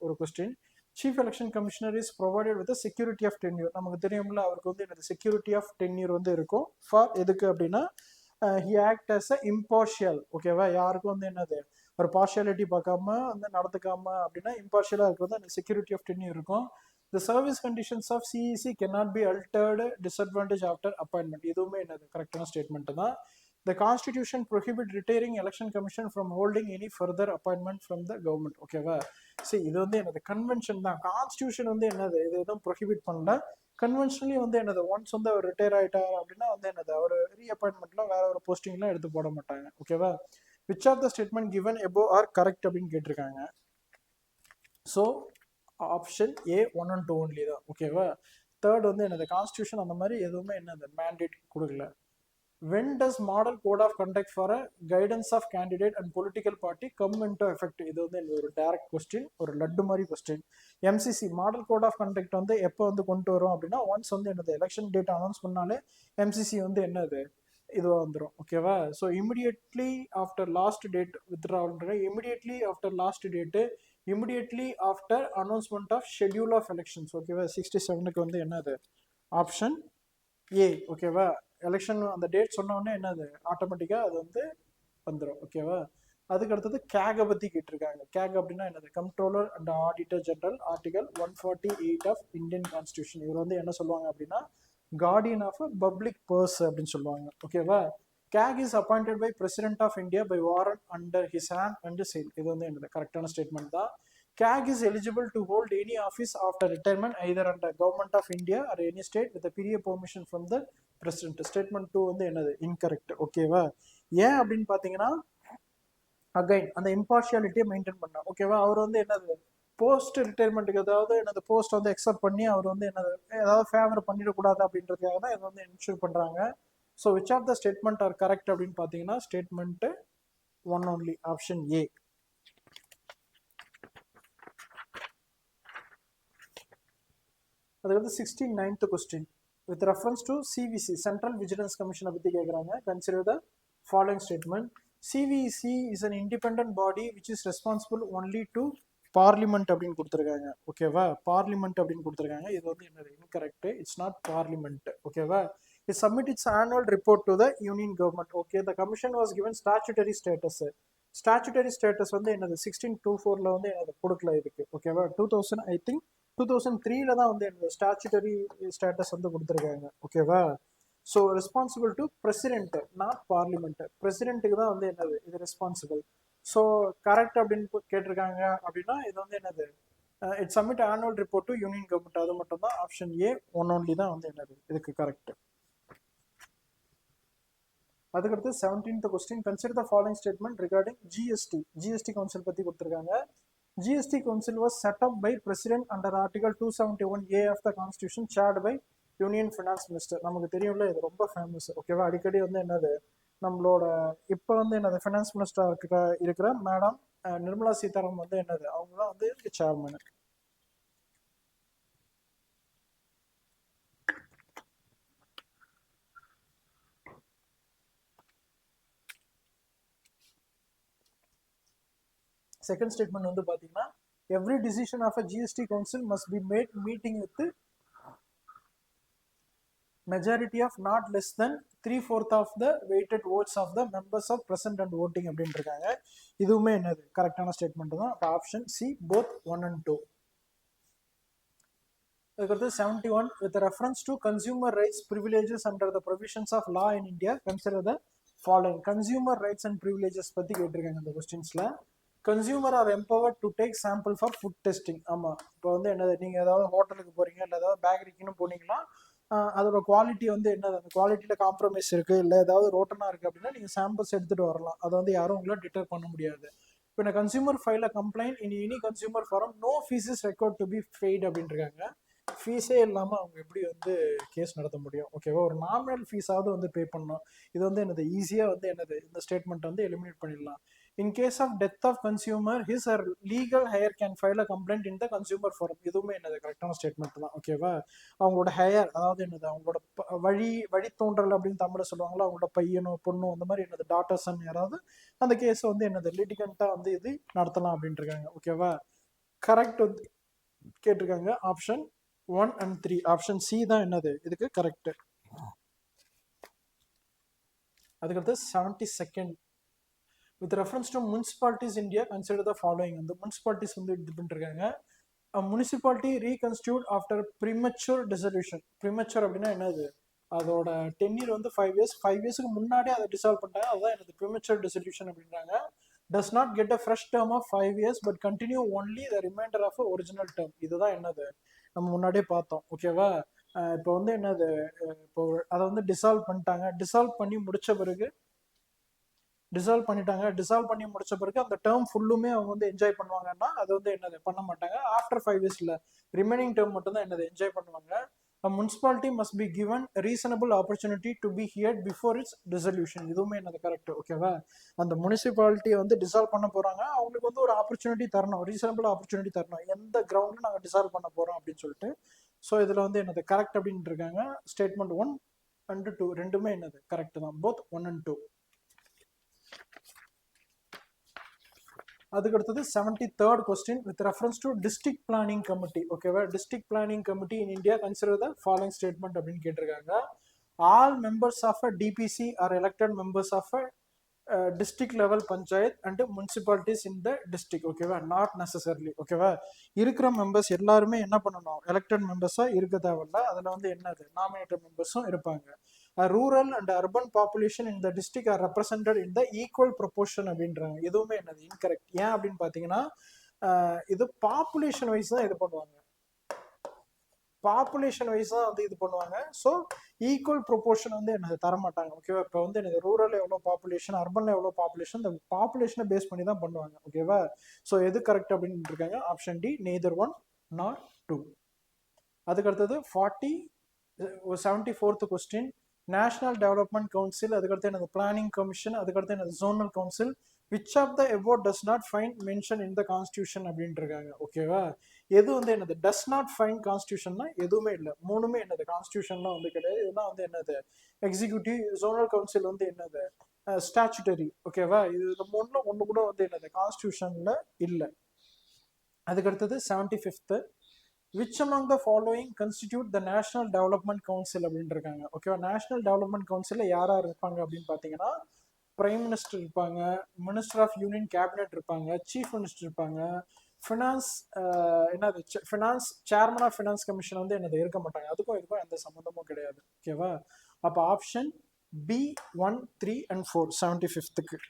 ஒரு question. Chief election commissioner is provided with security of tenure. நமக்கு தெரியும்ல, அவருக்கு வந்து என்னது செக்யூரிட்டி ஆஃப் டென்யூர் வந்து இருக்கும். ஃபார் எதுக்கு அப்படின்னா he act as a impartial. ஓகேவா, யாருக்கும் வந்து என்னது ஒரு பார்ஷியாலிட்டி பார்க்காம வந்து நடந்துக்காம அப்படின்னா இம்பார்ஷியலாக இருக்கிறது அந்த செக்யூரிட்டி ஆஃப் டென்யூர் இருக்கும். The service conditions of CEC cannot be altered disadvantage after appointment. இதுவுமே என்னது கரெக்டான ஸ்டேட்மெண்ட் தான். The constitution prohibit retiring election commission from holding any further appointment from the government. ஓகேவா, சரி இது வந்து என்னது கன்வென்ஷன் தான். கான்ஸ்டியூஷன் வந்து என்னது இது எதுவும் ப்ரொஹிபிட் பண்ணல. கன்வென்ஷனலி வந்து என்னது ஒன்ஸ் வந்து அவர் ரிட்டையர் ஆயிட்டார் அப்படின்னா வந்து என்னது அவர் ரீஅப்பாயின்மெண்ட்லாம் வேற ஒரு போஸ்டிங்லாம் எடுத்து போட மாட்டாங்க. ஓகேவா, which of the statement given above are correct அப்படின்னு கேட்டிருக்காங்க. So option A 1 and 2 only தான். ஓகேவா, தேர்ட் வந்து என்னது கான்ஸ்டியூஷன் அந்த மாதிரி எதுவுமே என்னது மேண்டேட் கொடுக்கல. when does model code of conduct for a guidance of candidate and political party come into effect? இது வந்து ஒரு டைரக்ட் கொஸ்டின், ஒரு லட்டு மாதிரி question. MCC model code of conduct வந்து எப்போ வந்து கொண்டு வரும் அப்படின்னா ஒன்ஸ் வந்து என்னது எலெக்ஷன் டேட் அனௌன்ஸ் பண்ணாலே எம்சிசி வந்து என்னது இதுவாக வந்துடும். ஓகேவா, so immediately after last date withdrawal, immediately after last date, immediately after announcement of schedule of elections. ஓகேவா, 67க்கு வந்து என்னது ஆப்ஷன் ஏ. ஓகேவா, எலெக்ஷன் அந்த டேட் சொன்னோடனே என்னது ஆட்டோமேட்டிக்காக அது வந்து வந்துடும். ஓகேவா, அதுக்கு அடுத்தது கேகை பற்றி கேட்டிருக்காங்க. கேக் அப்படின்னா என்னது controller and auditor general, article 148 of Indian constitution. இவர் வந்து என்ன சொல்லுவாங்க அப்படின்னா கார்டியன் ஆஃப் பப்ளிக் பர்ஸ் அப்படின்னு சொல்லுவாங்க. ஓகேவா, CAG is appointed by president of India by warrant under his hand and seal. இது வந்து என்னது கரெக்டான ஸ்டேட்மெண்ட் தான். CAG is eligible to hold any office after retirement either under government of India or any state with a period permission from the president. Statement 2 வந்து என்னது incorrect. ஓகேவா, ஏன் அப்படின்னு பார்த்தீங்கன்னா அகைன் அந்த இம்பார்ஷியாலிட்டியை மெயின்டைன் பண்ணா. ஓகேவா, அவர் வந்து என்னது போஸ்ட் ரிட்டையர்மெண்ட்டுக்கு ஏதாவது என்னது போஸ்ட் வந்து எக்ஸப்ட் பண்ணி அவர் வந்து என்னது ஏதாவது ஃபேவர் பண்ணிடக்கூடாது அப்படின்றதுக்காக தான் இதை வந்து இன்ஷூர் பண்ணுறாங்க. So which of the statement are correct அப்படின்னு பார்த்தீங்கன்னா ஸ்டேட்மெண்ட் 1 only, ஆப்ஷன் ஏ. அதுக்கு 69th question with reference to CVC central vigilance கமிஷனை பற்றி கேட்குறாங்க. Consider the following statement. CVC is an independent body which is responsible only to parliament அப்படின்னு கொடுத்துருக்காங்க. ஓகேவா, பார்லிமெண்ட் அப்படின்னு கொடுத்துருக்காங்க. இது வந்து என்னது இன்கரெக்ட், இட்ஸ் நாட் பார்லிமெண்ட். ஓகேவா, it submit its annual report to the union government. Okay, the commission was given statutory status. Statutory status வந்து என்னது 1624ல வந்து என்னது கொடுக்கல இதுக்கு. ஓகேவா, 2000 ஐ திங்க் 2003ல தான் வந்து என்னது ஸ்டாச்சுட்டரி ஸ்டேட்டஸ் வந்து கொடுத்துருக்காங்க. ஓகேவா, so responsible to president not parliament. பிரசிடென்ட்டுக்கு தான் வந்து என்னது இது ரெஸ்பான்சிபிள். ஸோ கரெக்ட் அப்படின்னு கேட்டிருக்காங்க அப்படின்னா இது வந்து என்னது it submit annual report to union government. அது மட்டும் தான் ஆப்ஷன் ஏ 1 only தான் வந்து என்னது இதுக்கு கரெக்ட். அதுக்கடுத்து 17th question consider the following statement regarding GST council பற்றி கொடுத்துருக்காங்க. GST Council was set up by President under Article 271A of the Constitution, chaired by Union Finance Minister. நமக்கு தெரியும்ல, இது ரொம்ப ஃபேமஸ். ஓகேவா, அடிக்கடி வந்து என்னது நம்மளோட இப்போ வந்து என்னது ஃபினான்ஸ் மினிஸ்டர் இருக்கிற மேடம் நிர்மலா சீதாராமன் வந்து என்னது அவங்க தான் வந்து சேர்மன். செகண்ட் ஸ்டேட்மெண்ட் வந்து பார்த்தீங்கன்னா every decision of a GST council must be made meeting with majority of not less than 3/4 of the weighted votes of the members of present and voting அப்படின்னு இருக்காங்க. இதுவுமே என்னது கரெக்டான ஸ்டேட்மெண்ட் தான். Option C both 1 and 2. அதுக்கடுத்து 71 with reference to consumer rights privileges under the provisions of law in India, consider the following. Consumer rights and privileges பத்தி கேட்டிருக்காங்க இந்த கொஸ்டின்ஸ்ல. Consumer are empowered to take sample for food testing. ஆமாம், இப்போ வந்து என்னது நீங்கள் ஏதாவது ஹோட்டலுக்கு போகிறீங்க இல்லை ஏதாவது பேக்கரிக்குன்னு போனீங்கன்னா அதோட குவாலிட்டி வந்து என்னது அந்த குவாலிட்டியில் காம்ப்ரமைஸ் இருக்குது இல்லை ஏதாவது ரோட்டனாக இருக்குது அப்படின்னா நீங்கள் சாம்பிள்ஸ் எடுத்துகிட்டு வரலாம். அதை வந்து யாரும் உங்களை டிட்டர் பண்ண முடியாது. இப்போ இந்த consumer file a complaint in any consumer forum no fees is record to be paid அப்படின்ட்டுருக்காங்க. ஃபீஸே இல்லாமல் அவங்க எப்படி வந்து கேஸ் நடத்த முடியும்? ஓகேவா, ஒரு நாமினல் ஃபீஸாவது வந்து பே பண்ணணும். இது வந்து என்னது ஈஸியாக வந்து என்னது இந்த ஸ்டேட்மெண்ட் வந்து எலிமினேட் பண்ணிடலாம். In case of death of consumer his or legal heir can file a complaint in the consumer forum. இதுவுமே என்னது கரெக்டான ஸ்டேட்மெண்ட் தான். ஓகேவா? அவங்களோட ஹையர், அதாவது என்னது அவங்களோட வழித்தோன்றல் அப்படின்னு தமிழ சொல்லுவாங்களா, அவங்களோட பையனோ பொண்ணோ அந்த மாதிரி என்னது டாட்டர் சன் யாராவது அந்த கேஸ் வந்து என்னது லிட்டிகண்டா வந்து இது நடத்தலாம் அப்படின்ட்டு இருக்காங்க. ஓகேவா? கரெக்ட் வந்து கேட்டிருக்காங்க ஆப்ஷன் 1 and 3. ஆப்ஷன் சி தான் என்னது இதுக்கு கரெக்ட். அதுக்கடுத்து 72nd. With reference to municipalities India, consider the following. The municipalities வந்து இது பண்ணிருக்காங்க. A municipality reconstituted after premature dissolution. Premature அப்படின்னா என்னது, அதோட டென்யூர் வந்து 5 years. 5 yearsக்கு முன்னாடியே அதை டிசால்வ் பண்ணிட்டாங்க, அதுதான் என்னது premature dissolution அப்படின்றாங்க. Does not get a fresh term of 5 years but continue only the remainder of original term. இதுதான் என்னது நம்ம முன்னாடியே பார்த்தோம். ஓகேவா? இப்போ வந்து என்னது, இப்போ அதை வந்து டிசால்வ் பண்ணிட்டாங்க. டிசால்வ் பண்ணி முடிச்ச பிறகு டிசால்வ் பண்ணி முடிச்ச பிறகு அந்த டேர்ம் ஃபுல்லுமே அவங்க வந்து என்ஜாய் பண்ணுவாங்கன்னா அது வந்து என்னது பண்ண மாட்டாங்க. ஆஃப்டர் 5 yearsல ரிமைனிங் டேர்ம் மட்டும் தான் என்னது என்ஜாய் பண்ணுவாங்க. Municipality must be given reasonable opportunity to be heard before its dissolution. இதுவுமே என்னது கரெக்ட். ஓகேவா? அந்த முனிசிபாலிட்டியை வந்து டிசால்வ் பண்ண போறாங்க, அவங்களுக்கு வந்து ஒரு ஆப்பர்ச்சுனிட்டி தரணும், ரீசனபிள் ஆப்பர்ச்சுனிட்டி தரணும், எந்த கிரவுண்ட்ல நாங்கள் டிசால்வ் பண்ண போறோம் அப்படின்னு சொல்லிட்டு. ஸோ இதுல வந்து என்னது கரெக்ட் அப்படின்னு இருக்காங்க. ஸ்டேட்மெண்ட் 1 and 2 ரெண்டுமே என்னது கரெக்ட் தான், போத் 1 and 2. அதுக்கடுத்தது 73rd question with reference to district planning committee. ஓகேவா? district planning committee in India consider the following statement அப்படின்னு கேட்டிருக்காங்க. All members of a DPC are elected members of a district level panchayat and municipalities in the district. ஓகேவா? Not necessarily. ஓகேவா? இருக்கிற மெம்பர்ஸ் எல்லாருமே என்ன பண்ணணும், எலெக்டட் மெம்பர்ஸா இருக்க தேவையில்ல. அதுல வந்து என்னது நாமினேட்டட் மெம்பர்ஸும் இருப்பாங்க. Rural and urban population in the district R represented in the equal proportion அப்படின்றாங்க. எதுவுமே என்னது இன்கரெக்ட். ஏன் அப்படின்னு பாத்தீங்கன்னா இது பாப்புலேஷன் வைஸ் தான் இது பண்ணுவாங்க, பாப்புலேஷன் வைஸ் தான் வந்து இது பண்ணுவாங்க. ஸோ ஈக்குவல் ப்ரொபோர்ஷன் வந்து என்னது தரமாட்டாங்க. ஓகேவா? இப்போ வந்து எனக்கு ரூரல் எவ்வளோ பாப்புலேஷன், அர்பன்ல எவ்வளோ பாப்புலேஷன், இந்த பாப்புலேஷனை பேஸ் பண்ணி தான் பண்ணுவாங்க. ஓகேவா? ஸோ எது கரெக்ட் அப்படின்னு இருக்காங்க. Option D, neither 1 nor 2. அதுக்கு அடுத்தது 74th question. National development council, அதுக்கடுத்து என்னது பிளானிங் கமிஷன், அதுக்கடுத்து என்னது zonal council. Which of the above does not find mention in the constitution அப்படின்ட்டு இருக்காங்க. ஓகேவா? எது வந்து என்னது டஸ் நாட் ஃபைண்ட் கான்ஸ்டியூஷன்னா எதுவுமே இல்லை, மூணுமே என்னது கான்ஸ்டியூஷன்லாம் வந்து கிடையாது. இதெல்லாம் வந்து என்னது எக்ஸிக்யூட்டிவ், ஜோனல் கவுன்சில் வந்து என்னது ஸ்டாச்சுட்டரி. ஓகேவா? இது மூணுல ஒன்று கூட வந்து என்னது கான்ஸ்டியூஷன்ல இல்லை. அதுக்கடுத்தது 75th. Which among the following constitute the National Development Council அப்படின்னு இருக்காங்க. ஓகேவா? நேஷனல் டெவலப்மெண்ட் கவுன்சில் யார் யார் இருப்பாங்க அப்படின்னு பார்த்தீங்கன்னா, பிரைம் மினிஸ்டர் இருப்பாங்க, மினிஸ்டர் ஆஃப் யூனியன் கேபினெட் இருப்பாங்க, சீஃப் மினிஸ்டர் இருப்பாங்க, ஃபினான்ஸ் என்னது finance chairman of finance commission வந்து என்னது இருக்க மாட்டாங்க. அதுக்கும் இதுக்கும் எந்த சம்மந்தமும் கிடையாது. ஓகேவா? அப்போ ஆப்ஷன் B 1, 3 and 4 75th.